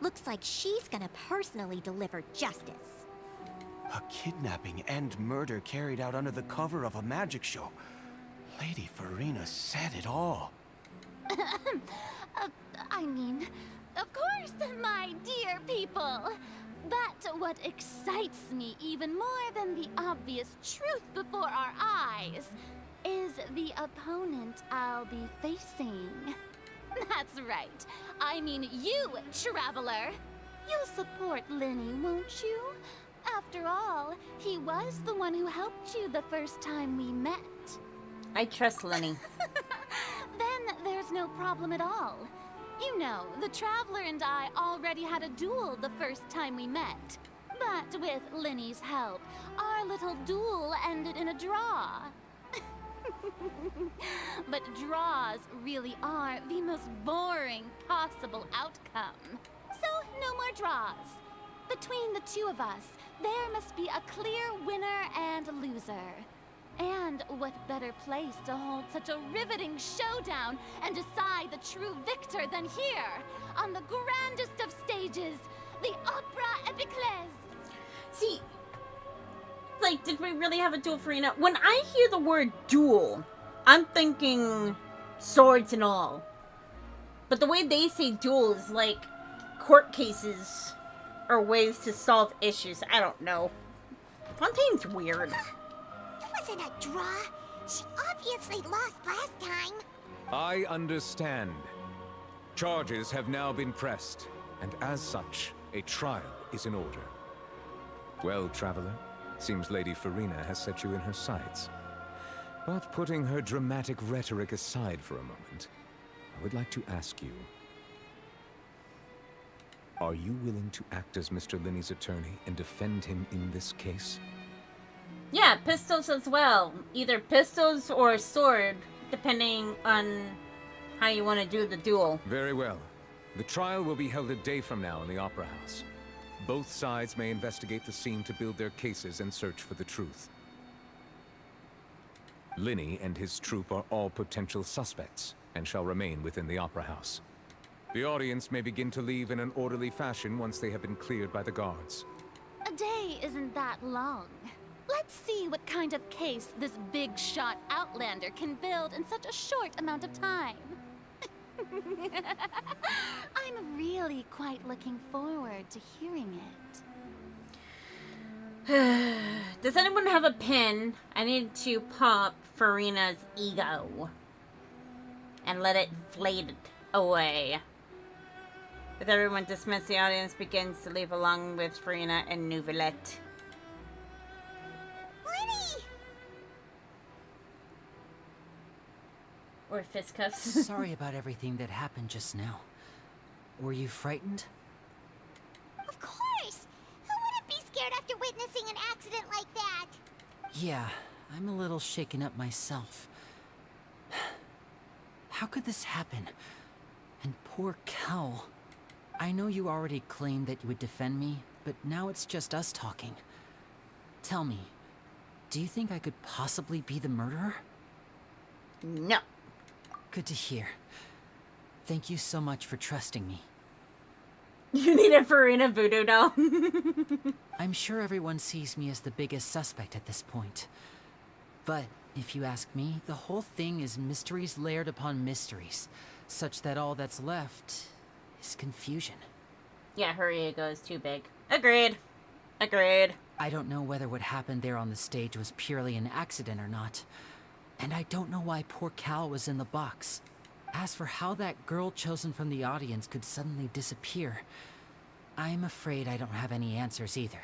Looks like she's gonna personally deliver justice.
A kidnapping and murder carried out under the cover of a magic show. Lady Farina said it all.
I mean, of course, my dear people. But what excites me even more than the obvious truth before our eyes is the opponent I'll be facing. That's right. I mean you, Traveler. You'll support Lenny, won't you? After all, he was the one who helped you the first time we met.
I trust Lenny.
Then there's no problem at all. You know, the Traveler and I already had a duel the first time we met. But with Lenny's help, our little duel ended in a draw. But draws really are the most boring possible outcome. So, no more draws. Between the two of us, there must be a clear winner and loser. And what better place to hold such a riveting showdown and decide the true victor than here, on the grandest of stages, the Opera Epiclese.
See, like, did we really have a duel, Farina? When I hear the word duel, I'm thinking swords and all. But the way they say duel is like court cases or ways to solve issues. I don't know. Fontaine's weird.
It wasn't a draw. She obviously lost last time.
I understand. Charges have now been pressed, and as such, a trial is in order. Well, Traveler, seems Lady Farina has set you in her sights. But putting her dramatic rhetoric aside for a moment, I would like to ask you, are you willing to act as Mr. Linney's attorney and defend him in this case?
Yeah, pistols as well. Either pistols or a sword, depending on how you want to do the duel.
Very well. The trial will be held a day from now in the Opera House. Both sides may investigate the scene to build their cases and search for the truth. Linney and his troupe are all potential suspects and shall remain within the Opera House. The audience may begin to leave in an orderly fashion once they have been cleared by the guards.
A day isn't that long. Let's see what kind of case this big shot Outlander can build in such a short amount of time. I'm really quite looking forward to hearing
it. Does anyone have a pin? I need to pop Farina's ego and let it inflate away. With everyone dismissed, the audience begins to leave along with Farina and Nouvellette.
Lenny!
Or fistcuffs.
Sorry about everything that happened just now. Were you frightened?
Of course! Who wouldn't be scared after witnessing an accident like that?
Yeah, I'm a little shaken up myself. How could this happen? And poor Cal. I know you already claimed that you would defend me, but now it's just us talking. Tell me, do you think I could possibly be the murderer?
No.
Good to hear. Thank you so much for trusting me.
You need a Farina voodoo doll.
I'm sure everyone sees me as the biggest suspect at this point. But if you ask me, the whole thing is mysteries layered upon mysteries, such that all that's left is confusion.
Yeah, her ego is too big. Agreed. Agreed.
I don't know whether what happened there on the stage was purely an accident or not. And I don't know why poor Cal was in the box. As for how that girl chosen from the audience could suddenly disappear, I'm afraid I don't have any answers either.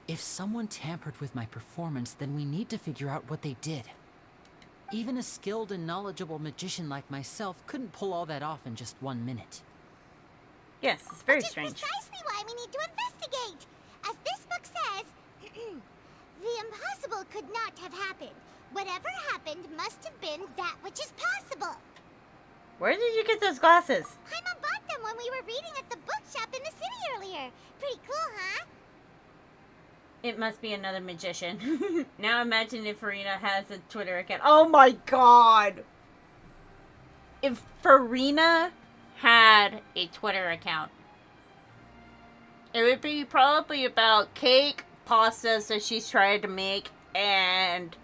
If someone tampered with my performance, then we need to figure out what they did. Even a skilled and knowledgeable magician like myself couldn't pull all that off in just 1 minute.
Yes, it's very
Which is
strange.
precisely why we need to investigate. As this book says, the impossible could not have happened. Whatever happened must have been that which is possible.
Where did you get those glasses?
Paimon bought them when we were reading at the bookshop in the city earlier. Pretty cool, huh?
It must be another magician. Now imagine if Farina has a Twitter account. Oh my god! If Farina had a Twitter account, it would be probably about cake, pastas that she's trying to make, and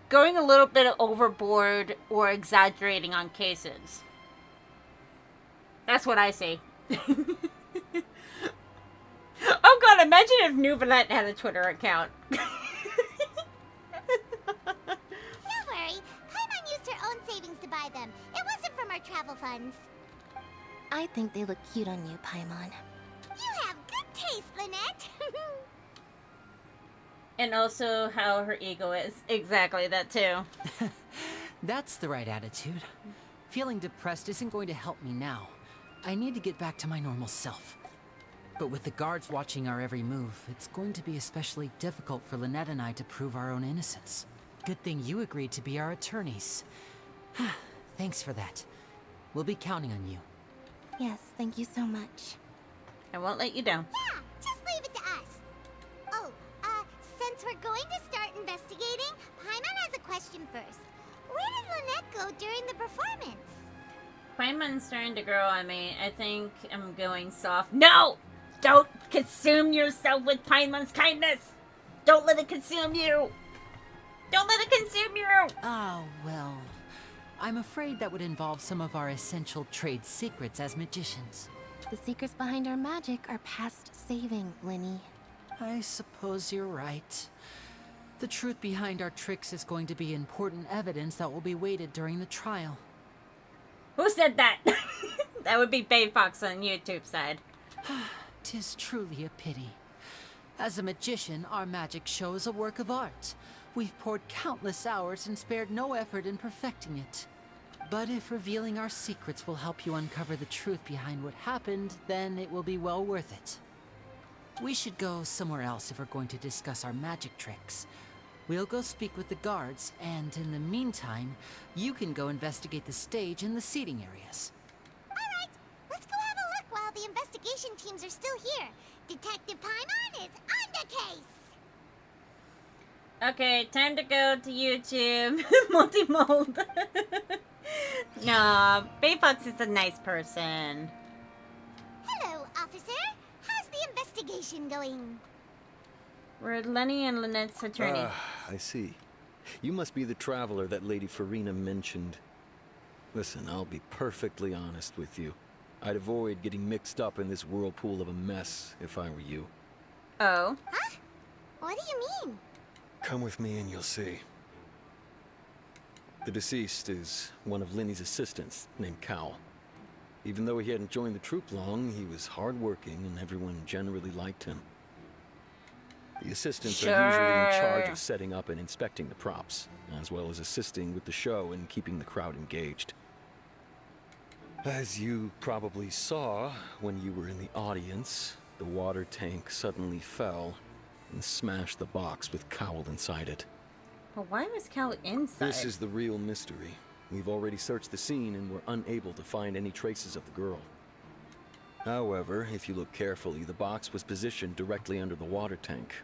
going a little bit overboard or exaggerating on cases. That's what I say. Oh god, imagine if Nuvalette had a Twitter account.
Don't worry, Paimon used her own savings to buy them. It wasn't from our travel funds.
I think they look cute on you, Paimon.
You have good taste, Lynette.
And also how her ego is. Exactly, that too.
That's the right attitude. Feeling depressed isn't going to help me now. I need to get back to my normal self. But with the guards watching our every move, it's going to be especially difficult for Lynette and I to prove our own innocence. Good thing you agreed to be our attorneys. Thanks for that. We'll be counting on you.
Yes, thank you so much.
I won't let you down.
Yeah, just leave it to us. Oh, since we're going to start investigating, Paimon has a question first. Where did Lynette go during the performance?
Paimon's starting to grow on me. I think I'm going soft. No! Don't consume yourself with Paimon's kindness! Don't let it consume you! Don't let it consume you!
Oh, well. I'm afraid that would involve some of our essential trade secrets as magicians.
The secrets behind our magic are past saving, Linny.
I suppose you're right. The truth behind our tricks is going to be important evidence that will be weighted during the trial.
Who said that? That would be Bay Fox on YouTube side.
'Tis truly a pity. As a magician, our magic show is a work of art. We've poured countless hours and spared no effort in perfecting it. But if revealing our secrets will help you uncover the truth behind what happened, then it will be well worth it. We should go somewhere else if we're going to discuss our magic tricks. We'll go speak with the guards, and in the meantime, you can go investigate the stage and the seating areas.
Alright, let's go have a look while the investigation teams are still here. Detective Paimon is on the case!
Okay, time to go to YouTube. Multi-mold. No, Bay Fox is a nice person.
Hello, officer. How's the investigation going?
We're Lenny and Lynette's attorney.
I see. You must be the traveler that Lady Farina mentioned. Listen, I'll be perfectly honest with you. I'd avoid getting mixed up in this whirlpool of a mess if I were you.
Oh?
Huh? What do you mean?
Come with me and you'll see. The deceased is one of Linny's assistants, named Cal. Even though he hadn't joined the troupe long, he was hardworking and everyone generally liked him. The assistants are usually in charge of setting up and inspecting the props, as well as assisting with the show and keeping the crowd engaged. As you probably saw when you were in the audience, the water tank suddenly fell and smashed the box with Cowl inside it.
But why was Cal inside?
This is the real mystery. We've already searched the scene and were unable to find any traces of the girl. However, if you look carefully, the box was positioned directly under the water tank.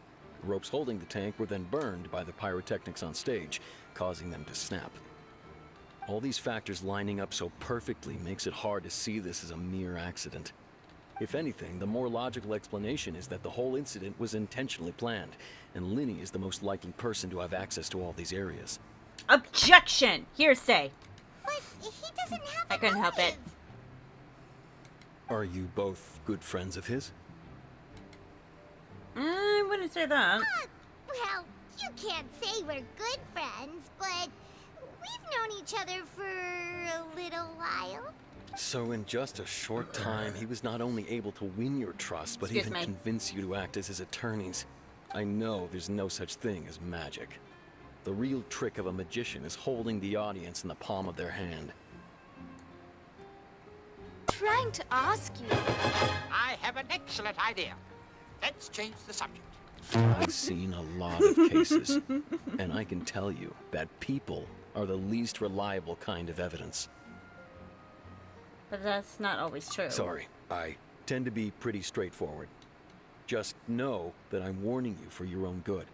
The ropes holding the tank were then burned by the pyrotechnics on stage, causing them to snap. All these factors lining up so perfectly makes it hard to see this as a mere accident. If anything, the more logical explanation is that the whole incident was intentionally planned, and Linny is the most likely person to have access to all these areas.
Objection! Hearsay.
But he doesn't have
I couldn't help it.
Are you both good friends of his?
I wouldn't say that.
Well, you can't say we're good friends, but we've known each other for a little while.
So in just a short time, he was not only able to win your trust, but even convince you to act as his attorneys. I know there's no such thing as magic. The real trick of a magician is holding the audience in the palm of their hand.
Trying to ask you.
I have an excellent idea. Let's change the subject.
I've seen a lot of cases, and I can tell you that people are the least reliable kind of evidence.
But that's not always true.
Sorry, I tend to be pretty straightforward. Just know that I'm warning you for your own good.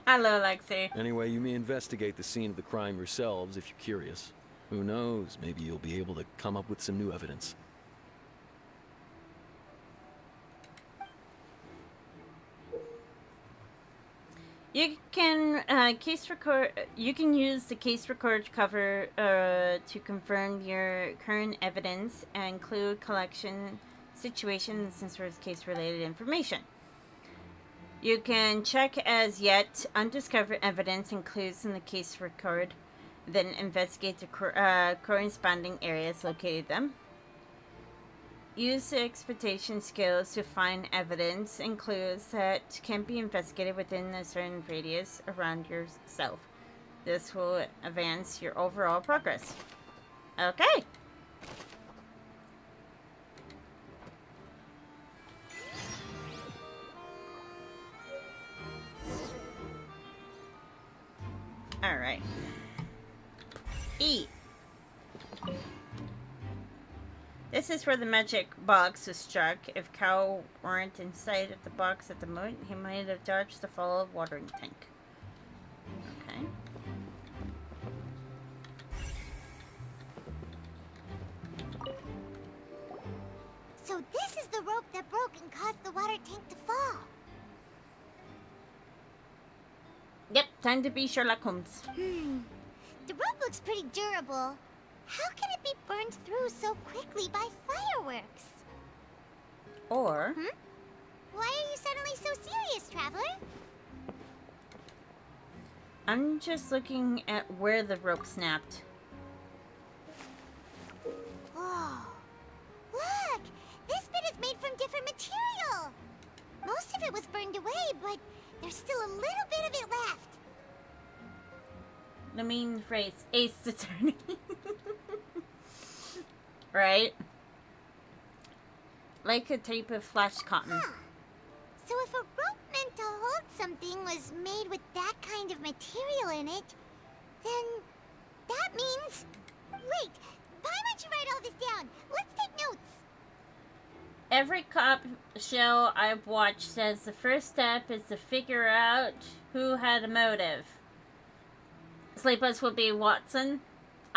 Hello, Lexi.
Anyway, you may investigate the scene of the crime yourselves if you're curious. Who knows, maybe you'll be able to come up with some new evidence.
You can You can use the case record cover to confirm your current evidence and include collection, situation, and sensors case-related information. You can check as yet undiscovered evidence includes in the case record, then investigate the corresponding areas located them. Use the expectation skills to find evidence and clues that can be investigated within a certain radius around yourself. This will advance your overall progress. Okay. All right. E. This is where the magic box was struck. If Cal weren't inside of the box at the moment, he might have dodged the fall of watering tank. Okay.
So this is the rope that broke and caused the water tank to fall.
Yep, time to be Sherlock Holmes.
The rope looks pretty durable. How can it be burned through so quickly by fireworks?
Or...
Why are you suddenly so serious, Traveler?
I'm just looking at where the rope snapped.
Oh, look! This bit is made from different material. Most of it was burned away, but there's still a little bit of it left.
The main phrase, Ace Attorney. Right? Like a type of flash cotton.
So if a rope meant to hold something was made with that kind of material in it, then that means... Wait, why don't you write all this down? Let's take notes.
Every cop show I've watched says the first step is to figure out who had a motive. Sleepless would be Watson.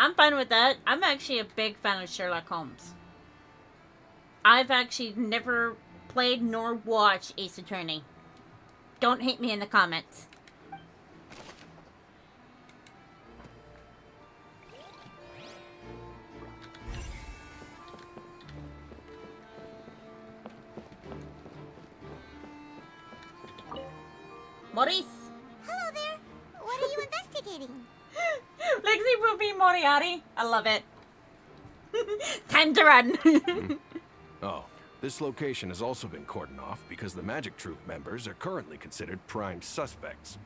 I'm fine with that. I'm actually a big fan of Sherlock Holmes. I've actually never played nor watched Ace Attorney. Don't hate me in the comments. Maurice.
Hello there. What are you investigating?
Lexi will be Moriarty. I love it. Time to run.
Oh, this location has also been cordoned off because the Magic Troop members are currently considered prime suspects.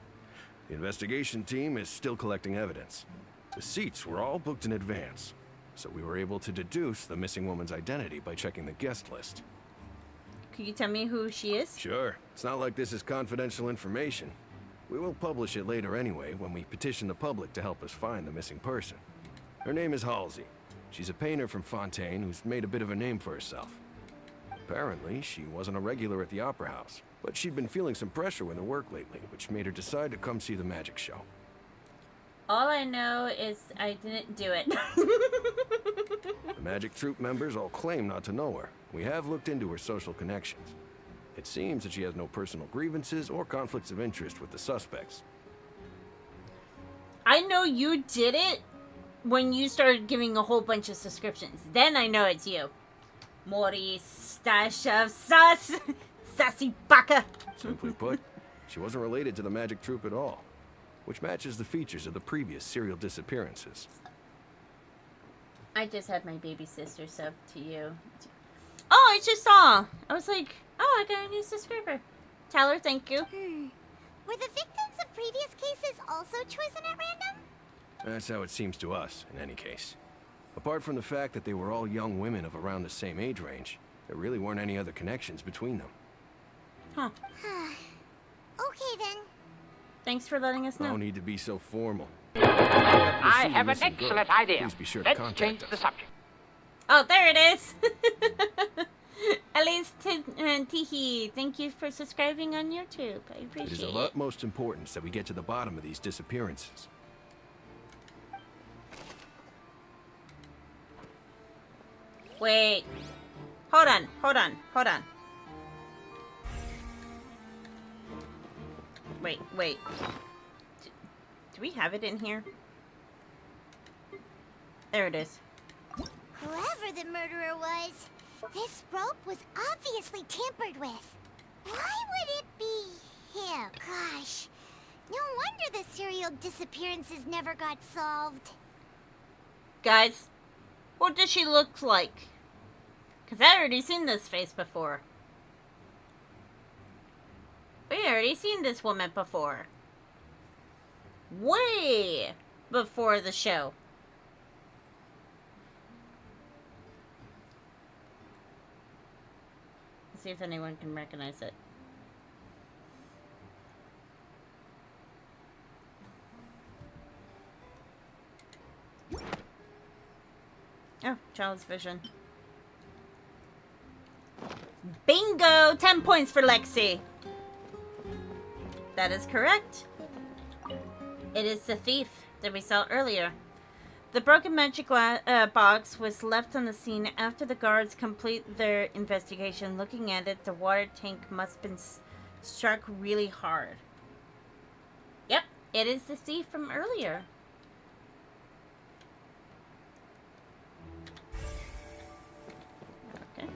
The investigation team is still collecting evidence. The seats were all booked in advance, so we were able to deduce the missing woman's identity by checking the guest list.
Could you tell me who she is?
Sure. It's not like this is confidential information. We will publish it later anyway when we petition the public to help us find the missing person. Her name is Halsey. She's a painter from Fontaine who's made a bit of a name for herself. Apparently, she wasn't a regular at the Opera House, but she'd been feeling some pressure with her work lately, which made her decide to come see the magic show.
All I know is I didn't do it.
The Magic Troop members all claim not to know her. We have looked into her social connections. It seems that she has no personal grievances or conflicts of interest with the suspects.
I know you did it when you started giving a whole bunch of subscriptions. Then I know it's you. Mori stash of sus. Sassy baka.
Simply put, she wasn't related to the Magic Troop at all, which matches the features of the previous serial disappearances.
I just had my baby sister sub to you. Oh, I just saw. I was like, oh, I got a new subscriber. Tell her thank you.
Were the victims of previous cases also chosen at random?
That's how it seems to us, in any case. Apart from the fact that they were all young women of around the same age range, there really weren't any other connections between them.
Huh.
Okay then.
Thanks for letting us know.
No need to be so formal.
I have an excellent idea.
Please be sure
Let's
to
change
contact
the
us.
subject.
Oh, there it is. At least Tihi, thank you for subscribing on YouTube. I
It
appreciate
is of utmost importance that we get to the bottom of these disappearances.
Wait. Hold on. Wait. Do we have it in here? There it is.
Whoever the murderer was, this rope was obviously tampered with. Why would it be him? Gosh, no wonder the serial disappearances never got solved.
Guys, what does she look like? Because I already seen this face before. We already seen this woman before. Way before the show. Let's see if anyone can recognize it. Oh, child's vision. Bingo! 10 points for Lexi. That is correct. It is the thief that we saw earlier. The broken magic box was left on the scene after the guards complete their investigation. Looking at it, the water tank must have been struck really hard. Yep, it is the thief from earlier. Okay.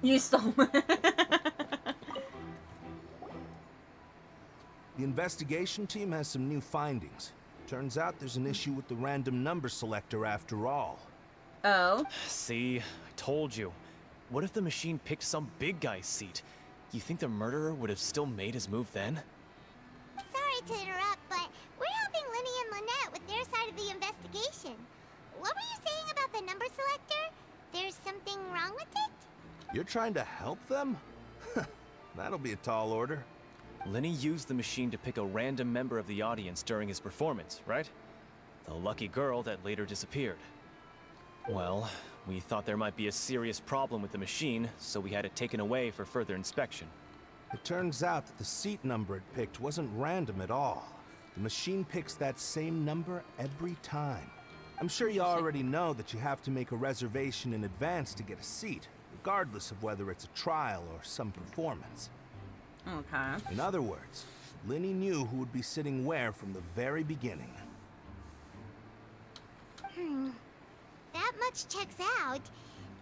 You stole.
The investigation team has some new findings. Turns out there's an issue with the random number selector after all.
Oh?
See, I told you. What if the machine picked some big guy's seat? You think the murderer would have still made his move then?
Sorry to interrupt, but we're helping Linny and Lynette with their side of the investigation. What were you saying about the number selector? There's something wrong with it?
You're trying to help them? That'll be a tall order.
Linny used the machine to pick a random member of the audience during his performance, right? The lucky girl that later disappeared. Well, we thought there might be a serious problem with the machine, so we had it taken away for further inspection.
It turns out that the seat number it picked wasn't random at all. The machine picks that same number every time. I'm sure you already know that you have to make a reservation in advance to get a seat, regardless of whether it's a trial or some performance.
Okay.
In other words, Linny knew who would be sitting where from the very beginning.
That much checks out.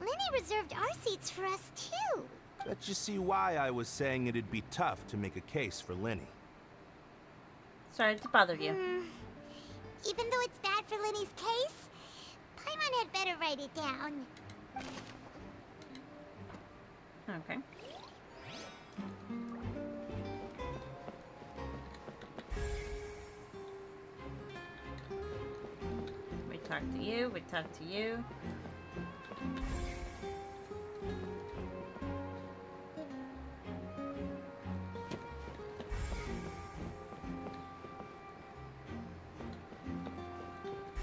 Linny reserved our seats for us too.
Bet you see why I was saying it'd be tough to make a case for Linny.
Sorry to bother you.
Even though it's bad for Linny's case, Paimon had better write it down.
Okay. We talked to you, we talked to you.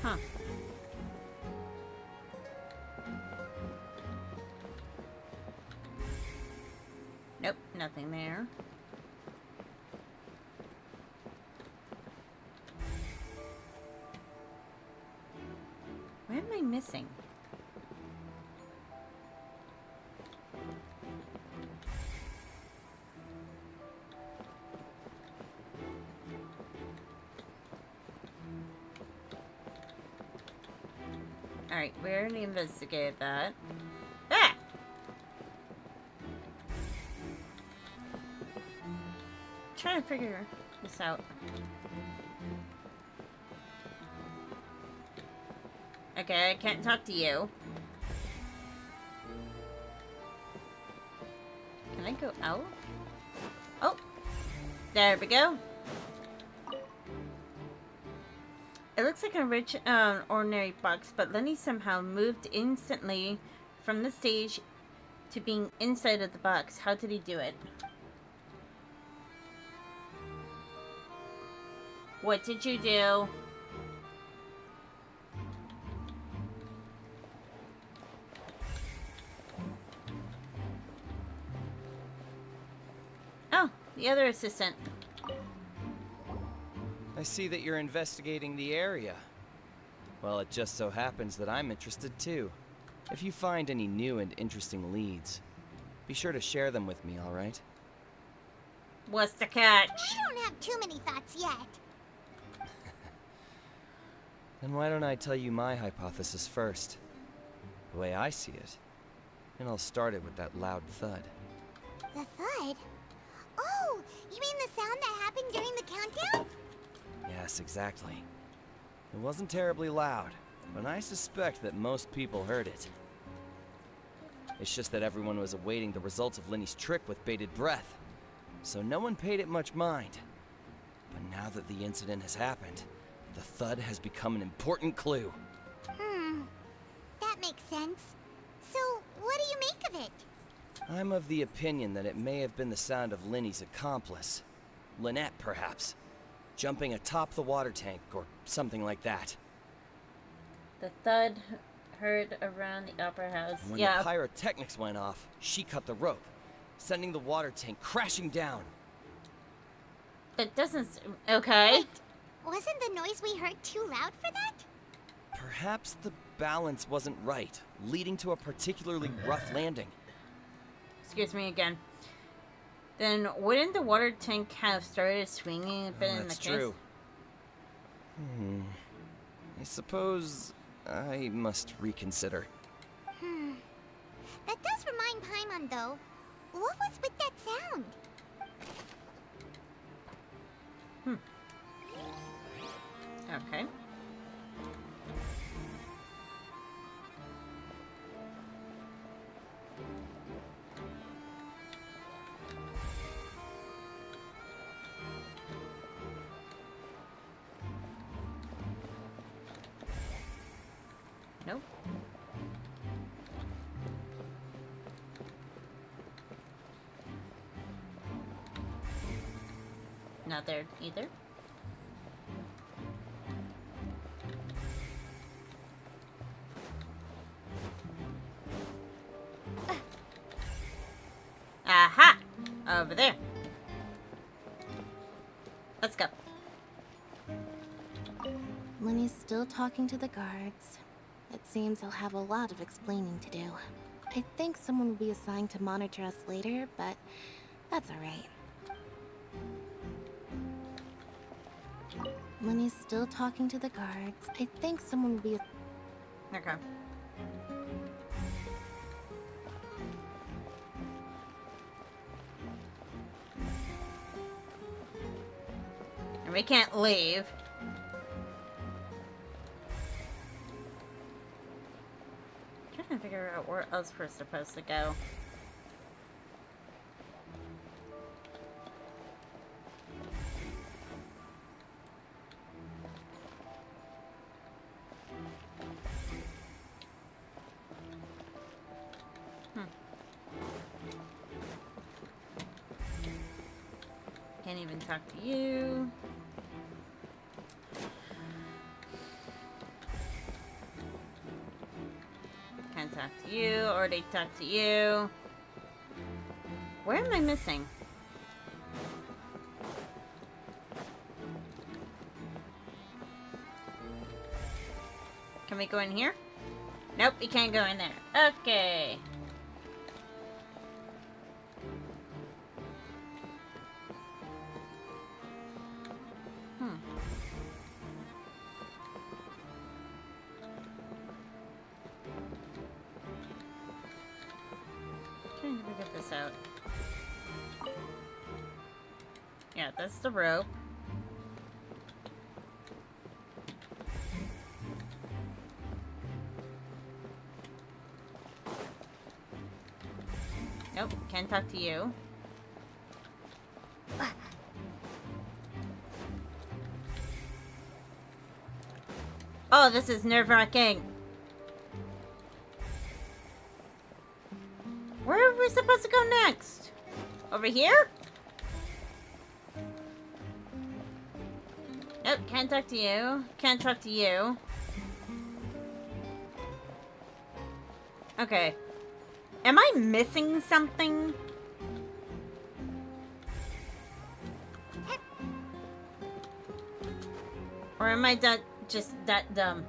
Huh. Nope, nothing there. I missing? Alright, we already investigated that. Ah! Trying to figure this out. Okay, I can't talk to you. Can I go out? Oh! There we go. It looks like a rich, ordinary box, but Lenny somehow moved instantly from the stage to being inside of the box. How did he do it? What did you do? Oh, the other assistant.
I see that you're investigating the area. Well, it just so happens that I'm interested too. If you find any new and interesting leads, be sure to share them with me, all right?
What's the catch?
I don't have too many thoughts yet.
Then why don't I tell you my hypothesis first? The way I see it. And I'll start it with that loud thud.
The thud? Oh, you mean the sound that happened during the countdown?
Yes, exactly. It wasn't terribly loud, but I suspect that most people heard it. It's just that everyone was awaiting the results of Lenny's trick with bated breath, so no one paid it much mind. But now that the incident has happened, the thud has become an important clue.
That makes sense. So, what do you make of it?
I'm of the opinion that it may have been the sound of Lenny's accomplice. Lynette, perhaps. Jumping atop the water tank, or something like that.
The thud heard around the opera house.
When the pyrotechnics went off, she cut the rope, sending the water tank crashing down.
It doesn't... Okay.
Wait, wasn't the noise we heard too loud for that?
Perhaps the balance wasn't right, leading to a particularly rough landing.
Excuse me again. Then wouldn't the water tank have started swinging a bit in the case?
That's true. I suppose I must reconsider.
That does remind Paimon, though. What was with that sound?
Okay. Nope. Not there either. Aha! Over there. Let's go.
Lenny's still talking to the guards. It seems he'll have a lot of explaining to do. I think someone will be assigned to monitor us later, but that's alright. Lenny's still talking to the guards. I think someone will be...
Okay. And we can't leave. I'm trying to figure out where else we're supposed to go. Can't even talk to you. Can't talk to you. Already talked to you. Where am I missing? Can we go in here? Nope, you can't go in there. Okay. Trying to figure this out. Yeah, that's the rope. Nope, can't talk to you. Oh, this is nerve-wracking. Where are we supposed to go next? Over here? Nope, can't talk to you. Can't talk to you. Okay. Am I missing something? Or am I just that dumb?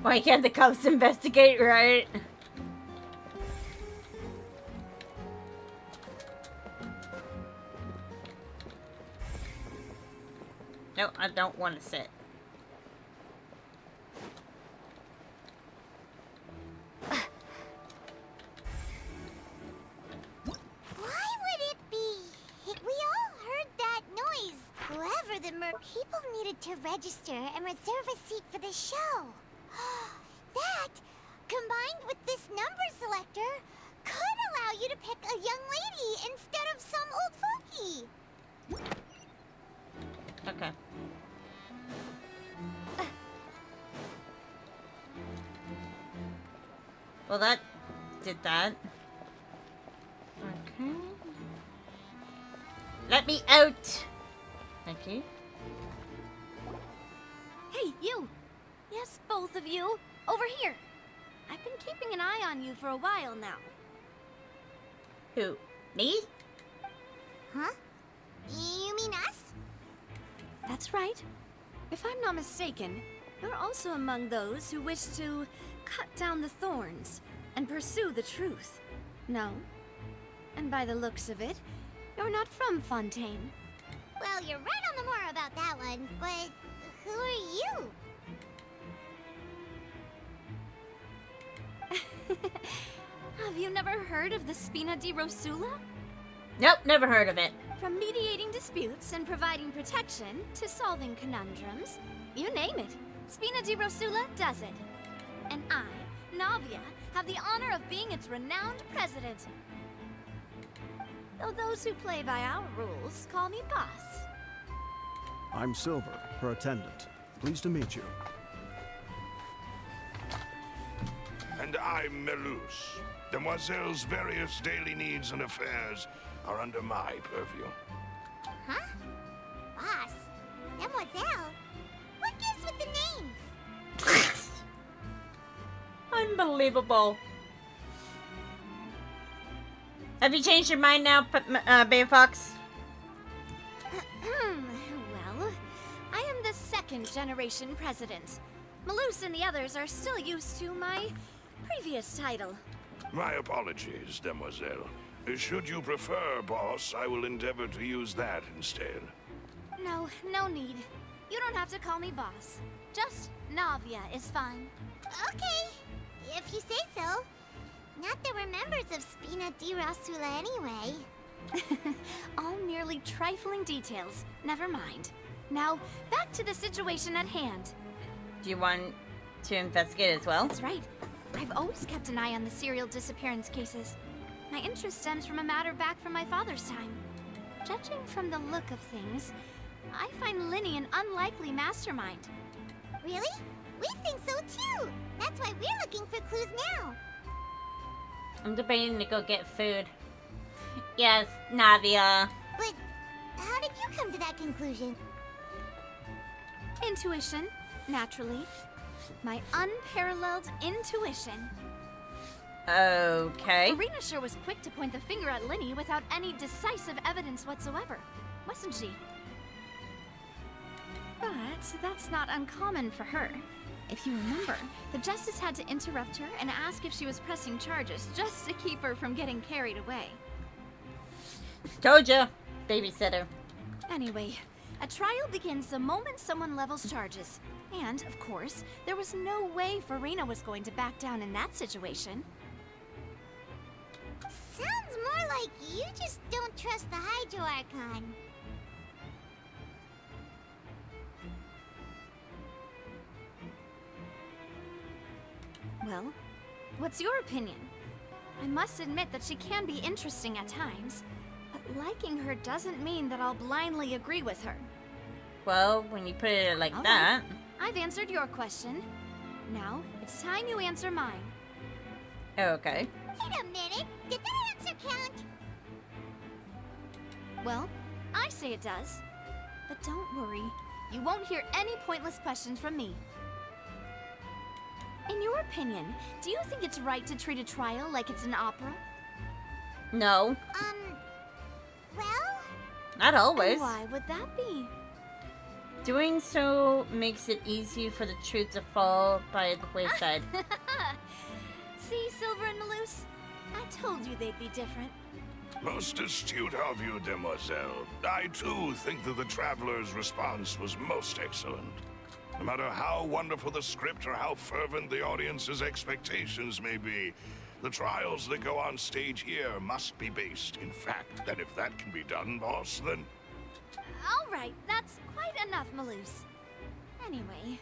Why can't the cops investigate, right? No, I don't want to sit.
People needed to register and reserve a seat for the show. That, combined with this number selector, could allow you to pick a young lady instead of some old fogey.
Okay. Well, that did that. Okay. Let me out! Thank you.
Hey, you! Yes, both of you. Over here. I've been keeping an eye on you for a while now.
Who? Me?
Huh? You mean us?
That's right. If I'm not mistaken, you're also among those who wish to cut down the thorns and pursue the truth. No? And by the looks of it, you're not from Fontaine.
Well, you're right on the more about that one, but who are you?
Have you never heard of the Spina di Rosula?
Nope, never heard of it.
From mediating disputes and providing protection to solving conundrums, you name it, Spina di Rosula does it. And I, Navia, have the honor of being its renowned president. Though those who play by our rules call me boss.
I'm Silver, her attendant. Pleased to meet you.
And I'm Melus. Demoiselle's various daily needs and affairs are under my purview.
Huh? Boss? Demoiselle? What gives with the names?
Unbelievable. Have you changed your mind now, Bay Fox?
Well, I am the second generation president. Malus and the others are still used to my previous title.
My apologies, Demoiselle. Should you prefer, boss, I will endeavor to use that instead.
No, no need. You don't have to call me boss. Just Navia is fine.
Okay, if you say so. Not that we're members of Spina di Rosula anyway.
All merely trifling details. Never mind. Now, back to the situation at hand.
Do you want to investigate as well?
That's right. I've always kept an eye on the serial disappearance cases. My interest stems from a matter back from my father's time. Judging from the look of things, I find Linny an unlikely mastermind.
Really? We think so too! That's why we're looking for clues now.
I'm debating to go get food. Yes, Navia.
But how did you come to that conclusion?
Intuition, naturally. My unparalleled intuition.
Okay.
Irina sure was quick to point the finger at Linny without any decisive evidence whatsoever, wasn't she? But that's not uncommon for her. If you remember, the Justice had to interrupt her and ask if she was pressing charges just to keep her from getting carried away.
Told ya. Babysitter.
Anyway, a trial begins the moment someone levels charges. And, of course, there was no way Farina was going to back down in that situation.
Sounds more like you just don't trust the Hydro Archon.
Well, what's your opinion? I must admit that she can be interesting at times, but liking her doesn't mean that I'll blindly agree with her.
Well, when you put it like
All
that.
right. I've answered your question. Now, it's time you answer mine.
Okay.
Wait a minute, did that answer count?
Well, I say it does. But don't worry, you won't hear any pointless questions from me. In your opinion, do you think it's right to treat a trial like it's an opera?
No.
Well?
Not always.
And why would that be?
Doing so makes it easy for the truth to fall by the wayside.
See, Silver and Maloose? I told you they'd be different.
Most astute of you, demoiselle. I too think that the Traveler's response was most excellent. No matter how wonderful the script or how fervent the audience's expectations may be, the trials that go on stage here must be based in fact. And if that can be done, boss, then...
All right, that's quite enough, Maloose. Anyway,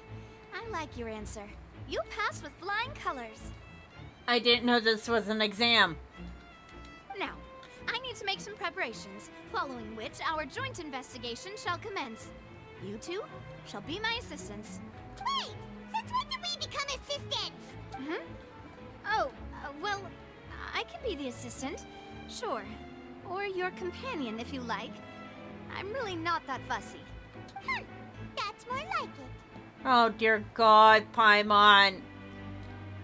I like your answer. You passed with flying colors.
I didn't know this was an exam.
Now, I need to make some preparations, following which our joint investigation shall commence. You two shall be my assistants.
Wait! Since when did we become assistants?
Oh, well, I can be the assistant, sure. Or your companion, if you like. I'm really not that fussy.
That's more like it.
Oh dear God, Paimon.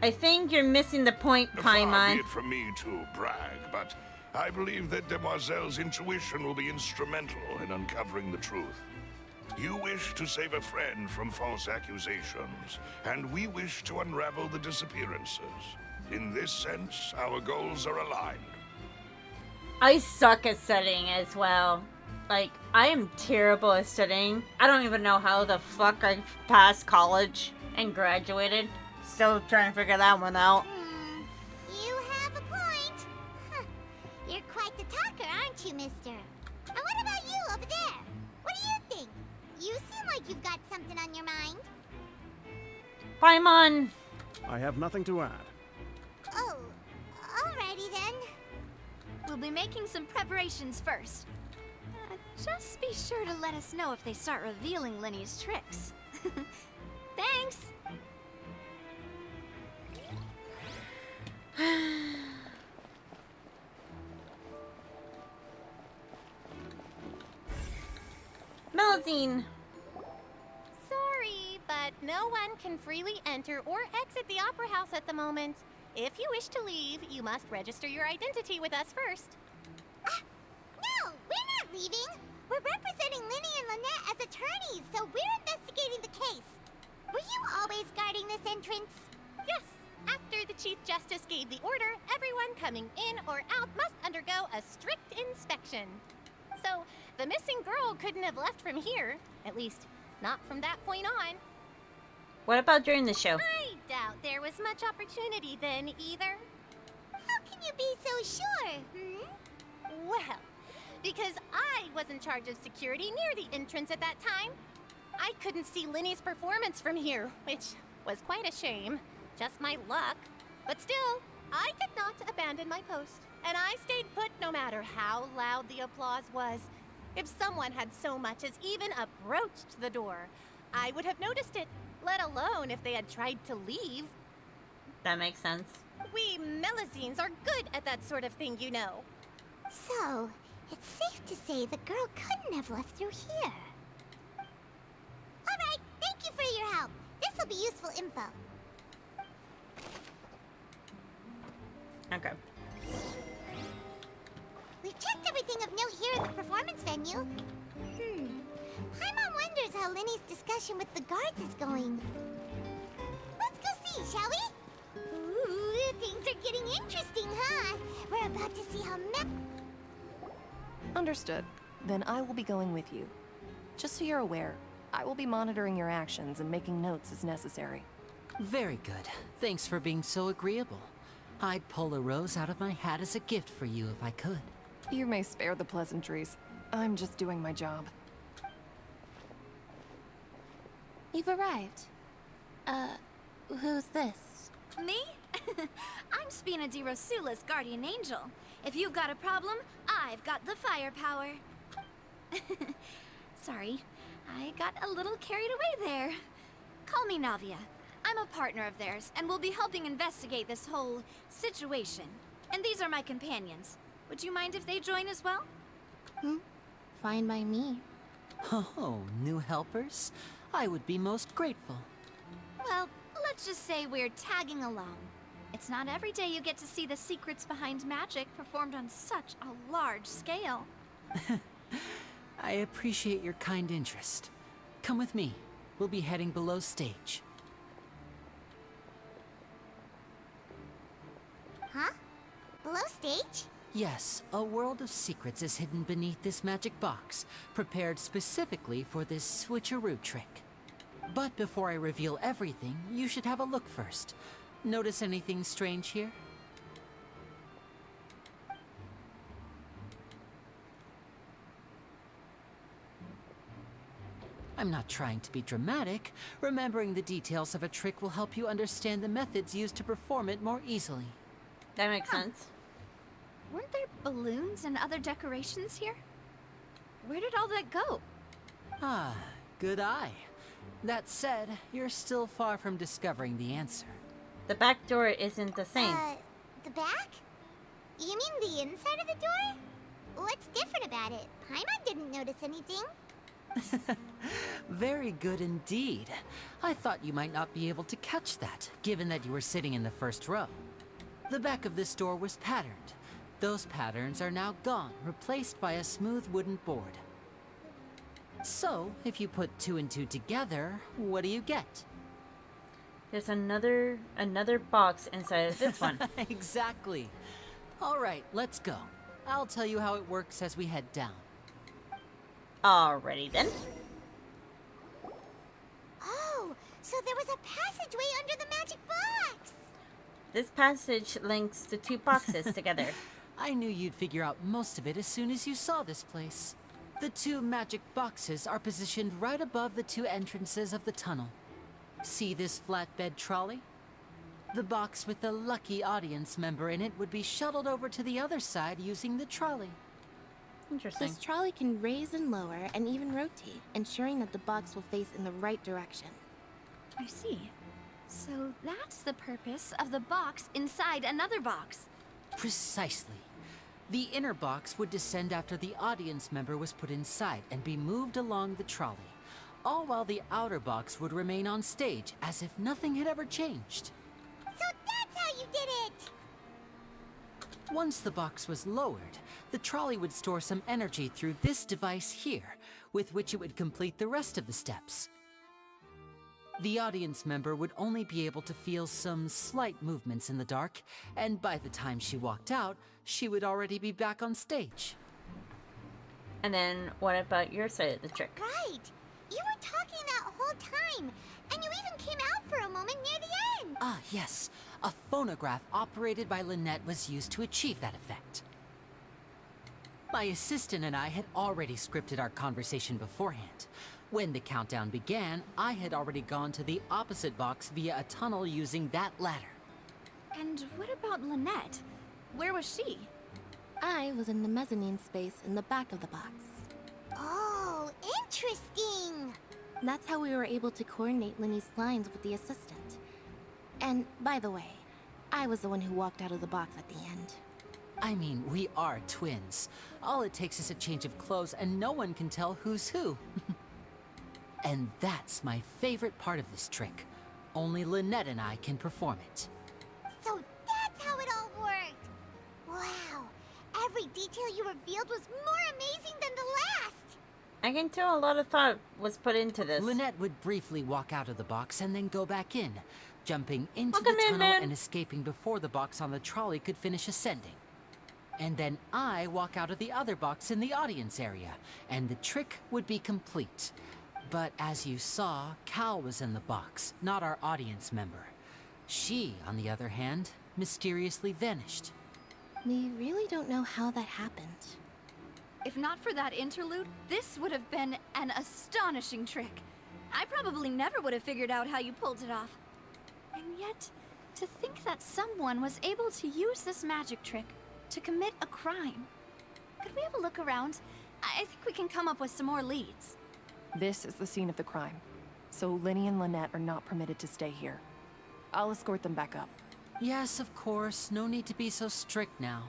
I think you're missing the point,
Far
Paimon.
be it from me to brag, but I believe that Demoiselle's intuition will be instrumental in uncovering the truth. You wish to save a friend from false accusations, and we wish to unravel the disappearances. In this sense, our goals are aligned.
I suck at studying as well. Like, I am terrible at studying. I don't even know how the fuck I passed college and graduated. Still trying to figure that one out.
You have a point. Huh. You're quite the talker, aren't you, mister? And what about you over there? What do you think? You seem like you've got something on your mind.
Paimon!
I have nothing to add.
Oh, alrighty then.
We'll be making some preparations first. Just be sure to let us know if they start revealing Lenny's tricks. Thanks!
Melusine!
Sorry, but no one can freely enter or exit the Opera House at the moment. If you wish to leave, you must register your identity with us first.
No, we're not leaving. We're representing Linny and Lynette as attorneys, so we're investigating the case. Were you always guarding this entrance?
Yes. After the Chief Justice gave the order, everyone coming in or out must undergo a strict inspection. So, the missing girl couldn't have left from here. At least, not from that point on.
What about during the show?
I doubt there was much opportunity then, either.
How can you be so sure,
Well, because I was in charge of security near the entrance at that time. I couldn't see Linny's performance from here, which was quite a shame. Just my luck. But still, I did not abandon my post. And I stayed put no matter how loud the applause was. If someone had so much as even approached the door, I would have noticed it, let alone if they had tried to leave.
That makes sense.
We Melusines are good at that sort of thing, you know.
So, it's safe to say the girl couldn't have left through here. Alright, thank you for your help. This'll be useful info.
Okay.
We've checked everything of note here at the performance venue. Paimon wonders how Linny's discussion with the guards is going. shall we? Ooh, things are getting interesting, huh? We're about to see how
Understood. Then I will be going with you. Just so you're aware, I will be monitoring your actions and making notes as necessary.
Very good. Thanks for being so agreeable. I'd pull a rose out of my hat as a gift for you if I could.
You may spare the pleasantries. I'm just doing my job.
You've arrived. Who's this?
Me? I'm Spina di Rosula's guardian angel. If you've got a problem, I've got the firepower. Sorry, I got a little carried away there. Call me Navia. I'm a partner of theirs, and will be helping investigate this whole situation. And these are my companions. Would you mind if they join as well?
Fine by me.
Oh, new helpers? I would be most grateful.
Well, let's just say we're tagging along. It's not every day you get to see the secrets behind magic performed on such a large scale.
I appreciate your kind interest. Come with me. We'll be heading below stage.
Huh? Below stage?
Yes, a world of secrets is hidden beneath this magic box, prepared specifically for this switcheroo trick. But before I reveal everything, you should have a look first. Notice anything strange here? I'm not trying to be dramatic. Remembering the details of a trick will help you understand the methods used to perform it more easily.
That makes sense.
Weren't there balloons and other decorations here? Where did all that go?
Ah, good eye. That said, you're still far from discovering the answer.
The back door isn't the same.
The back? You mean the inside of the door? What's different about it? Paimon didn't notice anything.
Very good indeed. I thought you might not be able to catch that, given that you were sitting in the first row. The back of this door was patterned. Those patterns are now gone, replaced by a smooth wooden board. So, if you put 2 and 2 together, what do you get?
There's another box inside of this one.
Exactly. All right, let's go. I'll tell you how it works as we head down.
Alrighty then.
Oh, so there was a passageway under the magic box!
This passage links the 2 boxes together.
I knew you'd figure out most of it as soon as you saw this place. The 2 magic boxes are positioned right above the 2 entrances of the tunnel. See this flatbed trolley? The box with the lucky audience member in it would be shuttled over to the other side using the trolley.
Interesting.
This trolley can raise and lower and even rotate, ensuring that the box will face in the right direction.
I see. So that's the purpose of the box inside another box.
Precisely. The inner box would descend after the audience member was put inside and be moved along the trolley, all while the outer box would remain on stage as if nothing had ever changed.
So that's how you did it!
Once the box was lowered, the trolley would store some energy through this device here, with which it would complete the rest of the steps. The audience member would only be able to feel some slight movements in the dark, and by the time she walked out, she would already be back on stage.
And then, what about your side of the trick?
Right! You were talking that whole time, and you even came out for a moment near the end!
Ah, yes. A phonograph operated by Lynette was used to achieve that effect. My assistant and I had already scripted our conversation beforehand. When the countdown began, I had already gone to the opposite box via a tunnel using that ladder.
And what about Lynette? Where was she?
I was in the mezzanine space in the back of the box.
Oh, interesting!
That's how we were able to coordinate Linny's lines with the assistant. And, by the way, I was the one who walked out of the box at the end.
I mean, we are twins. All it takes is a change of clothes and no one can tell who's who. And that's my favorite part of this trick. Only Lynette and I can perform it.
So that's how it all worked! Wow, every detail you revealed was more amazing than the last!
I can tell a lot of thought was put into this.
Lynette would briefly walk out of the box and then go back in. jumping into
Welcome
the
in,
tunnel
man.
and escaping before the box on the trolley could finish ascending. And then I walk out of the other box in the audience area, and the trick would be complete. But as you saw, Cal was in the box, not our audience member. She, on the other hand, mysteriously vanished.
We really don't know how that happened.
If not for that interlude, this would have been an astonishing trick. I probably never would have figured out how you pulled it off. And yet, to think that someone was able to use this magic trick to commit a crime. Could we have a look around? I think we can come up with some more leads.
This is the scene of the crime, so Linny and Lynette are not permitted to stay here. I'll escort them back up.
Yes, of course. No need to be so strict now.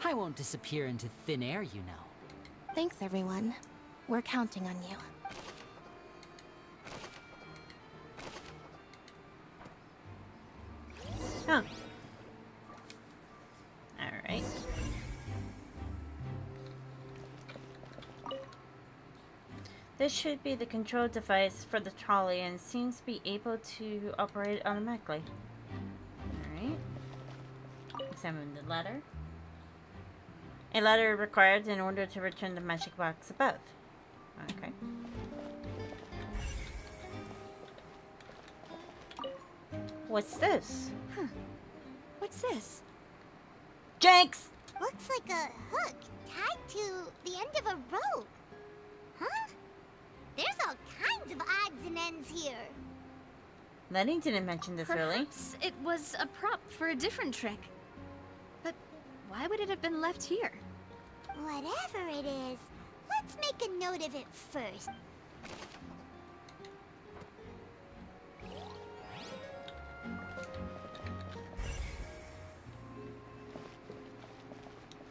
I won't disappear into thin air, you know.
Thanks, everyone. We're counting on you.
Huh. Alright. This should be the control device for the trolley and seems to be able to operate automatically. Alright. Examine the letter. A letter required in order to return the magic box above. Okay. What's this?
Huh. What's this?
Jinx!
Looks like a hook tied to the end of a rope. Huh? There's all kinds of odds and ends here.
Lenny didn't mention this really.
Perhaps it was a prop for a different trick. But why would it have been left here?
Whatever it is, let's make a note of it first.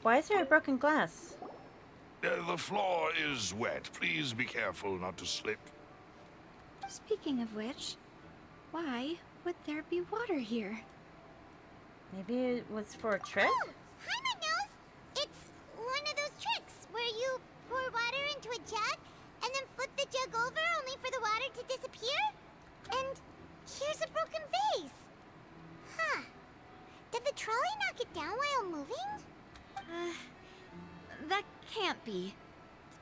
Why is there a broken glass?
The floor is wet. Please be careful not to slip.
Speaking of which, why would there be water here?
Maybe it was for a trick?
Oh, Paimon knows! It's one of those tricks where you pour water into a jug and then flip the jug over only for the water to disappear? And here's a broken vase. Huh. Did the trolley knock it down while moving?
That can't be.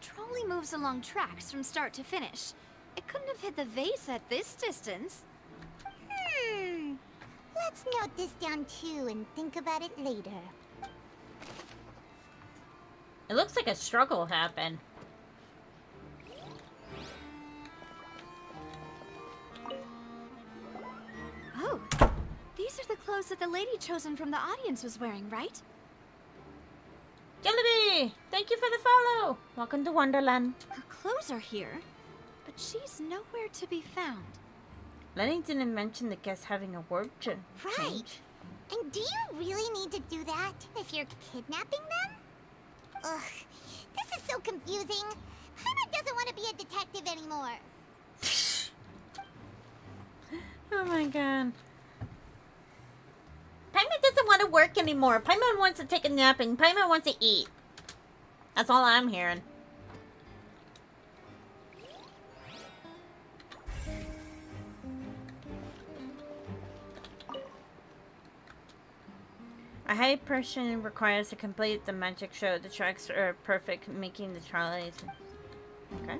The trolley moves along tracks from start to finish. It couldn't have hit the vase at this distance.
Let's note this down too and think about it later.
It looks like a struggle happened.
Oh, these are the clothes that the lady chosen from the audience was wearing, right?
Jellyby! Thank you for the follow! Welcome to Wonderland.
Her clothes are here, but she's nowhere to be found.
Lenny didn't mention the guest having a word change.
Right. And do you really need to do that if you're kidnapping them? Ugh, this is so confusing. Paimon doesn't want to be a detective anymore.
Oh my god. Paimon doesn't want to work anymore. Paimon wants to take a nap and Paimon wants to eat. That's all I'm hearing. A high person requires to complete the magic show. The tracks are perfect, making the trolleys. Okay.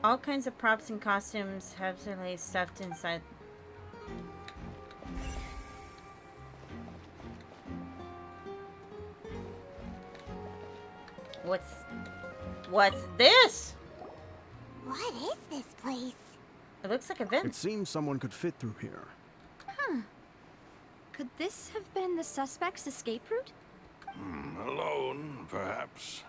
All kinds of props and costumes have to lay stuffed inside. What's this?
What is this place?
It looks like a vent.
It seems someone could fit through here.
Huh. Could this have been the suspect's escape route?
Alone, perhaps.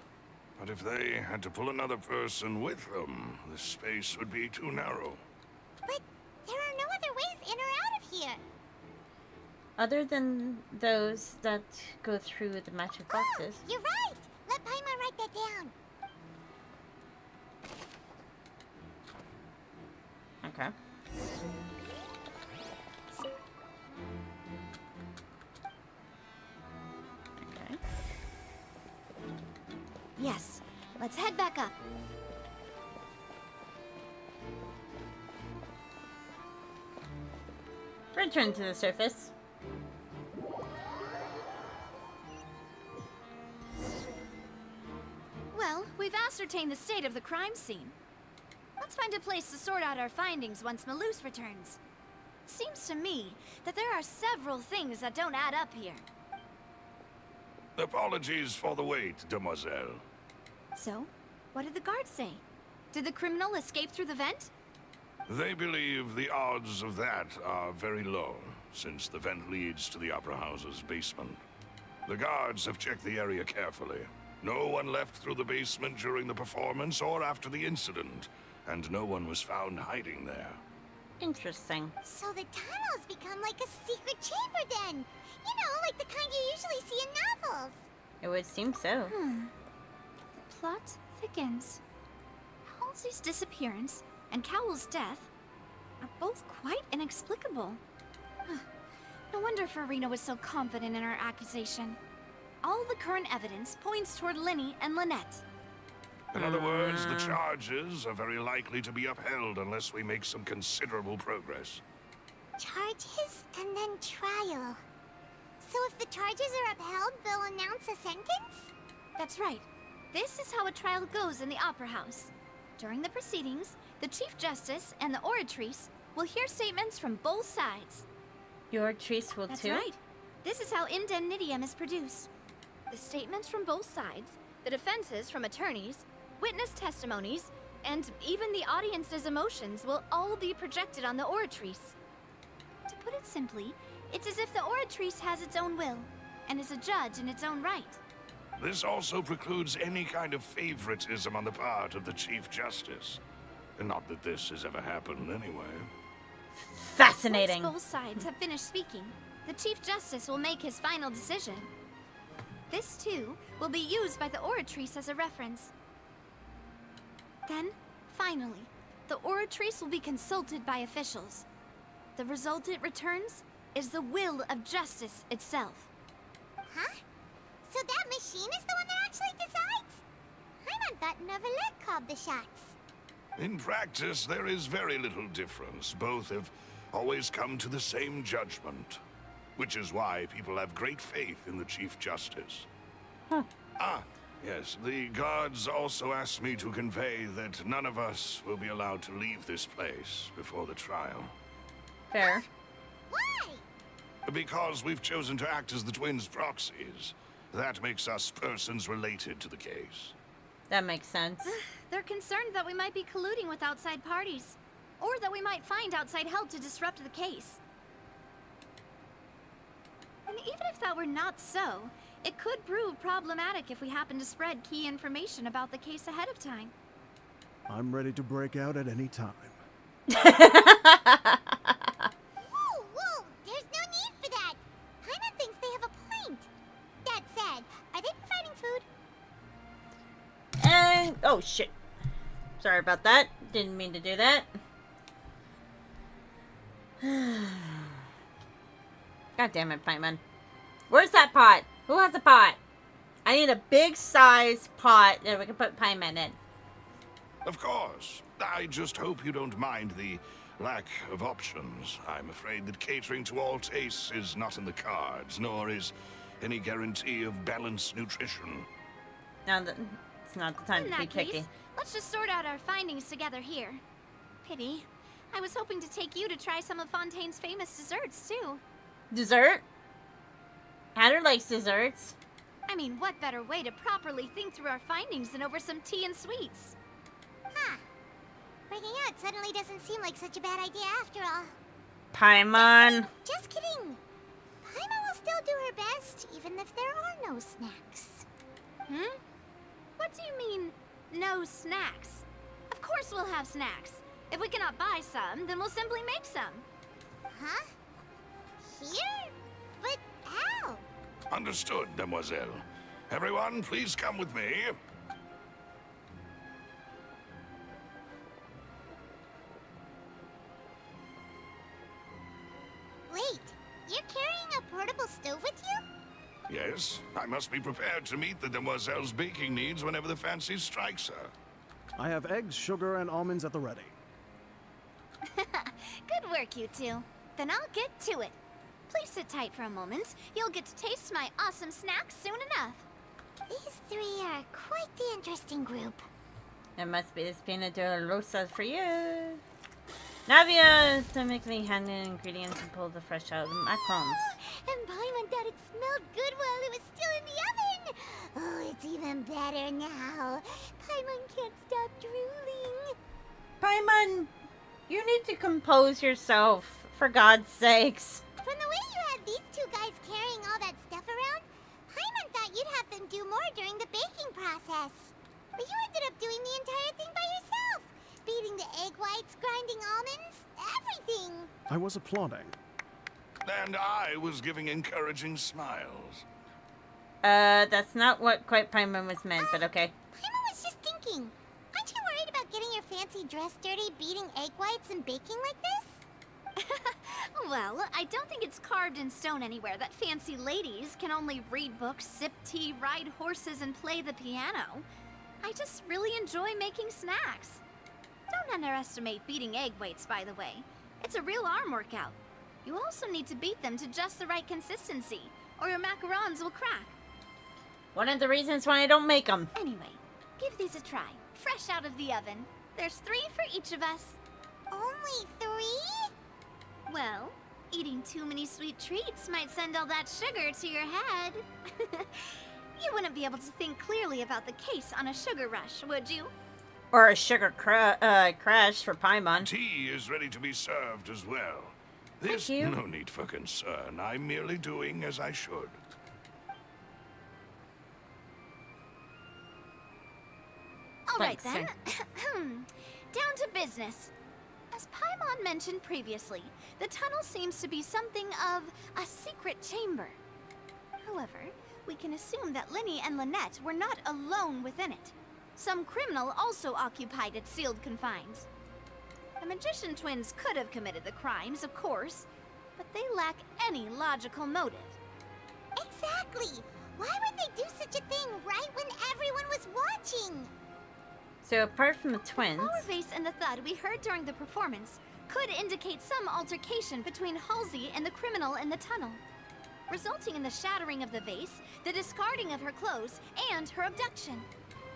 But if they had to pull another person with them, the space would be too narrow.
But there are no other ways in or out of here.
Other than those that go through the magic boxes.
Oh, you're right. Let Paimon write that down.
Okay. Okay.
Yes. Let's head back up.
return to the surface.
Well, we've ascertained the state of the crime scene. Let's find a place to sort out our findings once Malus returns. Seems to me that there are several things that don't add up here.
Apologies for the wait, demoiselle.
So, what did the guards say? Did the criminal escape through the vent?
They believe the odds of that are very low, since the vent leads to the Opera House's basement. The guards have checked the area carefully. No one left through the basement during the performance or after the incident, and no one was found hiding there.
Interesting.
So the tunnels become like a secret chamber then. You know, like the kind you usually see in novels.
It would seem so.
The plot thickens. Halsey's disappearance and Cowell's death are both quite inexplicable. No wonder Farina was so confident in her accusation. All the current evidence points toward Linny and Lynette.
In other words, the charges are very likely to be upheld unless we make some considerable progress.
Charges and then trial. So if the charges are upheld, they'll announce a sentence?
That's right. This is how a trial goes in the Opera House. During the proceedings, the Chief Justice and the Oratrice will hear statements from both sides.
Your Oratrice will
That's
too?
right. This is how indemnitium is produced. The statements from both sides, the defenses from attorneys, witness testimonies, and even the audience's emotions will all be projected on the Oratrice. To put it simply, it's as if the Oratrice has its own will, and is a judge in its own right.
This also precludes any kind of favoritism on the part of the Chief Justice. Not that this has ever happened anyway.
Fascinating.
Once both sides have finished speaking, the Chief Justice will make his final decision. This, too, will be used by the Oratrice as a reference. Then, finally, the Oratrice will be consulted by officials. The result it returns is the will of justice itself.
Huh? So that machine is the one that actually decides? Paimon thought Neuvillette called the shots.
In practice, there is very little difference. Both have always come to the same judgment, which is why people have great faith in the Chief Justice.
Huh.
Ah, yes, the guards also asked me to convey that none of us will be allowed to leave this place before the trial.
Fair.
Why?
Because we've chosen to act as the twins' proxies. That makes us persons related to the case.
That makes sense.
They're concerned that we might be colluding with outside parties, or that we might find outside help to disrupt the case. And even if that were not so, it could prove problematic if we happen to spread key information about the case ahead of time.
I'm ready to break out at any time.
Whoa, whoa! There's no need for that! Paimon thinks they have a point. That said, are they providing food?
And oh shit. Sorry about that. Didn't mean to do that. God damn it, Paimon. Where's that pot? Who has a pot? I need a big size pot that we can put Paimon in.
Of course. I just hope you don't mind the lack of options. I'm afraid that catering to all tastes is not in the cards, nor is any guarantee of balanced nutrition.
Now, it's not the time
In
to be
that
picky.
case, let's just sort out our findings together here. Pity. I was hoping to take you to try some of Fontaine's famous desserts, too.
Dessert? Hatter likes desserts.
I mean, what better way to properly think through our findings than over some tea and sweets?
Huh. Breaking out suddenly doesn't seem like such a bad idea after all.
Paimon.
Just kidding. Paimon will still do her best, even if there are no snacks.
Hmm? What do you mean, no snacks? Of course we'll have snacks. If we cannot buy some, then we'll simply make some.
Huh? Here? But how?
Understood, demoiselle. Everyone, please come with me.
Wait, you're carrying a portable stove with you?
Yes, I must be prepared to meet the demoiselle's baking needs whenever the fancy strikes her.
I have eggs, sugar, and almonds at the ready.
Good work, you two. then I'll get to it. Please sit tight for a moment. You'll get to taste my awesome snacks soon enough.
These three are quite the interesting group.
It must be this peanut de rosa for you. Navia stomachly handed ingredients and pulled the fresh out of the macarons.
And Paimon thought it smelled good while it was still in the oven. Oh, it's even better now. Paimon can't stop drooling.
Paimon, you need to compose yourself, for God's sakes.
From the way you had these two guys carrying all that stuff around, Paimon thought you'd have them do more during the baking process. But you ended up doing the entire thing by yourself. Beating the egg whites, grinding almonds, everything.
I was applauding.
And I was giving encouraging smiles.
That's not what quite Paimon was meant, but okay.
Paimon was just thinking. Aren't you worried about getting your fancy dress dirty, beating egg whites and baking like this?
Well, I don't think it's carved in stone anywhere that fancy ladies can only read books, sip tea, ride horses, and play the piano. I just really enjoy making snacks. Don't underestimate beating egg whites, by the way. It's a real arm workout. You also need to beat them to just the right consistency, or your macarons will crack.
One of the reasons why I don't make them.
Anyway, give these a try. Fresh out of the oven. There's 3 for each of us.
Only 3?
Well, eating too many sweet treats might send all that sugar to your head. You wouldn't be able to think clearly about the case on a sugar rush, would you?
Or a sugar crash for Paimon.
Tea is ready to be served as well. There's no need for concern. I'm merely doing as I should.
All right then. Down to business. As Paimon mentioned previously, the tunnel seems to be something of a secret chamber. However, we can assume that Linny and Lynette were not alone within it. Some criminal also occupied its sealed confines. The magician twins could have committed the crimes, of course, but they lack any logical motive.
Exactly! Why would they do such a thing right when everyone was watching?
So apart from the twins...
The flower vase and the thud we heard during the performance could indicate some altercation between Halsey and the criminal in the tunnel, resulting in the shattering of the vase, the discarding of her clothes, and her abduction.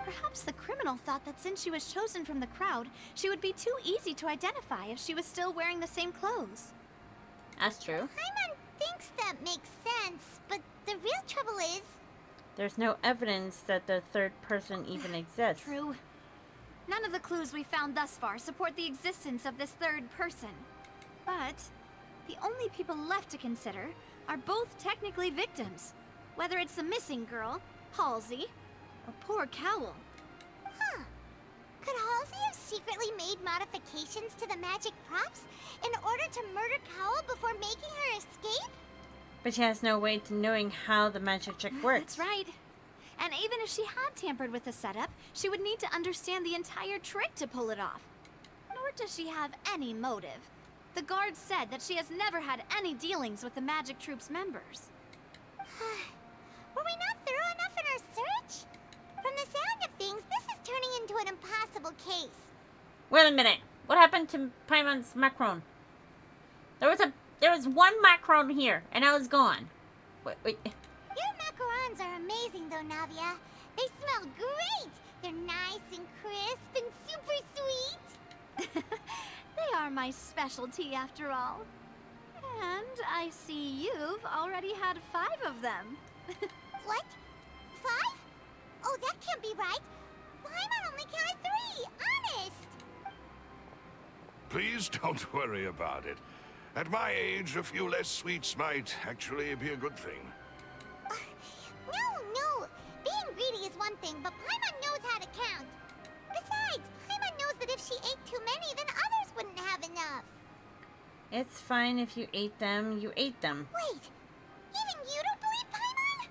Perhaps the criminal thought that since she was chosen from the crowd, she would be too easy to identify if she was still wearing the same clothes.
That's true.
Paimon thinks that makes sense, but the real trouble is...
There's no evidence that the third person even exists.
True. None of the clues we found thus far support the existence of this third person. But the only people left to consider are both technically victims. Whether it's the missing girl, Halsey, or poor Cowell.
Huh. Could Halsey have secretly made modifications to the magic props in order to murder Cowell before making her escape?
But she has no way to knowing how the magic trick works.
That's right. And even if she had tampered with the setup, she would need to understand the entire trick to pull it off. Nor does she have any motive. The guard said that she has never had any dealings with the magic troop's members.
Were we not thorough enough in our search? From the sound of things, this is turning into an impossible case.
Wait a minute. What happened to Paimon's macaron? There was one macaron here, and I was gone. Wait.
Your macarons are amazing though, Navia. They smell great! They're nice and crisp and super sweet!
They are my specialty after all. And I see you've already had 5 of them.
What? 5? Oh, that can't be right. Paimon only counted 3, honest!
Please don't worry about it. At my age, a few less sweets might actually be a good thing.
No. Being greedy is one thing, but Paimon knows how to count. Besides, Paimon knows that if she ate too many, then others wouldn't have enough.
It's fine if you ate them, you ate them.
Wait, even you don't believe Paimon?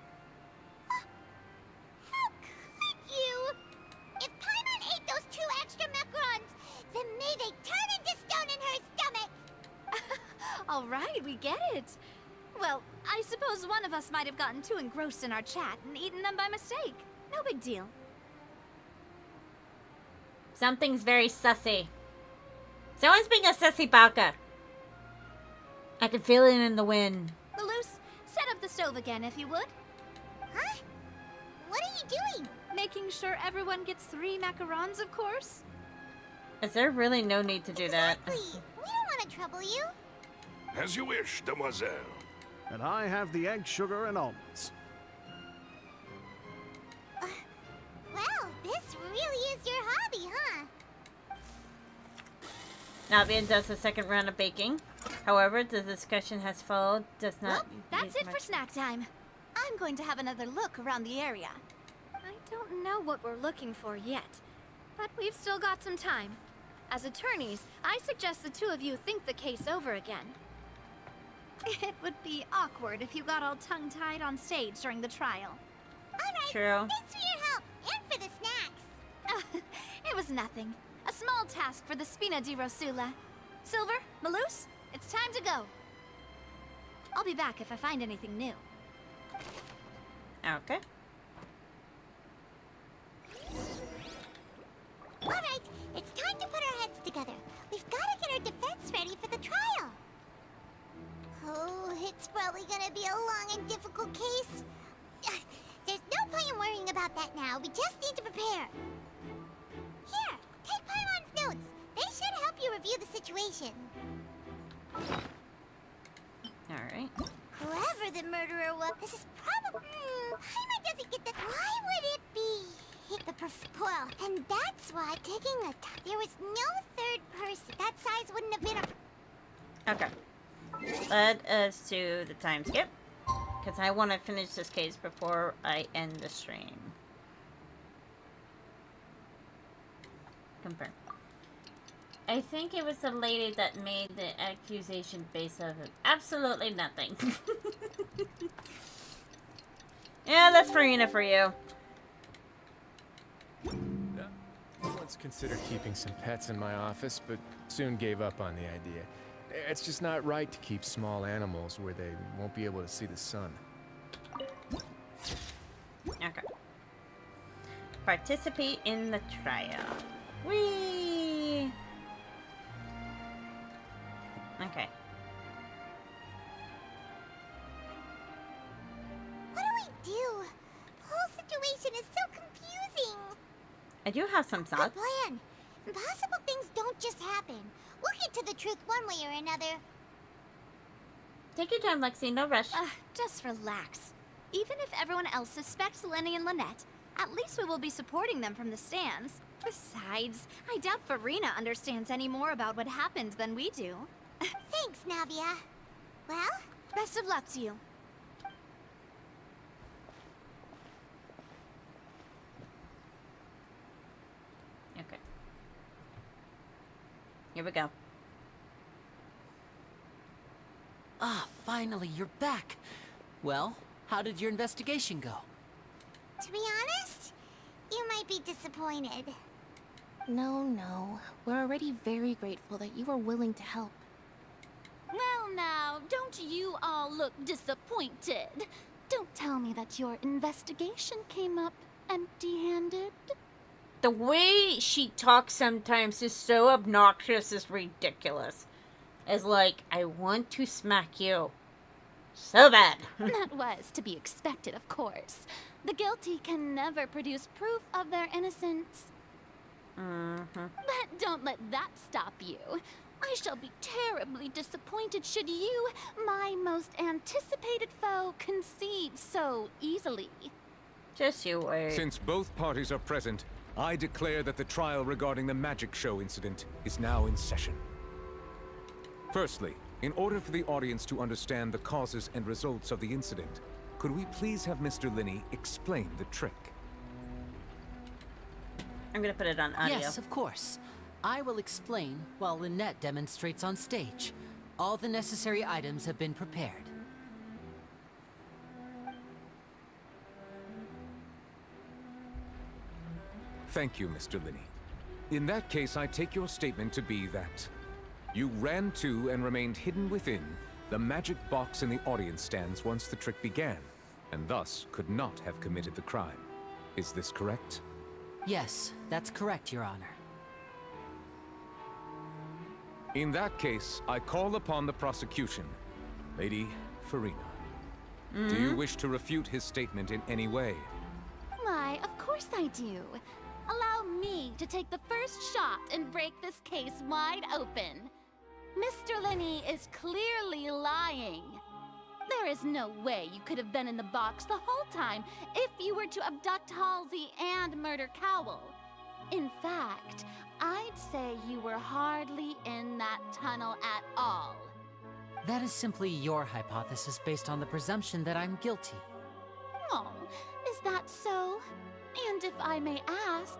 How could you? If Paimon ate those 2 extra macarons, then may they turn into stone in her stomach!
All right, we get it. Well, I suppose one of us might have gotten too engrossed in our chat and eaten them by mistake. No big deal.
Something's very sussy. Someone's being a sussy baka. I can feel it in the wind.
Malus, set up the stove again if you would.
Huh? What are you doing?
Making sure everyone gets 3 macarons, of course.
Is there really no need to do that?
We don't want to trouble you.
As you wish, demoiselle.
And I have the egg, sugar, and almonds.
Well, this really is your hobby, huh?
Navian does the second round of baking. However, the discussion has followed does not.
Well, that's
use
it
much-
for snack time. I'm going to have another look around the area. I don't know what we're looking for yet, but we've still got some time. As attorneys, I suggest the 2 of you think the case over again. It would be awkward if you got all tongue-tied on stage during the trial.
Alright,
True.
thanks for your help, and for the snacks.
It was nothing. A small task for the Spina di Rosula. Silver, Malus, it's time to go. I'll be back if I find anything new.
Okay.
Alright, it's time to put our heads together. We've got to get our defense ready for the trial. Oh, it's probably gonna be a long and difficult case. There's no point in worrying about that now. We just need to prepare. Here, take Paimon's notes. They should help you review the situation.
Alright.
Whoever the murderer was, this is probably... Paimon doesn't get the... Why would it be... Well, and that's why taking a... There was no third person. That size wouldn't have been a...
Okay. Let us do the time skip. Because I want to finish this case before I end the stream. Confirm. I think it was the lady that made the accusation based off of absolutely nothing. Yeah, that's Farina for you.
I once considered keeping some pets in my office, but soon gave up on the idea. It's just not right to keep small animals where they won't be able to see the sun.
Okay. Participate in the trial. Whee! Okay.
What do? The whole situation is so confusing.
I do have some
Good
thoughts.
plan. Impossible things don't just happen. We'll get to the truth one way or another.
Take your time, Lexi. No rush.
Just relax. Even if everyone else suspects Lenny and Lynette, at least we will be supporting them from the stands. Besides, I doubt Farina understands any more about what happened than we do.
Thanks, Navia. Well?
Best of luck to you.
Okay. Here we go.
Ah, finally, you're back. Well, how did your investigation go?
To be honest, you might be disappointed.
No. We're already very grateful that you were willing to help.
Well now, don't you all look disappointed? Don't tell me that your investigation came up empty-handed.
The way she talks sometimes is so obnoxious, it's ridiculous. It's like, I want to smack you. So bad.
That was to be expected, of course. The guilty can never produce proof of their innocence. But don't let that stop you. I shall be terribly disappointed should you, my most anticipated foe, concede so easily.
Just you wait.
Since both parties are present, I declare that the trial regarding the magic show incident is now in session. Firstly, in order for the audience to understand the causes and results of the incident, could we please have Mr. Linney explain the trick?
I'm gonna put it on audio.
Yes, of course. I will explain while Lynette demonstrates on stage. All the necessary items have been prepared.
Thank you, Mr. Linney. In that case, I take your statement to be that you ran to and remained hidden within the magic box in the audience stands once the trick began, and thus could not have committed the crime. Is this correct?
Yes, that's correct, Your Honor.
In that case, I call upon the prosecution Lady Farina, do you wish to refute his statement in any way?
Why, of course I do. Allow me to take the first shot and break this case wide open. Mr. Lenny is clearly lying. There is no way you could have been in the box the whole time if you were to abduct Halsey and murder Cowell. In fact, I'd say you were hardly in that tunnel at all.
That is simply your hypothesis based on the presumption that I'm guilty.
Oh, is that so? And if I may ask,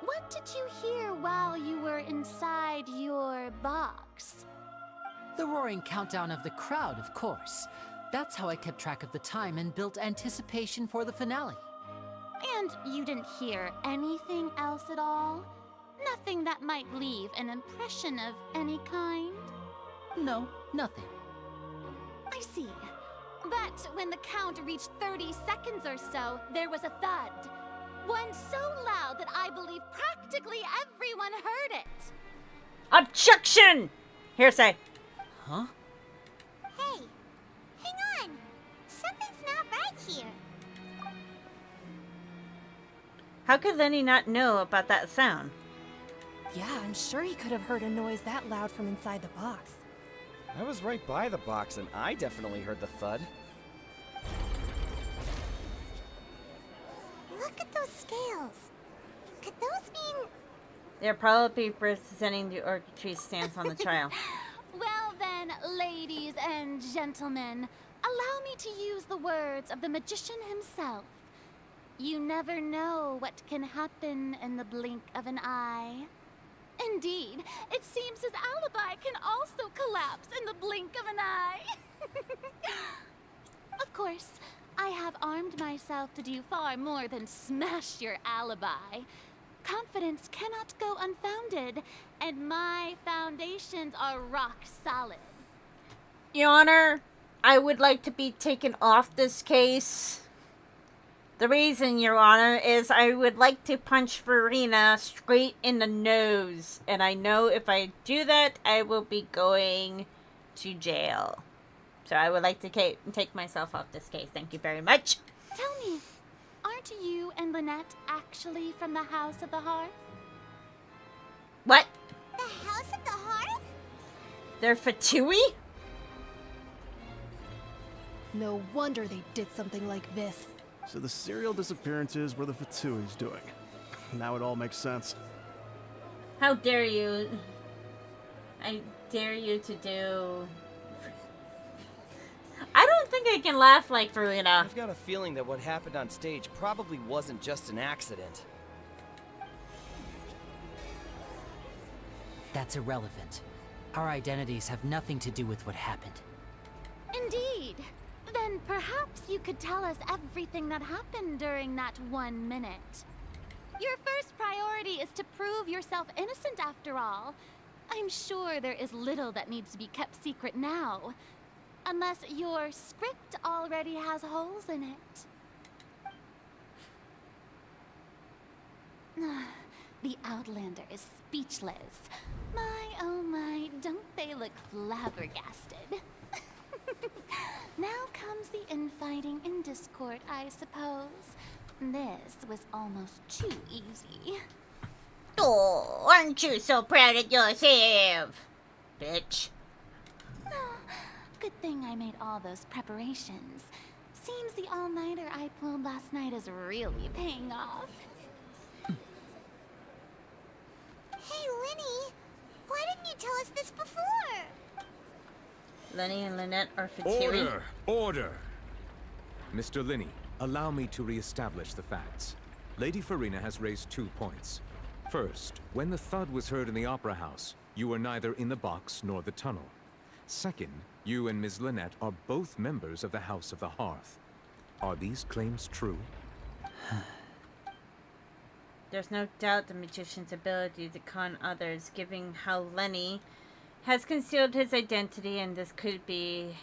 what did you hear while you were inside your box?
The roaring countdown of the crowd, of course. That's how I kept track of the time and built anticipation for the finale.
And you didn't hear anything else at all? Nothing that might leave an impression of any kind?
No, nothing.
I see. But when the count reached 30 seconds or so, there was a thud. One so loud that I believe practically everyone heard it.
Objection! Hearsay.
Huh?
Hey, hang on. Something's not right here.
How could Lenny not know about that sound?
Yeah, I'm sure he could have heard a noise that loud from inside the box.
I was right by the box, and I definitely heard the thud.
Look at those scales. Could those mean...
They're probably representing the orchestry's stance on the trial.
Well then, ladies and gentlemen, allow me to use the words of the magician himself. You never know what can happen in the blink of an eye. Indeed, it seems his alibi can also collapse in the blink of an eye. Of course, I have armed myself to do far more than smash your alibi. Confidence cannot go unfounded, and my foundations are rock solid.
Your Honor, I would like to be taken off this case. The reason, Your Honor, is I would like to punch Farina straight in the nose. And I know if I do that, I will be going to jail. So I would like to take myself off this case. Thank you very much.
Tell me, aren't you and Lynette actually from the House of the Hearth?
What?
The House of the Hearth?
They're Fatui?
No wonder they did something like this.
So the serial disappearances were the Fatui's doing. Now it all makes sense.
How dare you? I dare you to do... I don't think I can laugh like Farina.
I've got a feeling that what happened on stage probably wasn't just an accident.
That's irrelevant. Our identities have nothing to do with what happened.
Indeed. Then perhaps you could tell us everything that happened during that 1 minute. Your first priority is to prove yourself innocent after all. I'm sure there is little that needs to be kept secret now. Unless your script already has holes in it. The Outlander is speechless. My, oh my, don't they look flabbergasted? Now comes the infighting and discord, I suppose. This was almost too easy.
Oh, aren't you so proud of yourself, bitch?
Good thing I made all those preparations. Seems the all-nighter I pulled last night is really paying off.
Hey, Lenny. Why didn't you tell us this before?
Lenny and Lynette are Fatui.
Order! Order! Mr. Linney, allow me to re-establish the facts. Lady Farina has raised 2 points. First, when the thud was heard in the Opera House, you were neither in the box nor the tunnel. Second, you and Ms. Lynette are both members of the House of the Hearth. Are these claims true?
There's no doubt the magician's ability to con others, given how Lenny has concealed his identity, and this could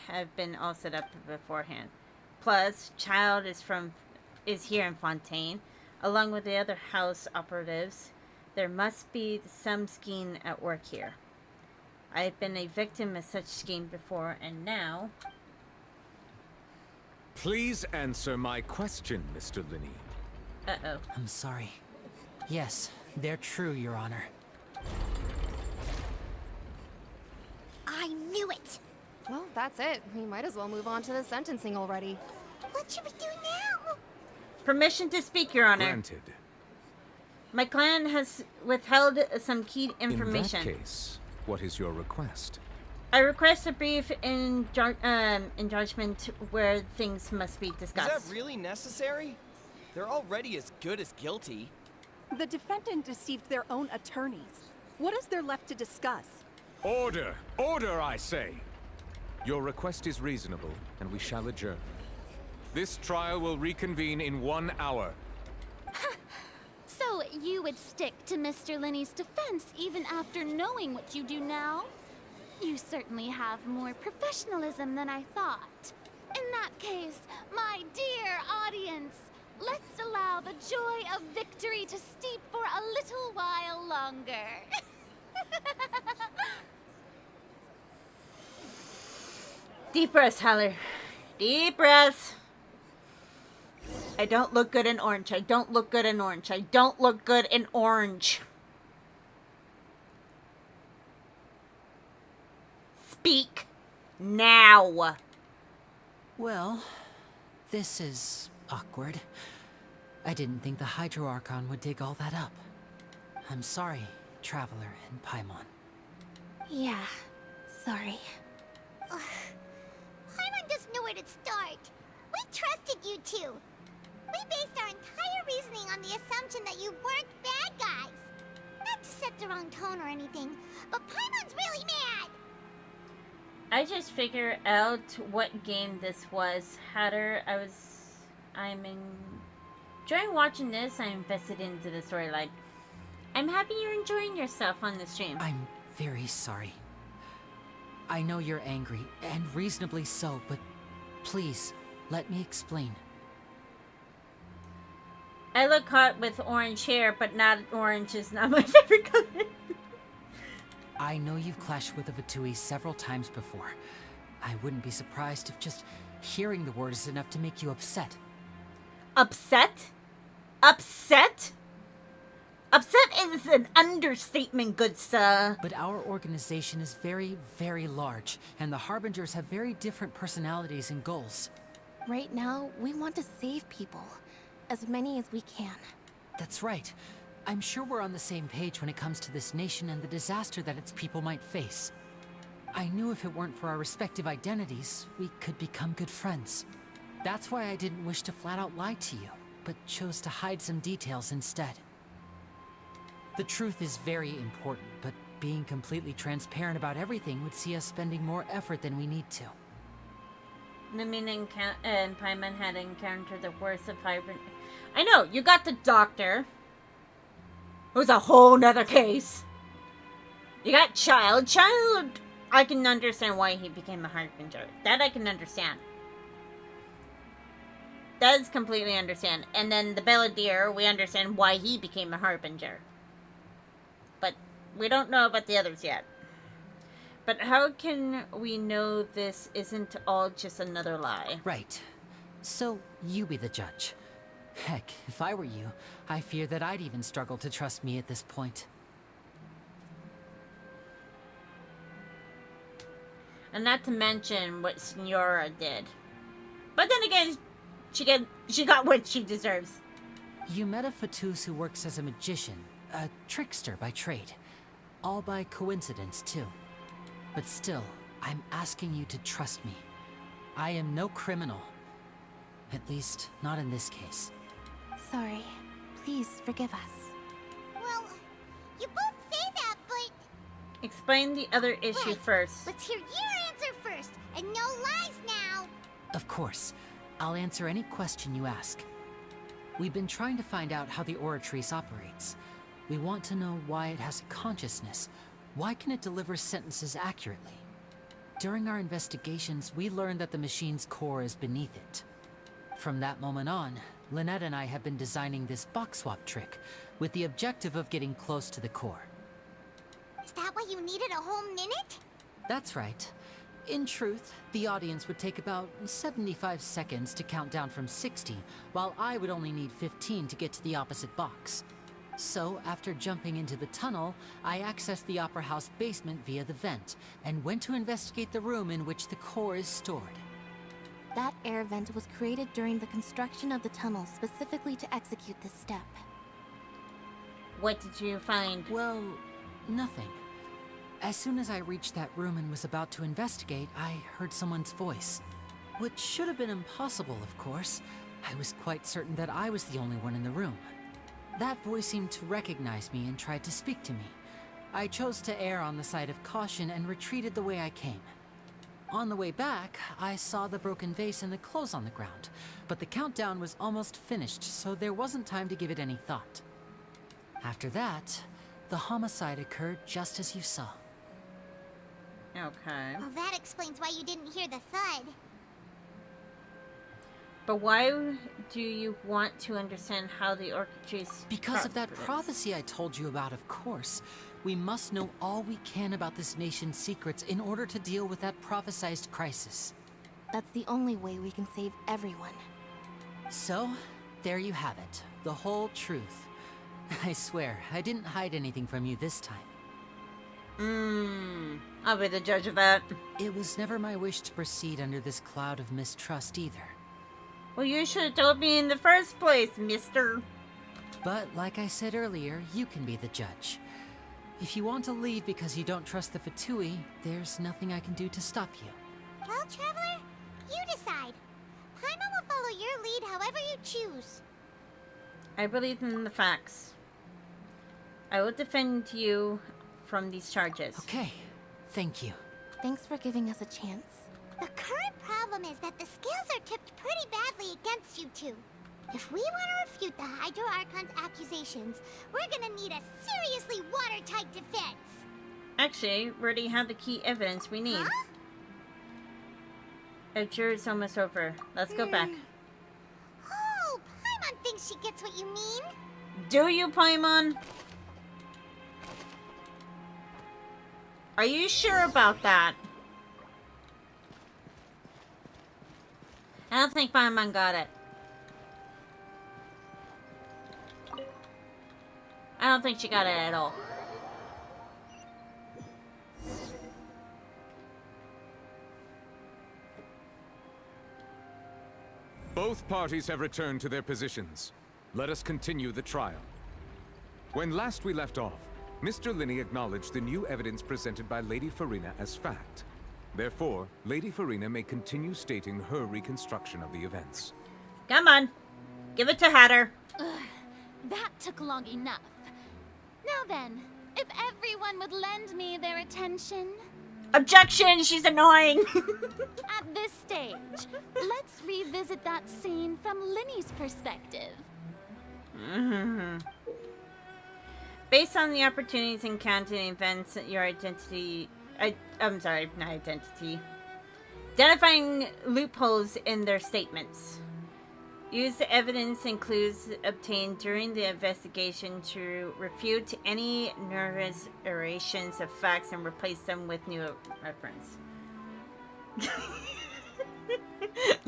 have been all set up beforehand. Plus, Child is here in Fontaine, along with the other house operatives. There must be some scheme at work here. I have been a victim of such scheme before, and now
Please answer my question, Mr. Linney.
Uh-oh.
I'm sorry. Yes, they're true, Your Honor.
I knew it!
Well, that's it. We might as well move on to the sentencing already.
What should we do now?
Permission to speak, Your Honor.
Granted.
My clan has withheld some key information.
In that case, what is your request?
I request a brief judgment where things must be discussed.
Is that really necessary? They're already as good as guilty.
The defendant deceived their own attorneys. What is there left to discuss?
Order! Order, I say! Your request is reasonable, and we shall adjourn. This trial will reconvene in 1 hour.
So you would stick to Mr. Linney's defense even after knowing what you do now? You certainly have more professionalism than I thought. In that case, my dear audience, let's allow the joy of victory to steep for a little while longer.
Deep breaths, Tyler. Deep breaths. I don't look good in orange. I don't look good in orange. I don't look good in orange. Speak now.
Well, this is awkward. I didn't think the Hydro Archon would dig all that up. I'm sorry, Traveler and Paimon.
Yeah, sorry.
Paimon doesn't know where to start. We trusted you two. We based our entire reasoning on the assumption that you weren't bad guys. Not to set the wrong tone or anything, but Paimon's really mad.
I just figured out what game this was. Hatter, I'm enjoying watching this. I'm invested into the storyline. I'm happy you're enjoying yourself on the stream.
I'm very sorry. I know you're angry, and reasonably so, but please, let me explain.
I look hot with orange hair, but not orange is not my favorite color.
I know you've clashed with the Vatui several times before. I wouldn't be surprised if just hearing the word is enough to make you upset.
Upset? Upset? Upset is an understatement, good sir.
But our organization is very, very large, and the Harbingers have very different personalities and goals.
Right now, we want to save people. As many as we can.
That's right. I'm sure we're on the same page when it comes to this nation and the disaster that its people might face. I knew if it weren't for our respective identities, we could become good friends. That's why I didn't wish to flat out lie to you, but chose to hide some details instead. The truth is very important, but being completely transparent about everything would see us spending more effort than we need to.
Namin and Paimon had encountered the worst of hybrid. I know, you got the doctor. It was a whole nother case. You got Child. Child, I can understand why he became a Harbinger. That I can understand. That is completely understand. And then the Belladere, we understand why he became a Harbinger. But we don't know about the others yet. But how can we know this isn't all just another lie?
Right. So, you be the judge. Heck, if I were you, I fear that I'd even struggle to trust me at this point.
And not to mention what Senora did. But then again, she got what she deserves.
You met a Fatus who works as a magician, a trickster by trade. All by coincidence, too. But still, I'm asking you to trust me. I am no criminal. At least, not in this case.
Sorry. Please forgive us.
Well, you both say that, but...
Explain the other issue
Right.
first.
Let's hear your answer first, and no lies now.
Of course. I'll answer any question you ask. We've been trying to find out how the Oratrice operates. We want to know why it has a consciousness. Why can it deliver sentences accurately? During our investigations, we learned that the machine's core is beneath it. From that moment on, Lynette and I have been designing this box swap trick, with the objective of getting close to the core.
Is that why you needed a whole minute?
That's right. In truth, the audience would take about 75 seconds to count down from 60, while I would only need 15 to get to the opposite box. So, after jumping into the tunnel, I accessed the Opera House basement via the vent, and went to investigate the room in which the core is stored.
That air vent was created during the construction of the tunnel specifically to execute this step.
What did you find?
Well, nothing. As soon as I reached that room and was about to investigate, I heard someone's voice. Which should have been impossible, of course. I was quite certain that I was the only one in the room. That voice seemed to recognize me and tried to speak to me. I chose to err on the side of caution and retreated the way I came. On the way back, I saw the broken vase and the clothes on the ground, but the countdown was almost finished, so there wasn't time to give it any thought. After that, the homicide occurred just as you saw.
Okay.
Well, that explains why you didn't hear the thud.
But why do you want to understand how the orchestra's...
Because of that prophecy I told you about, of course. We must know all we can about this nation's secrets in order to deal with that prophesized crisis.
That's the only way we can save everyone.
So, there you have it. The whole truth. I swear, I didn't hide anything from you this time.
I'll be the judge of that.
It was never my wish to proceed under this cloud of mistrust either.
Well, you should have told me in the first place, mister.
But, like I said earlier, you can be the judge. If you want to leave because you don't trust the Fatui, there's nothing I can do to stop you.
Well, Traveler, you decide. Paimon will follow your lead however you choose.
I believe in the facts. I will defend you from these charges.
Okay, thank you.
Thanks for giving us a chance.
The current problem is that the scales are tipped pretty badly against you two. If we want to refute the Hydro Archon's accusations, we're gonna need a seriously watertight defense.
Actually, we already have the key evidence we need.
Huh?
Our jury's almost over. Let's go back.
Oh, Paimon thinks she gets what you mean.
Do you, Paimon? Are you sure about that? I don't think Paimon got it. I don't think she got it at all.
Both parties have returned to their positions. Let us continue the trial. When last we left off, Mr. Linney acknowledged the new evidence presented by Lady Farina as fact. Therefore, Lady Farina may continue stating her reconstruction of the events.
Come on. Give it to Hatter.
Ugh, that took long enough. Now then, if everyone would lend me their attention...
Objection! She's annoying!
At this stage, let's revisit that scene from Linney's perspective.
Based on the opportunities encountered in events, your identity... I'm sorry, not identity. Identifying loopholes in their statements. Use the evidence and clues obtained during the investigation to refute any nervous iterations of facts and replace them with new reference.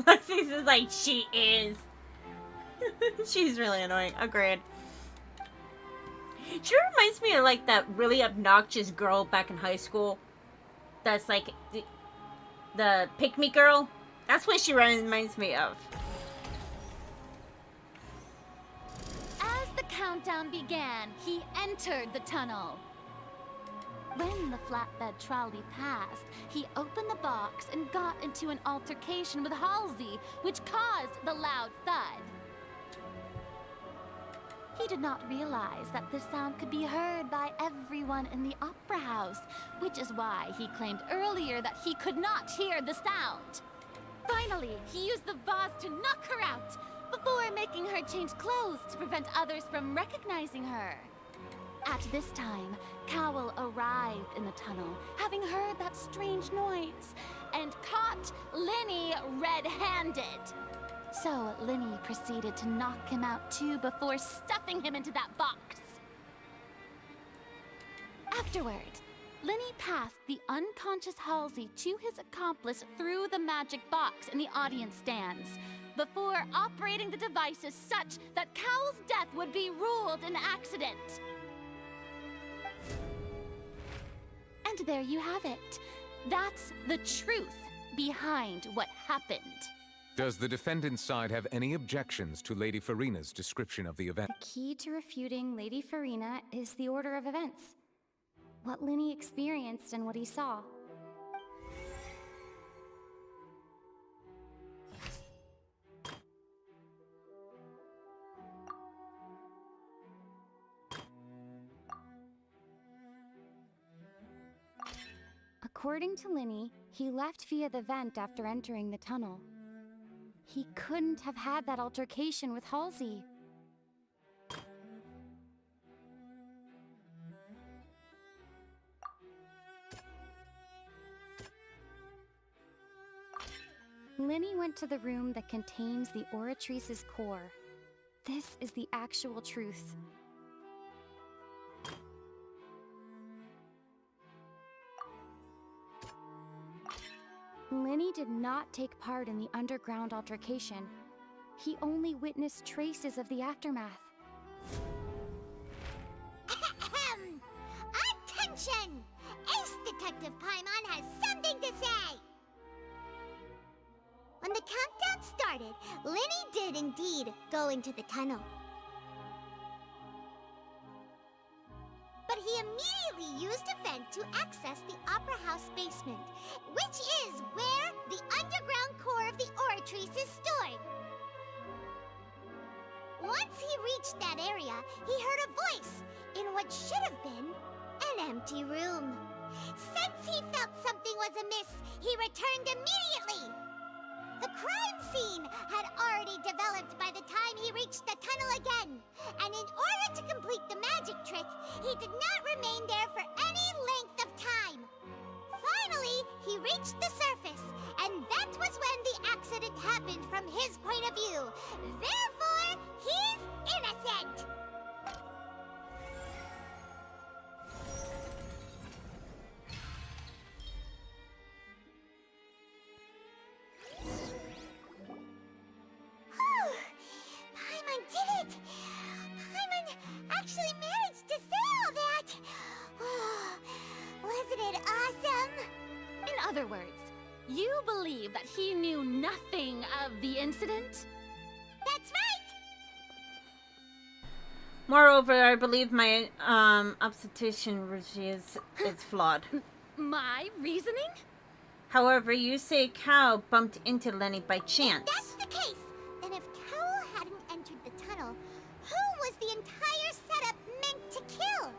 Lexi's is like, she is. She's really annoying. Agreed. She reminds me of like that really obnoxious girl back in high school. That's like the pick-me girl. That's what she reminds me of.
As the countdown began, he entered the tunnel. When the flatbed trolley passed, he opened the box and got into an altercation with Halsey, which caused the loud thud. He did not realize that this sound could be heard by everyone in the Opera House, which is why he claimed earlier that he could not hear the sound. Finally, he used the vase to knock her out, before making her change clothes to prevent others from recognizing her. At this time, Cowell arrived in the tunnel, having heard that strange noise, and caught Linney red-handed. So Linney proceeded to knock him out too before stuffing him into that box. Afterward, Lenny passed the unconscious Halsey to his accomplice through the magic box in the audience stands, before operating the devices such that Cowl's death would be ruled an accident. And there you have it. That's the truth behind what happened.
Does the defendant's side have any objections to Lady Farina's description of the event?
The key to refuting Lady Farina is the order of events. What Lenny experienced and what he saw. According to Lenny, he left via the vent after entering the tunnel. He couldn't have had that altercation with Halsey. Lenny went to the room that contains the Oratrice's core. This is the actual truth. Lenny did not take part in the underground altercation. He only witnessed traces of the aftermath.
Attention! Ace Detective Paimon has something to say! When the countdown started, Lenny did indeed go into the tunnel. But he immediately used a vent to access the Opera House basement, which is where the underground core of the Oratrice is stored. Once he reached that area, he heard a voice in what should have been an empty room. Since he felt something was amiss, he returned immediately. The crime scene had already developed by the time he reached the tunnel again, and in order to complete the magic trick, he did not remain there for any length of time. Finally, he reached the surface, and that was when the accident happened from his point of view. Therefore, he's innocent! Paimon did it! Paimon actually managed to say all that! Wasn't it awesome?
In other words, you believe that he knew nothing of the incident?
That's right!
Moreover, I believe my obstetrician is flawed.
My reasoning?
However, you say Cow bumped into Lenny by chance. If that's the case, then if Cow hadn't entered the tunnel, who was the entire setup meant to kill?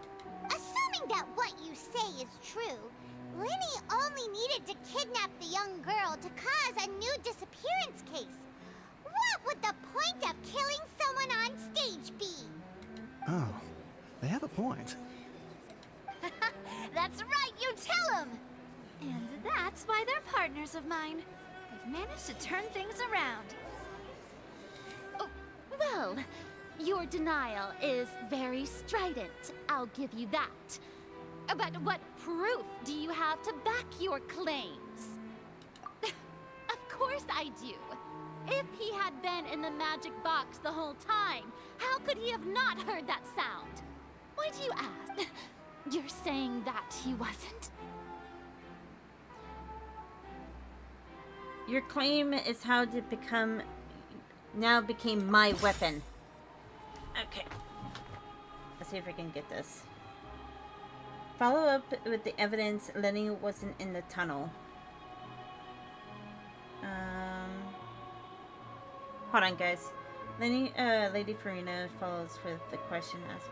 Assuming that what you say is true, Lenny only needed to kidnap the young girl to cause a new disappearance case. What would the point of killing someone on stage be?
Oh, they have a point.
That's right, you tell him! And that's why they're partners of mine. They've managed to turn things around.
Oh, well, your denial is very strident, I'll give you that. But what proof do you have to back your claims? Of course I do. If he had been in the magic box the whole time, how could he have not heard that sound? Why do you ask? You're saying that he wasn't?
Your claim is how to become... now became my weapon. Okay. Let's see if I can get this. Follow up with the evidence Lenny wasn't in the tunnel. Hold on, guys. Lady Farina follows with the question asked.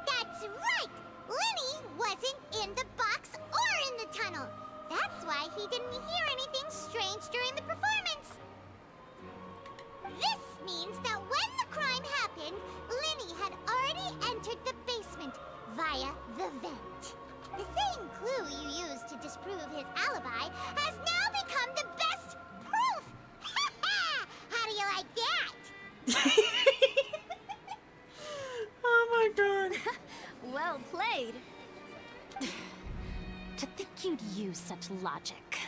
That's right! Lenny wasn't in the box or in the tunnel. That's why he didn't hear anything strange during the performance. This means that when the crime happened, Lenny had already entered the basement via the vent. The same clue you used to disprove disprove his alibi has now become the best proof! How do you like that?
Oh my god.
Well played.
To think you'd use such logic.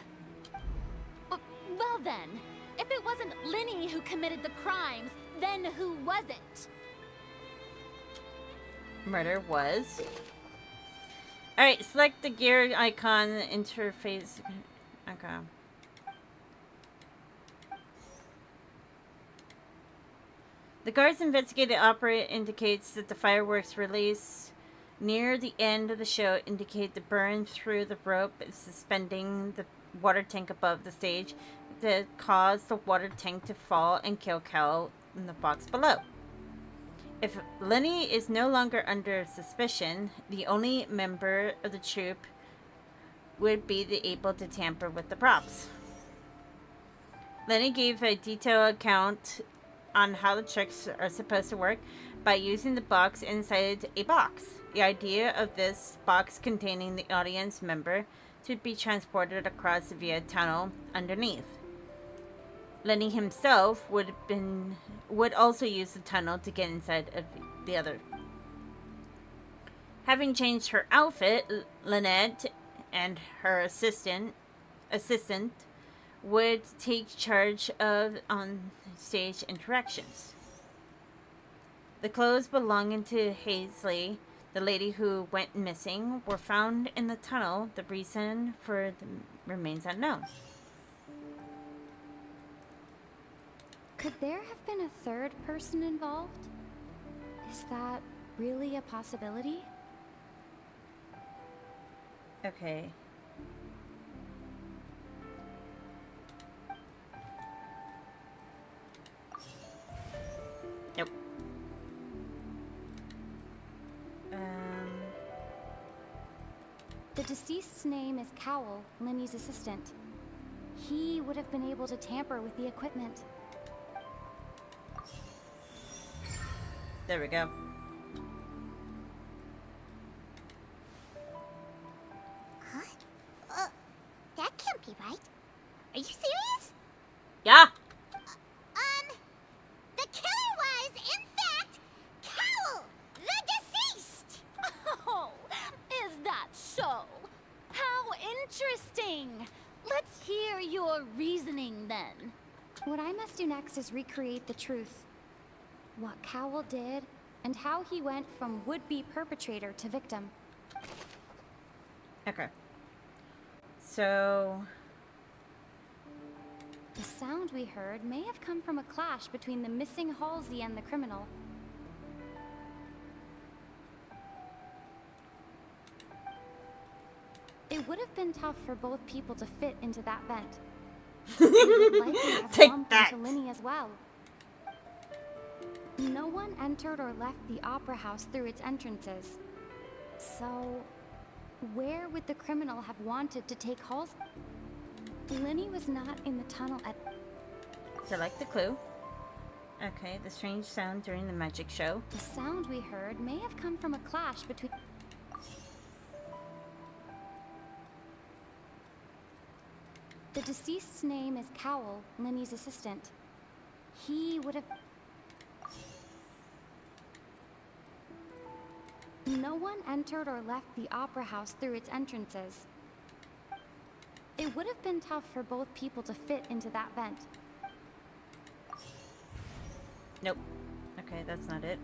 Well then, if it wasn't Linny who committed the crimes, then who was it?
Murder was. Alright, select the gear icon interface. Okay. The guard's investigated operate indicates that the fireworks release near the end of the show indicate the burn through the rope suspending the water tank above the stage that caused the water tank to fall and kill Cal in the box below. If Lenny is no longer under suspicion, the only member of the troupe would be able to tamper with the props. Lenny gave a detailed account on how the tricks are supposed to work by using the box inside a box. The idea of this box containing the audience member to be transported across via tunnel underneath. Lenny himself would also use the tunnel to get inside of the other. Having changed her outfit, Lynette and her assistant would take charge of on-stage interactions. The clothes belonging to Hazley, the lady who went missing, were found in the tunnel. The reason for them remains unknown.
Could there have been a third person involved? Is that really a possibility?
Okay. Nope.
The deceased's name is Cowell, Linny's assistant. He would have been able to tamper with the equipment.
There we go.
Huh? That can't be right. Are you serious?
Yeah.
The killer was, in fact, Cowell, the deceased!
Oh, is that so? How interesting! Let's hear your reasoning then. What I must do next is recreate the truth. What Cowell did, and how he went from would-be perpetrator to victim.
Okay. So...
The sound we heard may have come from a clash between the missing Halsey and the criminal. It would have been tough for both people to fit into that vent. They would likely have bumped into Linny as well. No one entered or left the opera house through its entrances. So, where would the criminal have wanted to take Halsey? Linny was not in the tunnel at...
Select the clue. Okay, the strange sound during the magic show.
The sound we heard may have come from a clash between... The deceased's name is Cowell, Linny's assistant. He would have... No one entered or left the opera house through its entrances. It would have been tough for both people to fit into that vent.
Nope. Okay, that's not it.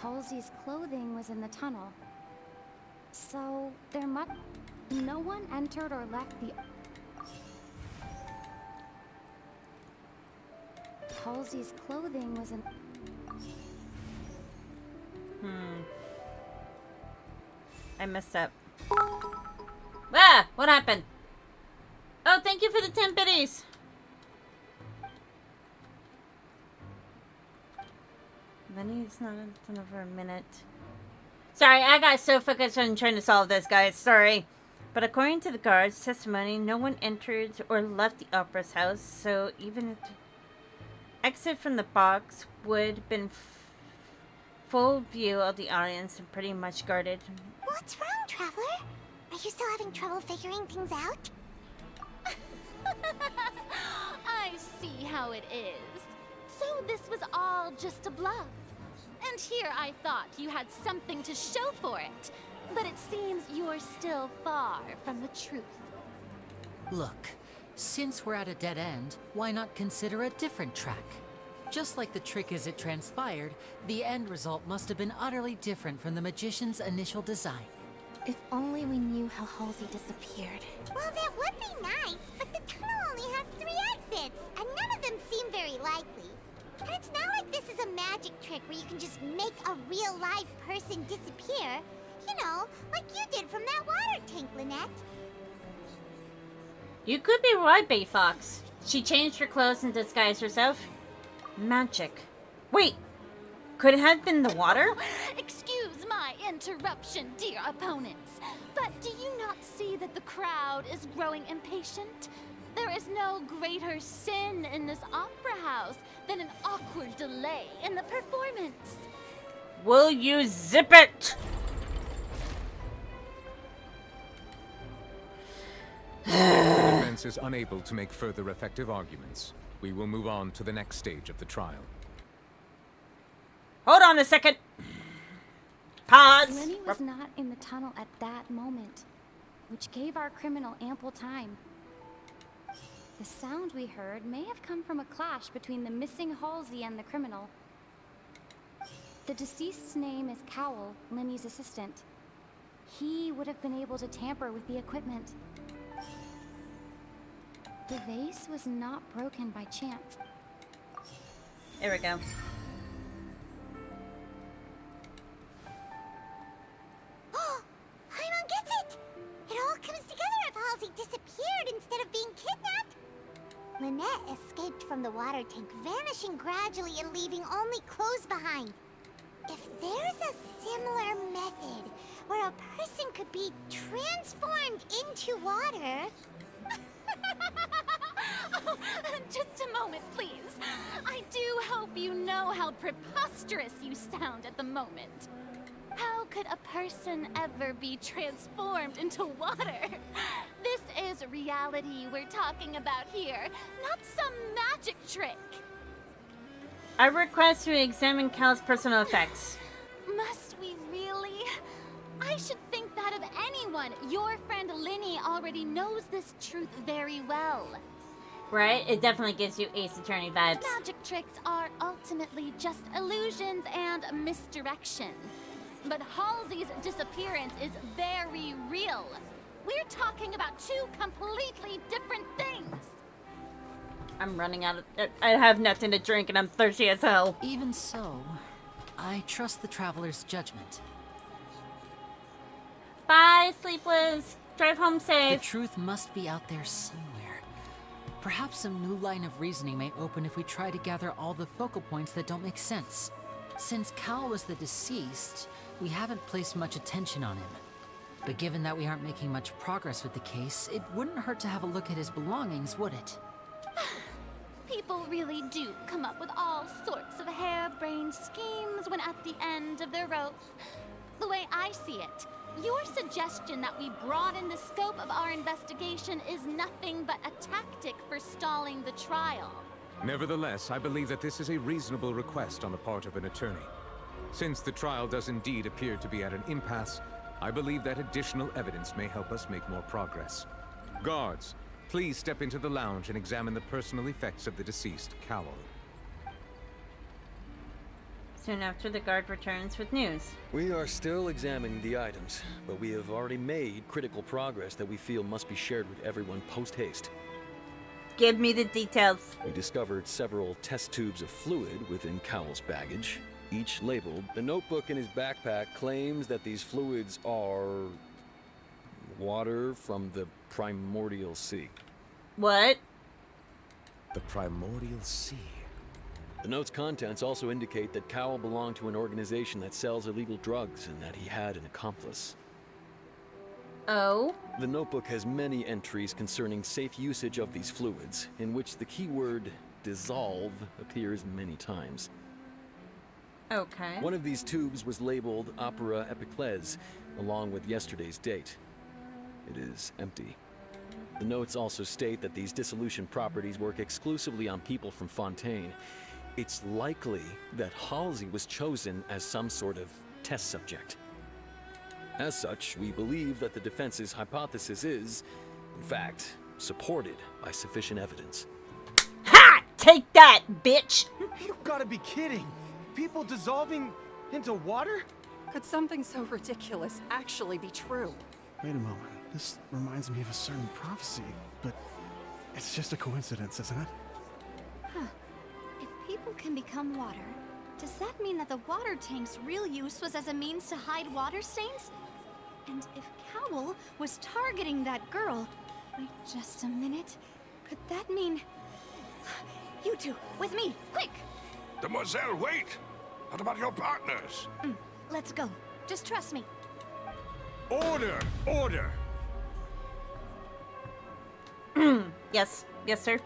Halsey's clothing was in the tunnel. So, there must... No one entered or left the... Halsey's clothing was in...
I messed up. Ah! What happened? Oh, thank you for the 10 biddies! Lenny's not in the tunnel for a minute. Sorry, I got so focused on trying to solve this, guys. Sorry. But according to the guard's testimony, no one entered or left the opera's house, so even if the exit from the box would have been full view of the audience and pretty much guarded.
What's wrong, Traveler? Are you still having trouble figuring things out?
I see how it is. So this was all just a bluff. And here I thought you had something to show for it. But it seems you're still far from the truth.
Look, since we're at a dead end, why not consider a different track? Just like the trick as it transpired, the end result must have been utterly different from the magician's initial design.
If only we knew how Halsey disappeared.
Well, that would be nice, but the tunnel only has 3 exits, and none of them seem very likely. And it's not like this is a magic trick where you can just make a real live person disappear. You know, like you did from that water tank, Lynette.
You could be right, Bay Fox. She changed her clothes and disguised herself. Magic. Wait, could it have been the water?
Excuse my interruption, dear opponents. But do you not see that the crowd is growing impatient? There is no greater sin in this opera house than an awkward delay in the performance.
Will you zip it?
The defense is unable to make further effective arguments. We will move on to the next stage of the trial.
Hold on a second. Pause.
Lenny was not in the tunnel at that moment, which gave our criminal ample time. The sound we heard may have come from a clash between the missing Halsey and the criminal. The deceased's name is Cowell, Lenny's assistant. He would have been able to tamper with the equipment. The vase was not broken by chance.
There we go.
Oh, Paimon gets it! It all comes together if Halsey disappeared instead of being kidnapped. Lynette escaped from the water tank, vanishing gradually and leaving only clothes behind. If there's a similar method where a person could be transformed into water...
Oh, just a moment, please. I do hope you know how preposterous you sound at the moment. How could a person ever be transformed into water? This is reality we're talking about here, not some magic trick.
I request we examine Cal's personal effects.
Must we really? I should think that of anyone. Your friend Linny already knows this truth very well.
Right? It definitely gives you Ace Attorney vibes.
Magic tricks are ultimately just illusions and misdirection. But Halsey's disappearance is very real. We're talking about 2 completely different things.
I'm running out of... I have nothing to drink and I'm thirsty as hell.
Even so, I trust the traveler's judgment.
Bye, Sleepless. Drive home safe.
The truth must be out there somewhere. Perhaps some new line of reasoning may open if we try to gather all the focal points that don't make sense. Since Cal was the deceased, we haven't placed much attention on him. But given that we aren't making much progress with the case, it wouldn't hurt to have a look at his belongings, would it?
People really do come up with all sorts of harebrained schemes when at the end of their rope. The way I see it, your suggestion that we broaden the scope of our investigation is nothing but a tactic for stalling the trial.
Nevertheless, I believe that this is a reasonable request on the part of an attorney. Since the trial does indeed appear to be at an impasse, I believe that additional evidence may help us make more progress. Guards, please step into the lounge and examine the personal effects of the deceased, Cowell.
Soon after, the guard returns with news.
We are still examining the items, but we have already made critical progress that we feel must be shared with everyone post-haste.
Give me the details.
We discovered several test tubes of fluid within Cowell's baggage, each labeled. The notebook in his backpack claims that these fluids are... water from the primordial sea.
What?
The primordial sea. The note's contents also indicate that Cowell belonged to an organization that sells illegal drugs and that he had an accomplice.
Oh?
The notebook has many entries concerning safe usage of these fluids, in which the keyword dissolve appears many times.
Okay.
One of these tubes was labeled Opera Epiclese, along with yesterday's date. It is empty. The notes also state that these dissolution properties work exclusively on people from Fontaine. It's likely that Halsey was chosen as some sort of test subject. As such, we believe that the defense's hypothesis is, in fact, supported by sufficient evidence.
Ha! Take that, bitch!
You've got to be kidding! People dissolving into water?
Could something so ridiculous actually be true?
Wait a moment. This reminds me of a certain prophecy, but it's just a coincidence, isn't it?
Huh. If people can become water, does that mean that the water tank's real use was as a means to hide water stains? And if Cowell was targeting that girl... Wait just a minute. Could that mean... You two, with me, quick!
Demoiselle, wait! What about your partners?
Let's go. Just trust me.
Order! Order!
Yes. Yes, sir.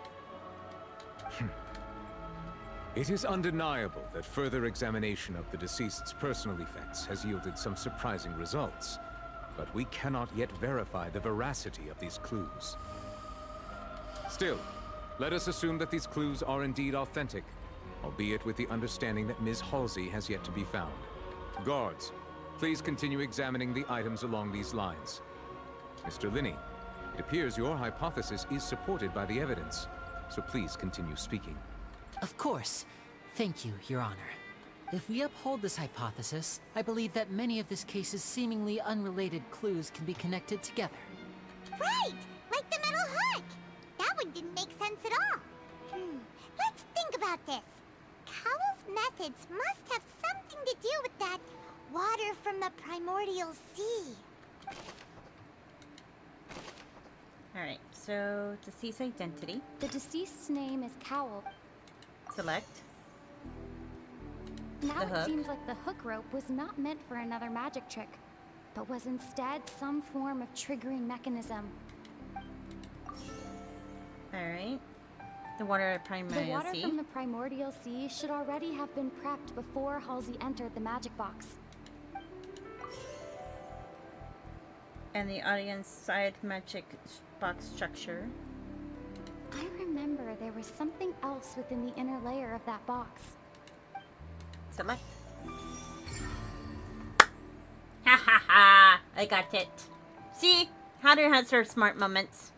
It is undeniable that further examination of the deceased's personal effects has yielded some surprising results, but we cannot yet verify the veracity of these clues. Still, let us assume that these clues are indeed authentic, albeit with the understanding that Ms. Halsey has yet to be found. Guards, please continue examining the items along these lines. Mr. Linney, it appears your hypothesis is supported by the evidence, so please continue speaking.
Of course. Thank you, Your Honor. If we uphold this hypothesis, I believe that many of this case's seemingly unrelated clues can be connected together.
Right! Like the metal hook! That one didn't make sense at all. Let's think about this. Cowell's methods must have something to do with that water from the primordial sea.
Alright, so deceased identity.
The deceased's name is Cowell.
Select.
Now
The
it
hook.
seems like the hook rope was not meant for another magic trick, but was instead some form of triggering mechanism.
Alright. The water primary
The water
sea.
from the primordial sea should already have been prepped before Halsey entered the magic box.
And the audience side magic box structure.
I remember there was something else within the inner layer of that box.
Select. Ha ha ha! I got it. See? Hatter has her smart moments.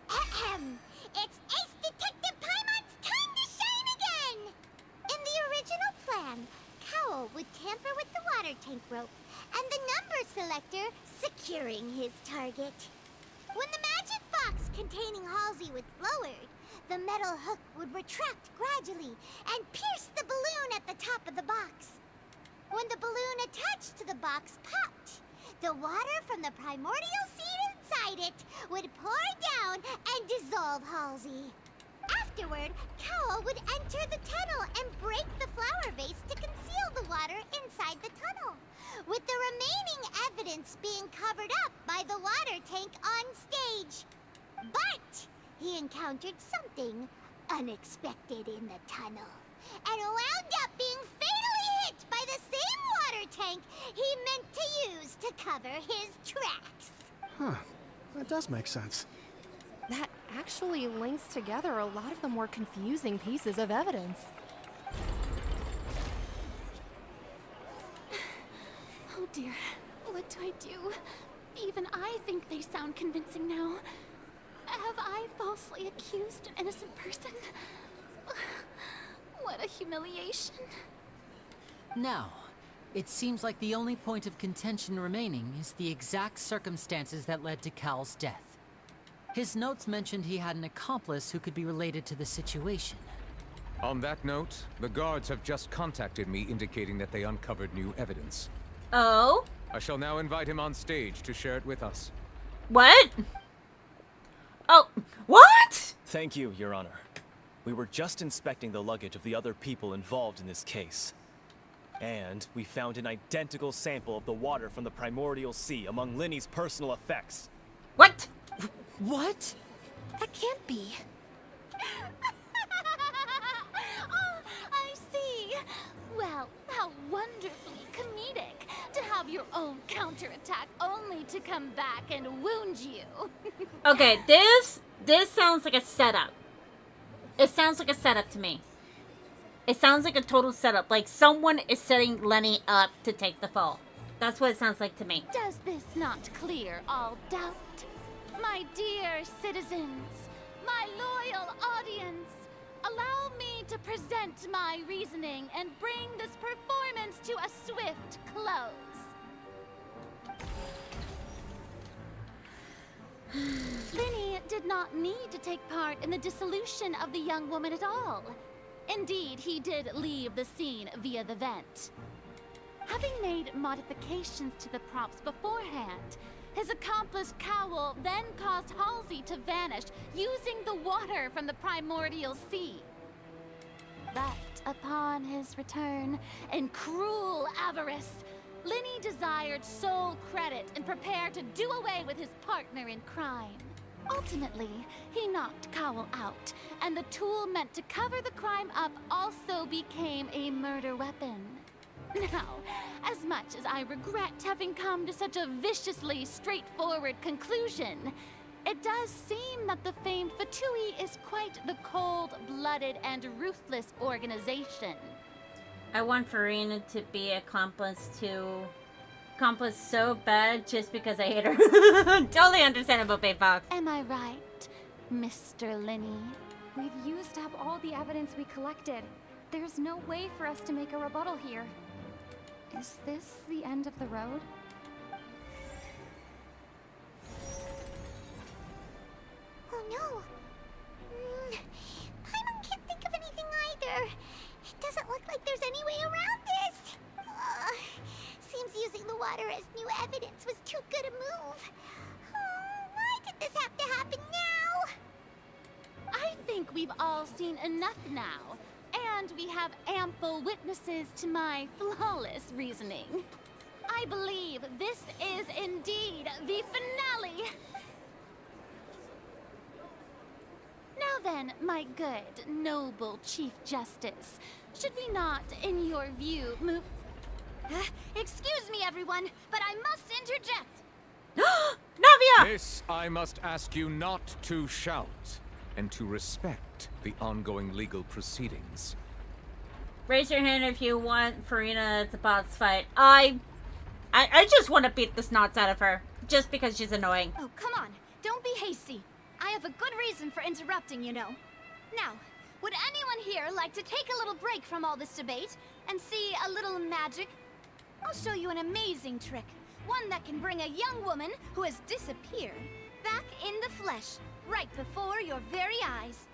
Ahem! It's Ace Detective Paimon's time to shine again! In the original plan, Cowell would tamper with the water tank rope and the number selector securing his target. When the magic box containing Halsey was lowered, the metal hook would retract gradually and pierce the balloon at the top of the box. When the balloon attached to the box popped, the water from the primordial seed inside it would pour down and dissolve Halsey. Afterward, Cowell would enter the tunnel and break the flower vase to conceal the water inside the tunnel, with the remaining evidence being covered up by the water tank on stage. But he encountered something unexpected in the tunnel, and wound up being fatally hit by the same water tank he meant to use to cover his tracks.
Huh. That does make sense.
That actually links together a lot of the more confusing pieces of evidence.
Oh dear, what do I do? Even I think they sound convincing now. Have I falsely accused an innocent person? What a humiliation.
Now, it seems like the only point of contention remaining is the exact circumstances that led to Cal's death. His notes mentioned he had an accomplice who could be related to the situation.
On that note, the guards have just contacted me indicating that they uncovered new evidence.
Oh?
I shall now invite him on stage to share it with us.
What? Oh, what?
Thank you, Your Honor. We were just inspecting the luggage of the other people involved in this case. And we found an identical sample of the water from the primordial sea among Linny's personal effects.
What?
What?
That can't be.
Oh, I see. Well, how your own counterattack only to come back and wound you.
Okay, this sounds like a setup. It sounds like a setup to me. It sounds like a total setup. Like someone is setting Lenny up to take the fall. That's what it sounds like to me.
Does this not clear all doubt? My dear citizens, my loyal audience, allow me to present my reasoning and bring this performance to a swift close. Lenny did not need to take part in the dissolution of the young woman at all. Indeed, he did leave the scene via the vent. Having made modifications to the props beforehand, his accomplice Cowl then caused Halsey to vanish using the water from the primordial sea. But upon his return, in cruel avarice, Lenny desired sole credit and prepared to do away with his partner in crime. Ultimately, he knocked Cowl out, and the tool meant to cover the crime up also became a murder weapon. Now, as much as I regret having come to such a viciously straightforward conclusion, it does seem that the famed Fatui is quite the cold-blooded and ruthless organization.
I want Farina to be accomplice so bad just because I hate her. Totally understandable, Bay Fox.
Am I right, Mr. Lenny?
We've used up all the evidence we collected. There's no way for us to make a rebuttal here. Is this the end of the road?
Oh no. Paimon can't think of anything either. It doesn't look like there's any way around this. Seems using the water as new evidence was too good a move. Why did this have to happen now?
I think we've all seen enough now, and we have ample witnesses to my flawless reasoning. I believe this is indeed the finale. Now then, my good, noble Chief Justice, should we not, in your view, move...
Excuse me, everyone, but I must interject.
Navia!
This I must ask you not to shout, and to respect the ongoing legal proceedings.
Raise your hand if you want Farina to boss fight. I just want to beat the snots out of her, just because she's annoying.
Oh, come on. Don't be hasty. I have a good reason for interrupting, you know. Now, would anyone here like to take a little break from all this debate and see a little magic? I'll show you an amazing trick. One that can bring a young woman who has disappeared back in the flesh, right before your very eyes.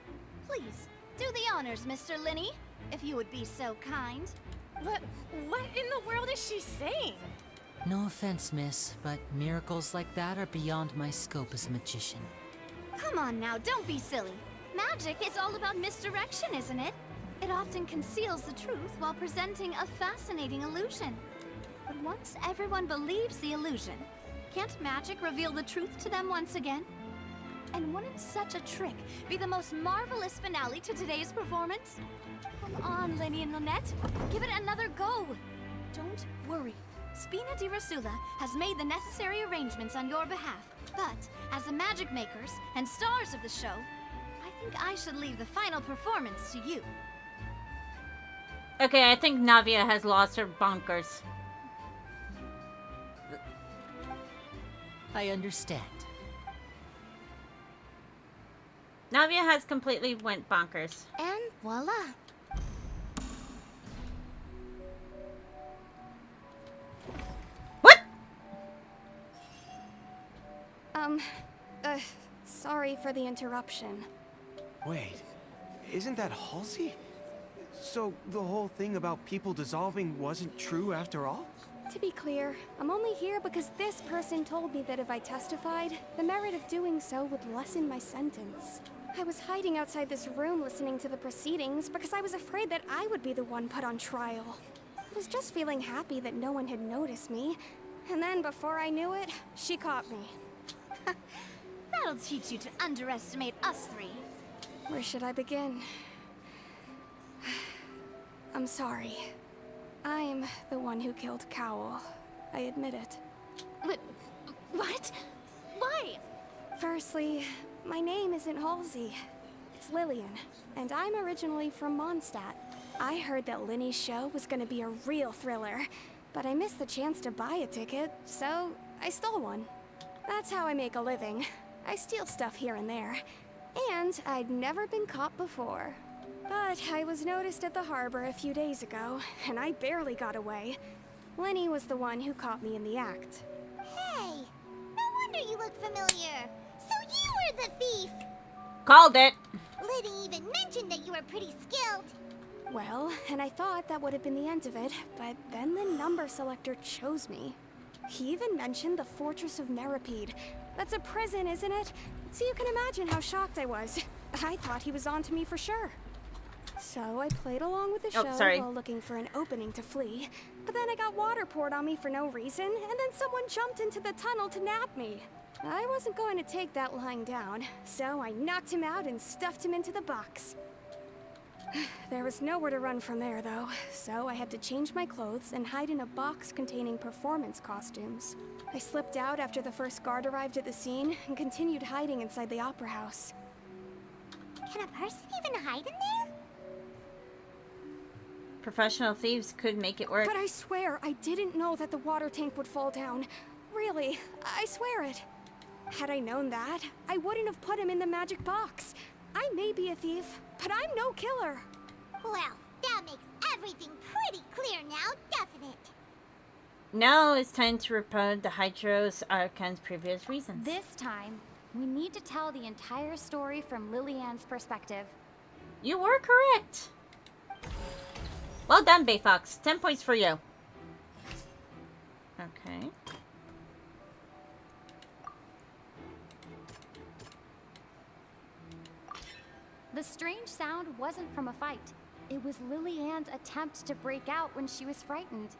Please, do the honors, Mr. Lenny, if you would be so kind.
What in the world is she saying?
No offense, miss, but miracles like that are beyond my scope as a magician.
Come on now, don't be silly. Magic is all about misdirection, isn't it? It often conceals the truth while presenting a fascinating illusion. But once everyone believes the illusion, can't magic reveal the truth to them once again? And wouldn't such a trick be the most marvelous finale to today's performance? Come on, Lenny and Lynette, give it another go. Don't worry. Spina di Rasula has made the necessary arrangements on your behalf. But, as the magic makers and stars of the show, I think I should leave the final performance to you.
Okay, I think Navia has lost her bonkers.
I understand.
Navia has completely went bonkers.
And voila.
Sorry for the interruption.
Wait, isn't that Halsey? So the whole thing about people dissolving wasn't true after all?
To be clear, I'm only here because this person told me that if I testified, the merit of doing so would lessen my sentence. I was hiding outside this room listening to the proceedings because I was afraid that I would be the one put on trial. I was just feeling happy that no one had noticed me, and then before I knew it, she caught me.
That'll teach you to underestimate us three.
Where should I begin? I'm sorry. I'm the one who killed Cowl. I admit it.
What? Why?
Firstly, my name isn't Halsey. It's Lillian, and I'm originally from Mondstadt. I heard that Linny's show was gonna be a real thriller, but I missed the chance to buy a ticket, so I stole one. That's how I make a living. I steal stuff here and there. And I'd never been caught before. But I was noticed at the harbor a few days ago, and I barely got away. Linny was the one who caught me in the act.
Hey, no wonder you look familiar. So you were the thief.
Called it.
Liddy even mentioned that you were pretty skilled.
Well, and I thought that would have been the end of it, but then the number selector chose me. He even mentioned the Fortress of Meripede. That's a prison, isn't it? So you can imagine how shocked I was. I thought he was on to me for sure. So I played along with the show while looking for an opening to flee. But then I got water poured on me for no reason, and then someone jumped into the tunnel to nab me. I wasn't going to take that lying down, so I knocked him out and stuffed him into the box. There was nowhere to run from there, though, so I had to change my clothes and hide in a box containing performance costumes. I slipped out after the first guard arrived at the scene and continued hiding inside the opera house.
Can a person even hide in there?
Professional thieves could make it work.
But I swear, I didn't know that the water tank would fall down. Really, I swear it. Had I known that, I wouldn't have put him in the magic box. I may be a thief, but I'm no killer.
Well, that makes everything pretty clear now, doesn't it?
Now it's time to report the Hydros Archon's previous reasons.
This time, we need to tell the entire story from Lillian's perspective.
You were correct. Well done, Bayfox. 10 points for you. Okay.
The strange sound wasn't from a fight. It was Lillian's attempt to break out when she was frightened.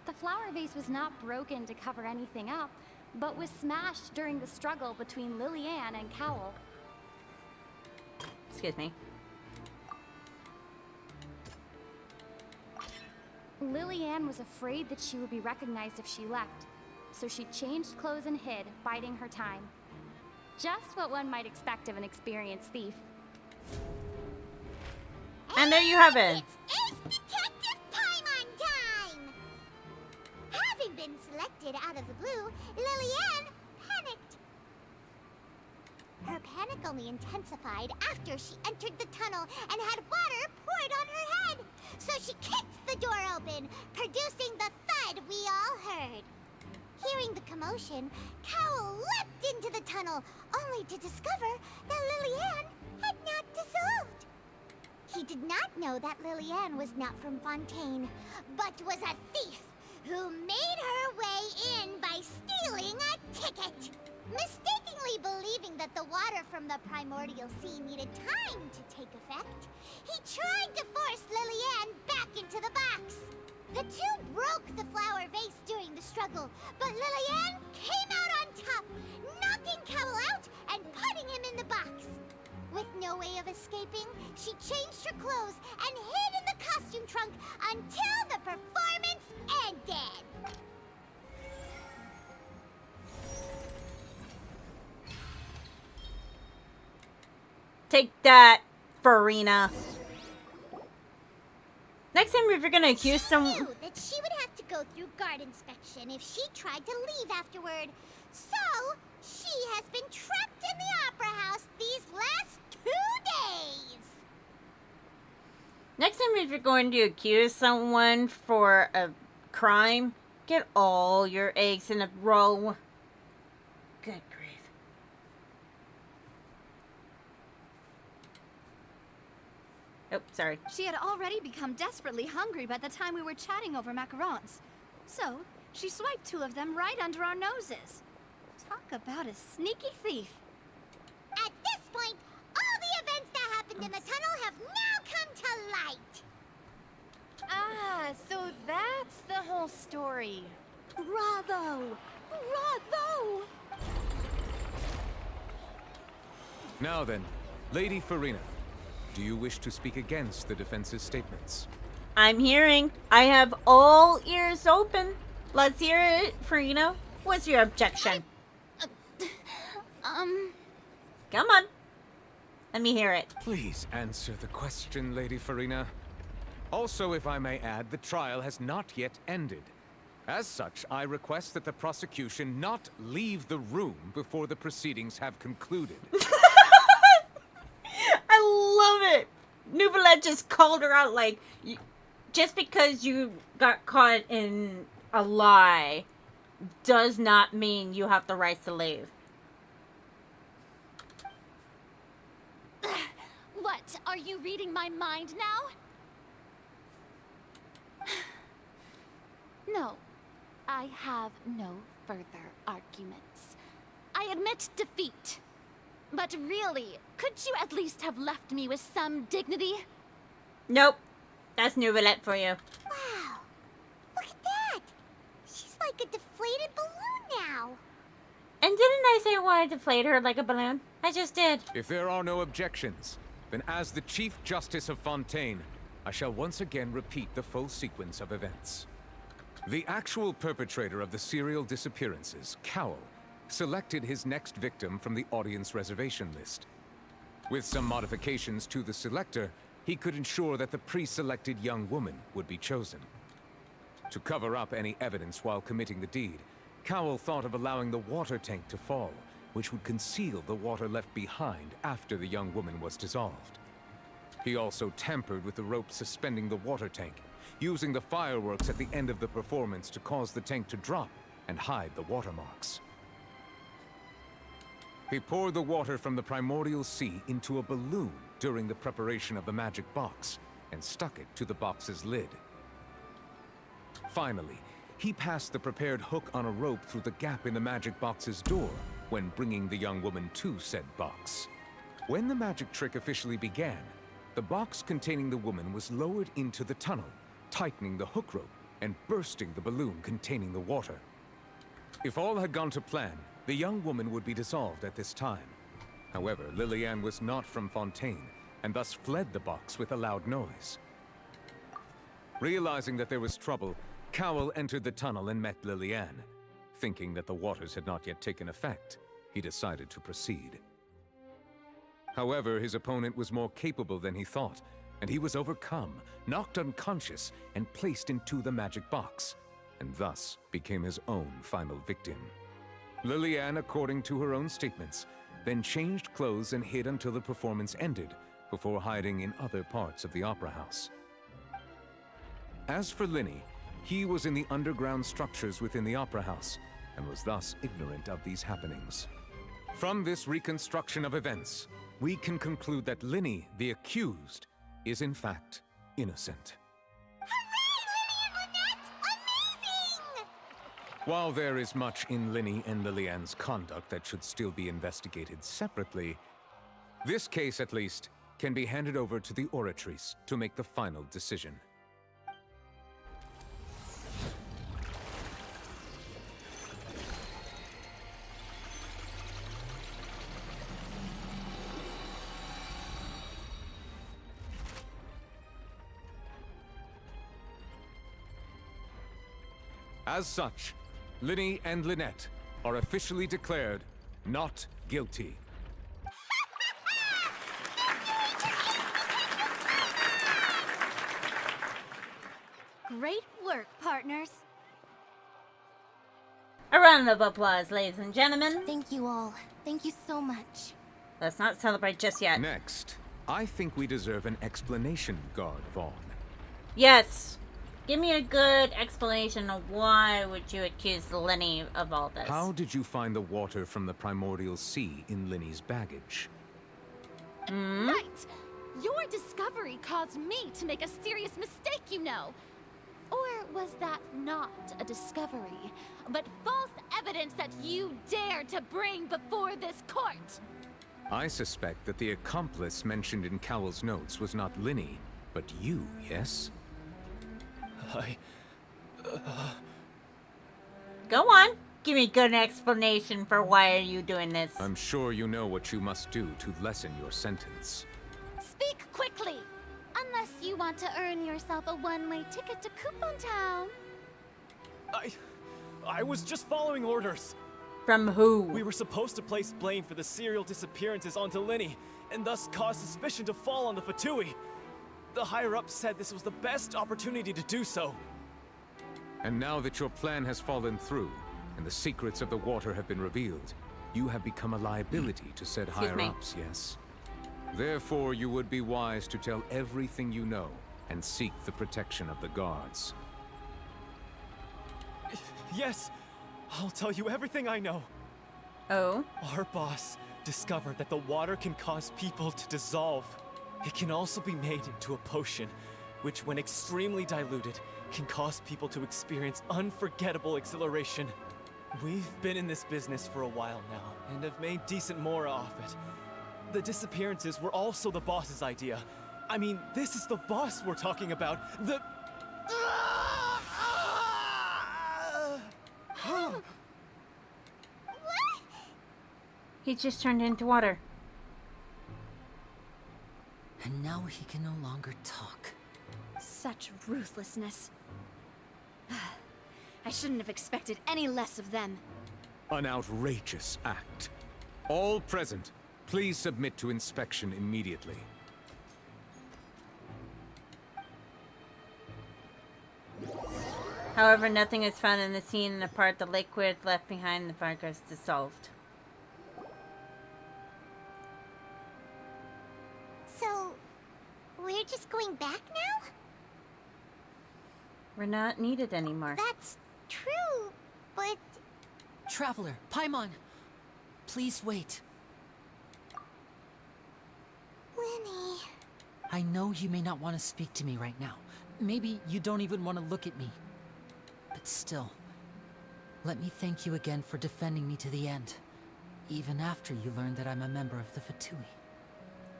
The flower vase was not broken to cover anything up, but was smashed during the struggle between Lillian and Cowell.
Excuse me.
Lillian was afraid that she would be recognized if she left, so she changed clothes and hid, biding her time. Just what one might expect of an experienced thief.
And there you have it.
It's Detective Paimon time! Having been selected out of the blue, Lillian panicked. Her panic only intensified after she entered the tunnel and had water poured on her head. So she kicked the door open, producing the thud we all heard. Hearing the commotion, Cowell leapt into the tunnel, only to discover that Lillian had not dissolved. He did not know that Lillian was not from Fontaine, but was a thief who made her way in by stealing a ticket. Mistakenly believing that the water from the primordial sea needed time to take effect, he tried to force Lillian back into the box. The two broke the flower vase during the struggle, but Lillian came out on top, knocking Cowell out and putting him in the box. With no way of escaping, she changed her clothes and hid in the costume trunk until the performance ended.
Take that, Farina. Next time, if you're gonna accuse someone,
She knew that she would have to go through guard inspection if she tried to leave afterward. So, she has been trapped in the opera house these last 2 days.
next time, if you're going to accuse someone for a crime, get all your eggs in a row. Good grief. Oh, sorry.
She had already become desperately hungry by the time we were chatting over macarons. So, she swiped 2 of them right under our noses. Talk about a sneaky thief.
At this point, all the events that happened in the tunnel have now come to light.
Ah, so that's the whole story.
Bravo! Bravo!
Now then, Lady Farina, do you wish to speak against the defense's statements?
I'm hearing. I have all ears open. Let's hear it, Farina. What's your objection? Come on. Let me hear it.
Please answer the question, Lady Farina. Also, if I may add, the trial has not yet ended. As such, I request that the prosecution not leave the room before the proceedings have concluded.
I love it. Nouvellette just called her out like, just because you got caught in a lie does not mean you have the right to leave.
What? Are you reading my mind now? No. I have no further arguments. I admit defeat. But really, could you at least have left me with some dignity?
Nope. That's Nouvellette for you.
Wow. Look at that. She's like a deflated balloon now.
And didn't I say I wanted to deflate her like a balloon? I just did.
If there are no objections, then as the Chief Justice of Fontaine, I shall once again repeat the full sequence of events. The actual perpetrator of the serial disappearances, Cowell, selected his next victim from the audience reservation list. With some modifications to the selector, he could ensure that the pre-selected young woman would be chosen. To cover up any evidence while committing the deed, Cowell thought of allowing the water tank to fall, which would conceal the water left behind after the young woman was dissolved. He also tampered with the rope suspending the water tank, using the fireworks at the end of the performance to cause the tank to drop and hide the watermarks. He poured the water from the primordial sea into a balloon during the preparation of the magic box and stuck it to the box's lid. Finally, he passed the prepared hook on a rope through the gap in the magic box's door when bringing the young woman to said box. When the magic trick officially began, the box containing the woman was lowered into the tunnel, tightening the hook rope and bursting the balloon containing the water. If all had gone to plan, the young woman would be dissolved at this time. However, Liliane was not from Fontaine, and thus fled the box with a loud noise. Realizing that there was trouble, Cowell entered the tunnel and met Liliane. Thinking that the waters had not yet taken effect, he decided to proceed. However, his opponent was more capable than he thought, and he was overcome, knocked unconscious, and placed into the magic box, and thus became his own final victim. Liliane, according to her own statements, then changed clothes and hid until the performance ended, before hiding in other parts of the opera house. As for Linny, he was in the underground structures within the opera house, and was thus ignorant of these happenings. From this reconstruction of events, we can conclude that Linny, the accused, is in fact innocent. While there is much in Linny and Liliane's conduct that should still be investigated separately, this case, at least, can be handed over to the Oratrice to make the final decision. As such, Linny and Lynette are officially declared not guilty.
Great work, partners.
A round of applause, ladies and gentlemen.
Thank you all. Thank you so much.
Let's not celebrate just yet.
Next, I think we deserve an explanation, Guard Vaughn.
Yes. Give me a good explanation of why would you accuse Linny of all this.
How did you find the water from the primordial sea in Linny's baggage?
Right! Your discovery caused me to make a serious mistake, you know. Or was that not a discovery, but false evidence that you dared to bring before this court?
I suspect that the accomplice mentioned in Cowell's notes was not Linny, but you, yes?
Go on. Give me a good explanation for why are you doing this.
I'm sure you know what you must do to lessen your sentence.
Speak quickly! Unless you want to earn yourself a one-way ticket to Coupon Town.
I was just following orders.
From who?
We were supposed to place blame for the serial disappearances onto Linny, and thus cause suspicion to fall on the Fatui. The higher-ups said this was the best opportunity to do so.
And now that your plan has fallen through, and the secrets of the water have been revealed, you have become a liability to said higher-ups, yes? Therefore, you would be wise to tell everything you know, and seek the protection of the guards.
Yes, I'll tell you everything I know.
Oh?
Our boss discovered that the water can cause people to dissolve. It can also be made into a potion, which when extremely diluted, can cause people to experience unforgettable exhilaration. We've been in this business for a while now, and have made decent mora off it. The disappearances were also the boss's idea. I mean, this is the boss we're talking about. The...
He just turned into water.
And now he can no longer talk.
Such ruthlessness. I shouldn't have expected any less of them.
An outrageous act. All present, please submit to inspection immediately.
However, nothing is found in the scene, and the part the liquid left behind the fire is dissolved.
So, we're just going back now?
We're not needed anymore.
That's true, but...
Traveler, Paimon, please wait.
Lenny...
I know you may not want to speak to me right now. Maybe you don't even want to look at me. But still, let me thank you again for defending me to the end. Even after you learned that I'm a member of the Fatui.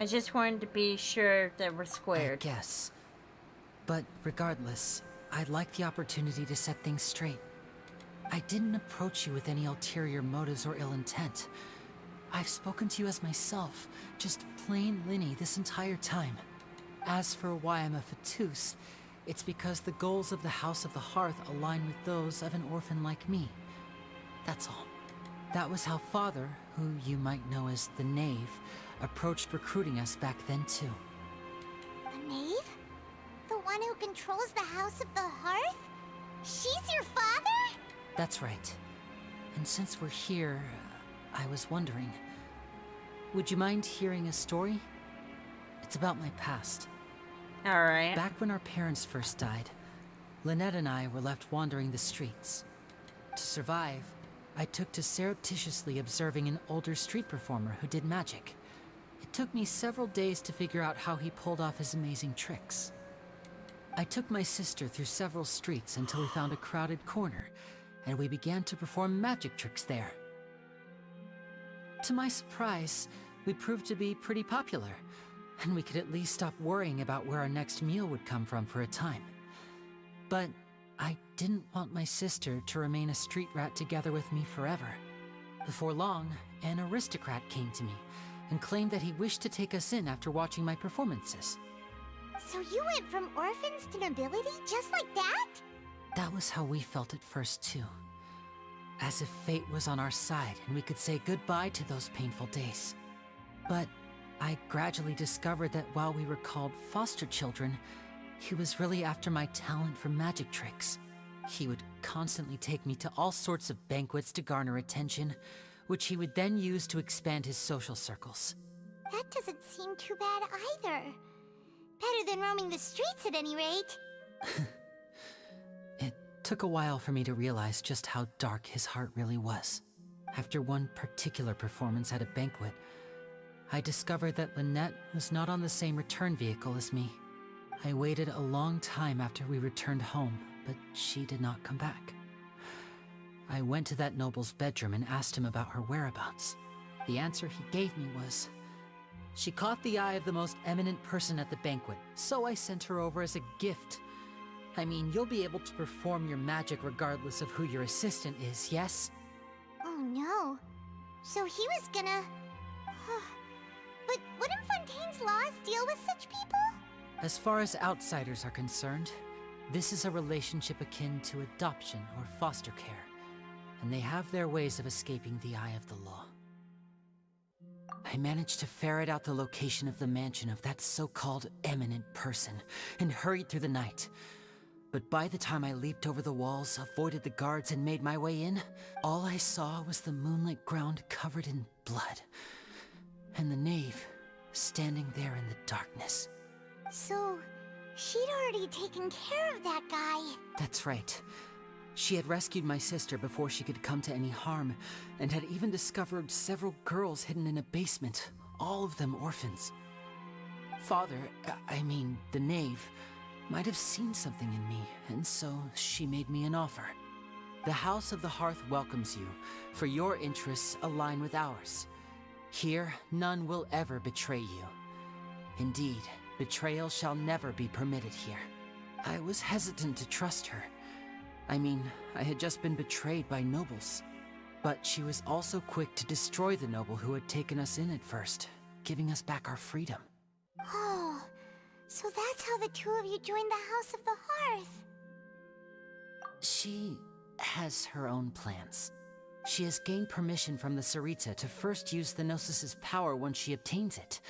I just wanted to be sure that we're squared.
I guess. But regardless, I'd like the opportunity to set things straight. I didn't approach you with any ulterior motives or ill intent. I've spoken to you as myself, just plain Linny this entire time. As for why I'm a Fatus, it's because the goals of the House of the Hearth align with those of an orphan like me. That's all. That was how Father, who you might know as the Knave, approached recruiting us back then too.
A knave? The one who controls the House of the Hearth? She's your father?
That's right. And since we're here, I was wondering, would you mind hearing a story? It's about my past.
Alright.
Back when our parents first died, Lynette and I were left wandering the streets. To survive, I took to surreptitiously observing an older street performer who did magic. It took me several days to figure out how he pulled off his amazing tricks. I took my sister through several streets until we found a crowded corner, and we began to perform magic tricks there. To my surprise, we proved to be pretty popular, and we could at least stop worrying about where our next meal would come from for a time. But I didn't want my sister to remain a street rat together with me forever. Before long, an aristocrat came to me and claimed that he wished to take us in after watching my performances.
So you went from orphans to nobility just like that?
That was how we felt at first too. As if fate was on our side and we could say goodbye to those painful days. But I gradually discovered that while we were called foster children, he was really after my talent for magic tricks. He would constantly take me to all sorts of banquets to garner attention, which he would then use to expand his social circles.
That doesn't seem too bad either. Better than roaming the streets at any rate.
It took a while for me to realize just how dark his heart really was. After one particular performance at a banquet, I discovered that Lynette was not on the same return vehicle as me. I waited a long time after we returned home, but she did not come back. I went to that noble's bedroom and asked him about her whereabouts. The answer he gave me was, she caught the eye of the most eminent person at the banquet, so I sent her over as a gift. I mean, you'll be able to perform your magic regardless of who your assistant is, yes?
Oh no. So he was gonna... But wouldn't Fontaine's laws deal with such people?
As far as outsiders are concerned, this is a relationship akin to adoption or foster care, and they have their ways of escaping the eye of the law. I managed to ferret out the location of the mansion of that so-called eminent person and hurried through the night. But by the time I leaped over the walls, avoided the guards, and made my way in, all I saw was the moonlit ground covered in blood, and the knave standing there in the darkness.
So, she'd already taken care of that guy.
That's right. She had rescued my sister before she could come to any harm, and had even discovered several girls hidden in a basement, all of them orphans. Father, I mean, the knave, might have seen something in me, and so she made me an offer. The House of the Hearth welcomes you, for your interests align with ours. Here, none will ever betray you. Indeed, betrayal shall never be permitted here. I was hesitant to trust her. I mean, I had just been betrayed by nobles. But she was also quick to destroy the noble who had taken us in at first, giving us back our freedom.
Oh, so that's how the two of you joined the House of the Hearth.
She has her own plans. She has gained permission from the Tsaritsa to first use the Gnosis's power once she obtains it.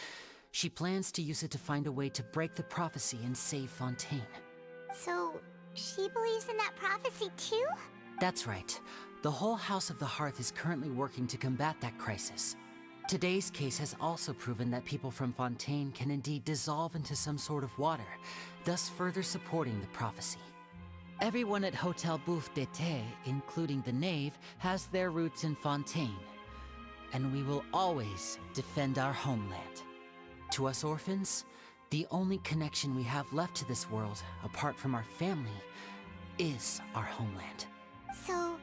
She plans to use it to find a way to break the prophecy and save Fontaine.
So, she believes in that prophecy too?
That's right. The whole House of the Hearth is currently working to combat that crisis. Today's case has also proven that people from Fontaine can indeed dissolve into some sort of water, thus further supporting the prophecy. Everyone at Hotel Bouffe d'été, including the knave, has their roots in Fontaine. And we will always defend our homeland. To us orphans, the only connection we have left to this world, apart from our family, is our homeland.
So,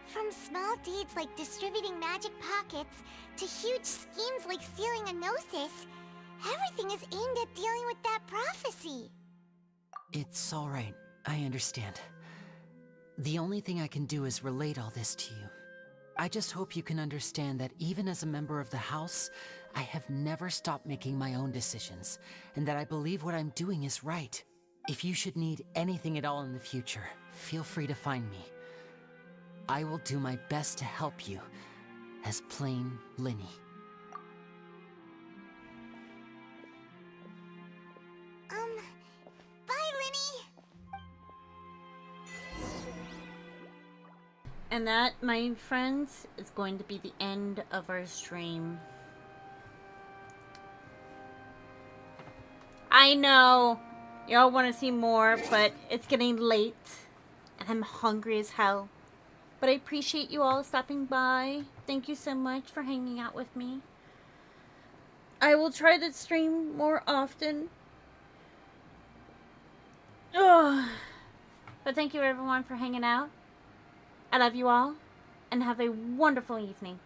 from small deeds like distributing magic pockets to huge schemes like stealing a Gnosis, everything is aimed at dealing with that prophecy.
It's all right. I understand. The only thing I can do is relate all this to you. I just hope you can understand that even as a member of the House, I have never stopped making my own decisions, and that I believe what I'm doing is right. If you should need anything at all in the future, feel free to find me. I will do my best to help you, as plain Linny.
Bye, Linny!
And that, my friends, is going to be the end of our stream. I know y'all want to see more, but it's getting late and I'm hungry as hell. But I appreciate you all stopping by. Thank you so much for hanging out with me. I will try to stream more often. Ugh. But thank you everyone for hanging out. I love you all and have a wonderful evening.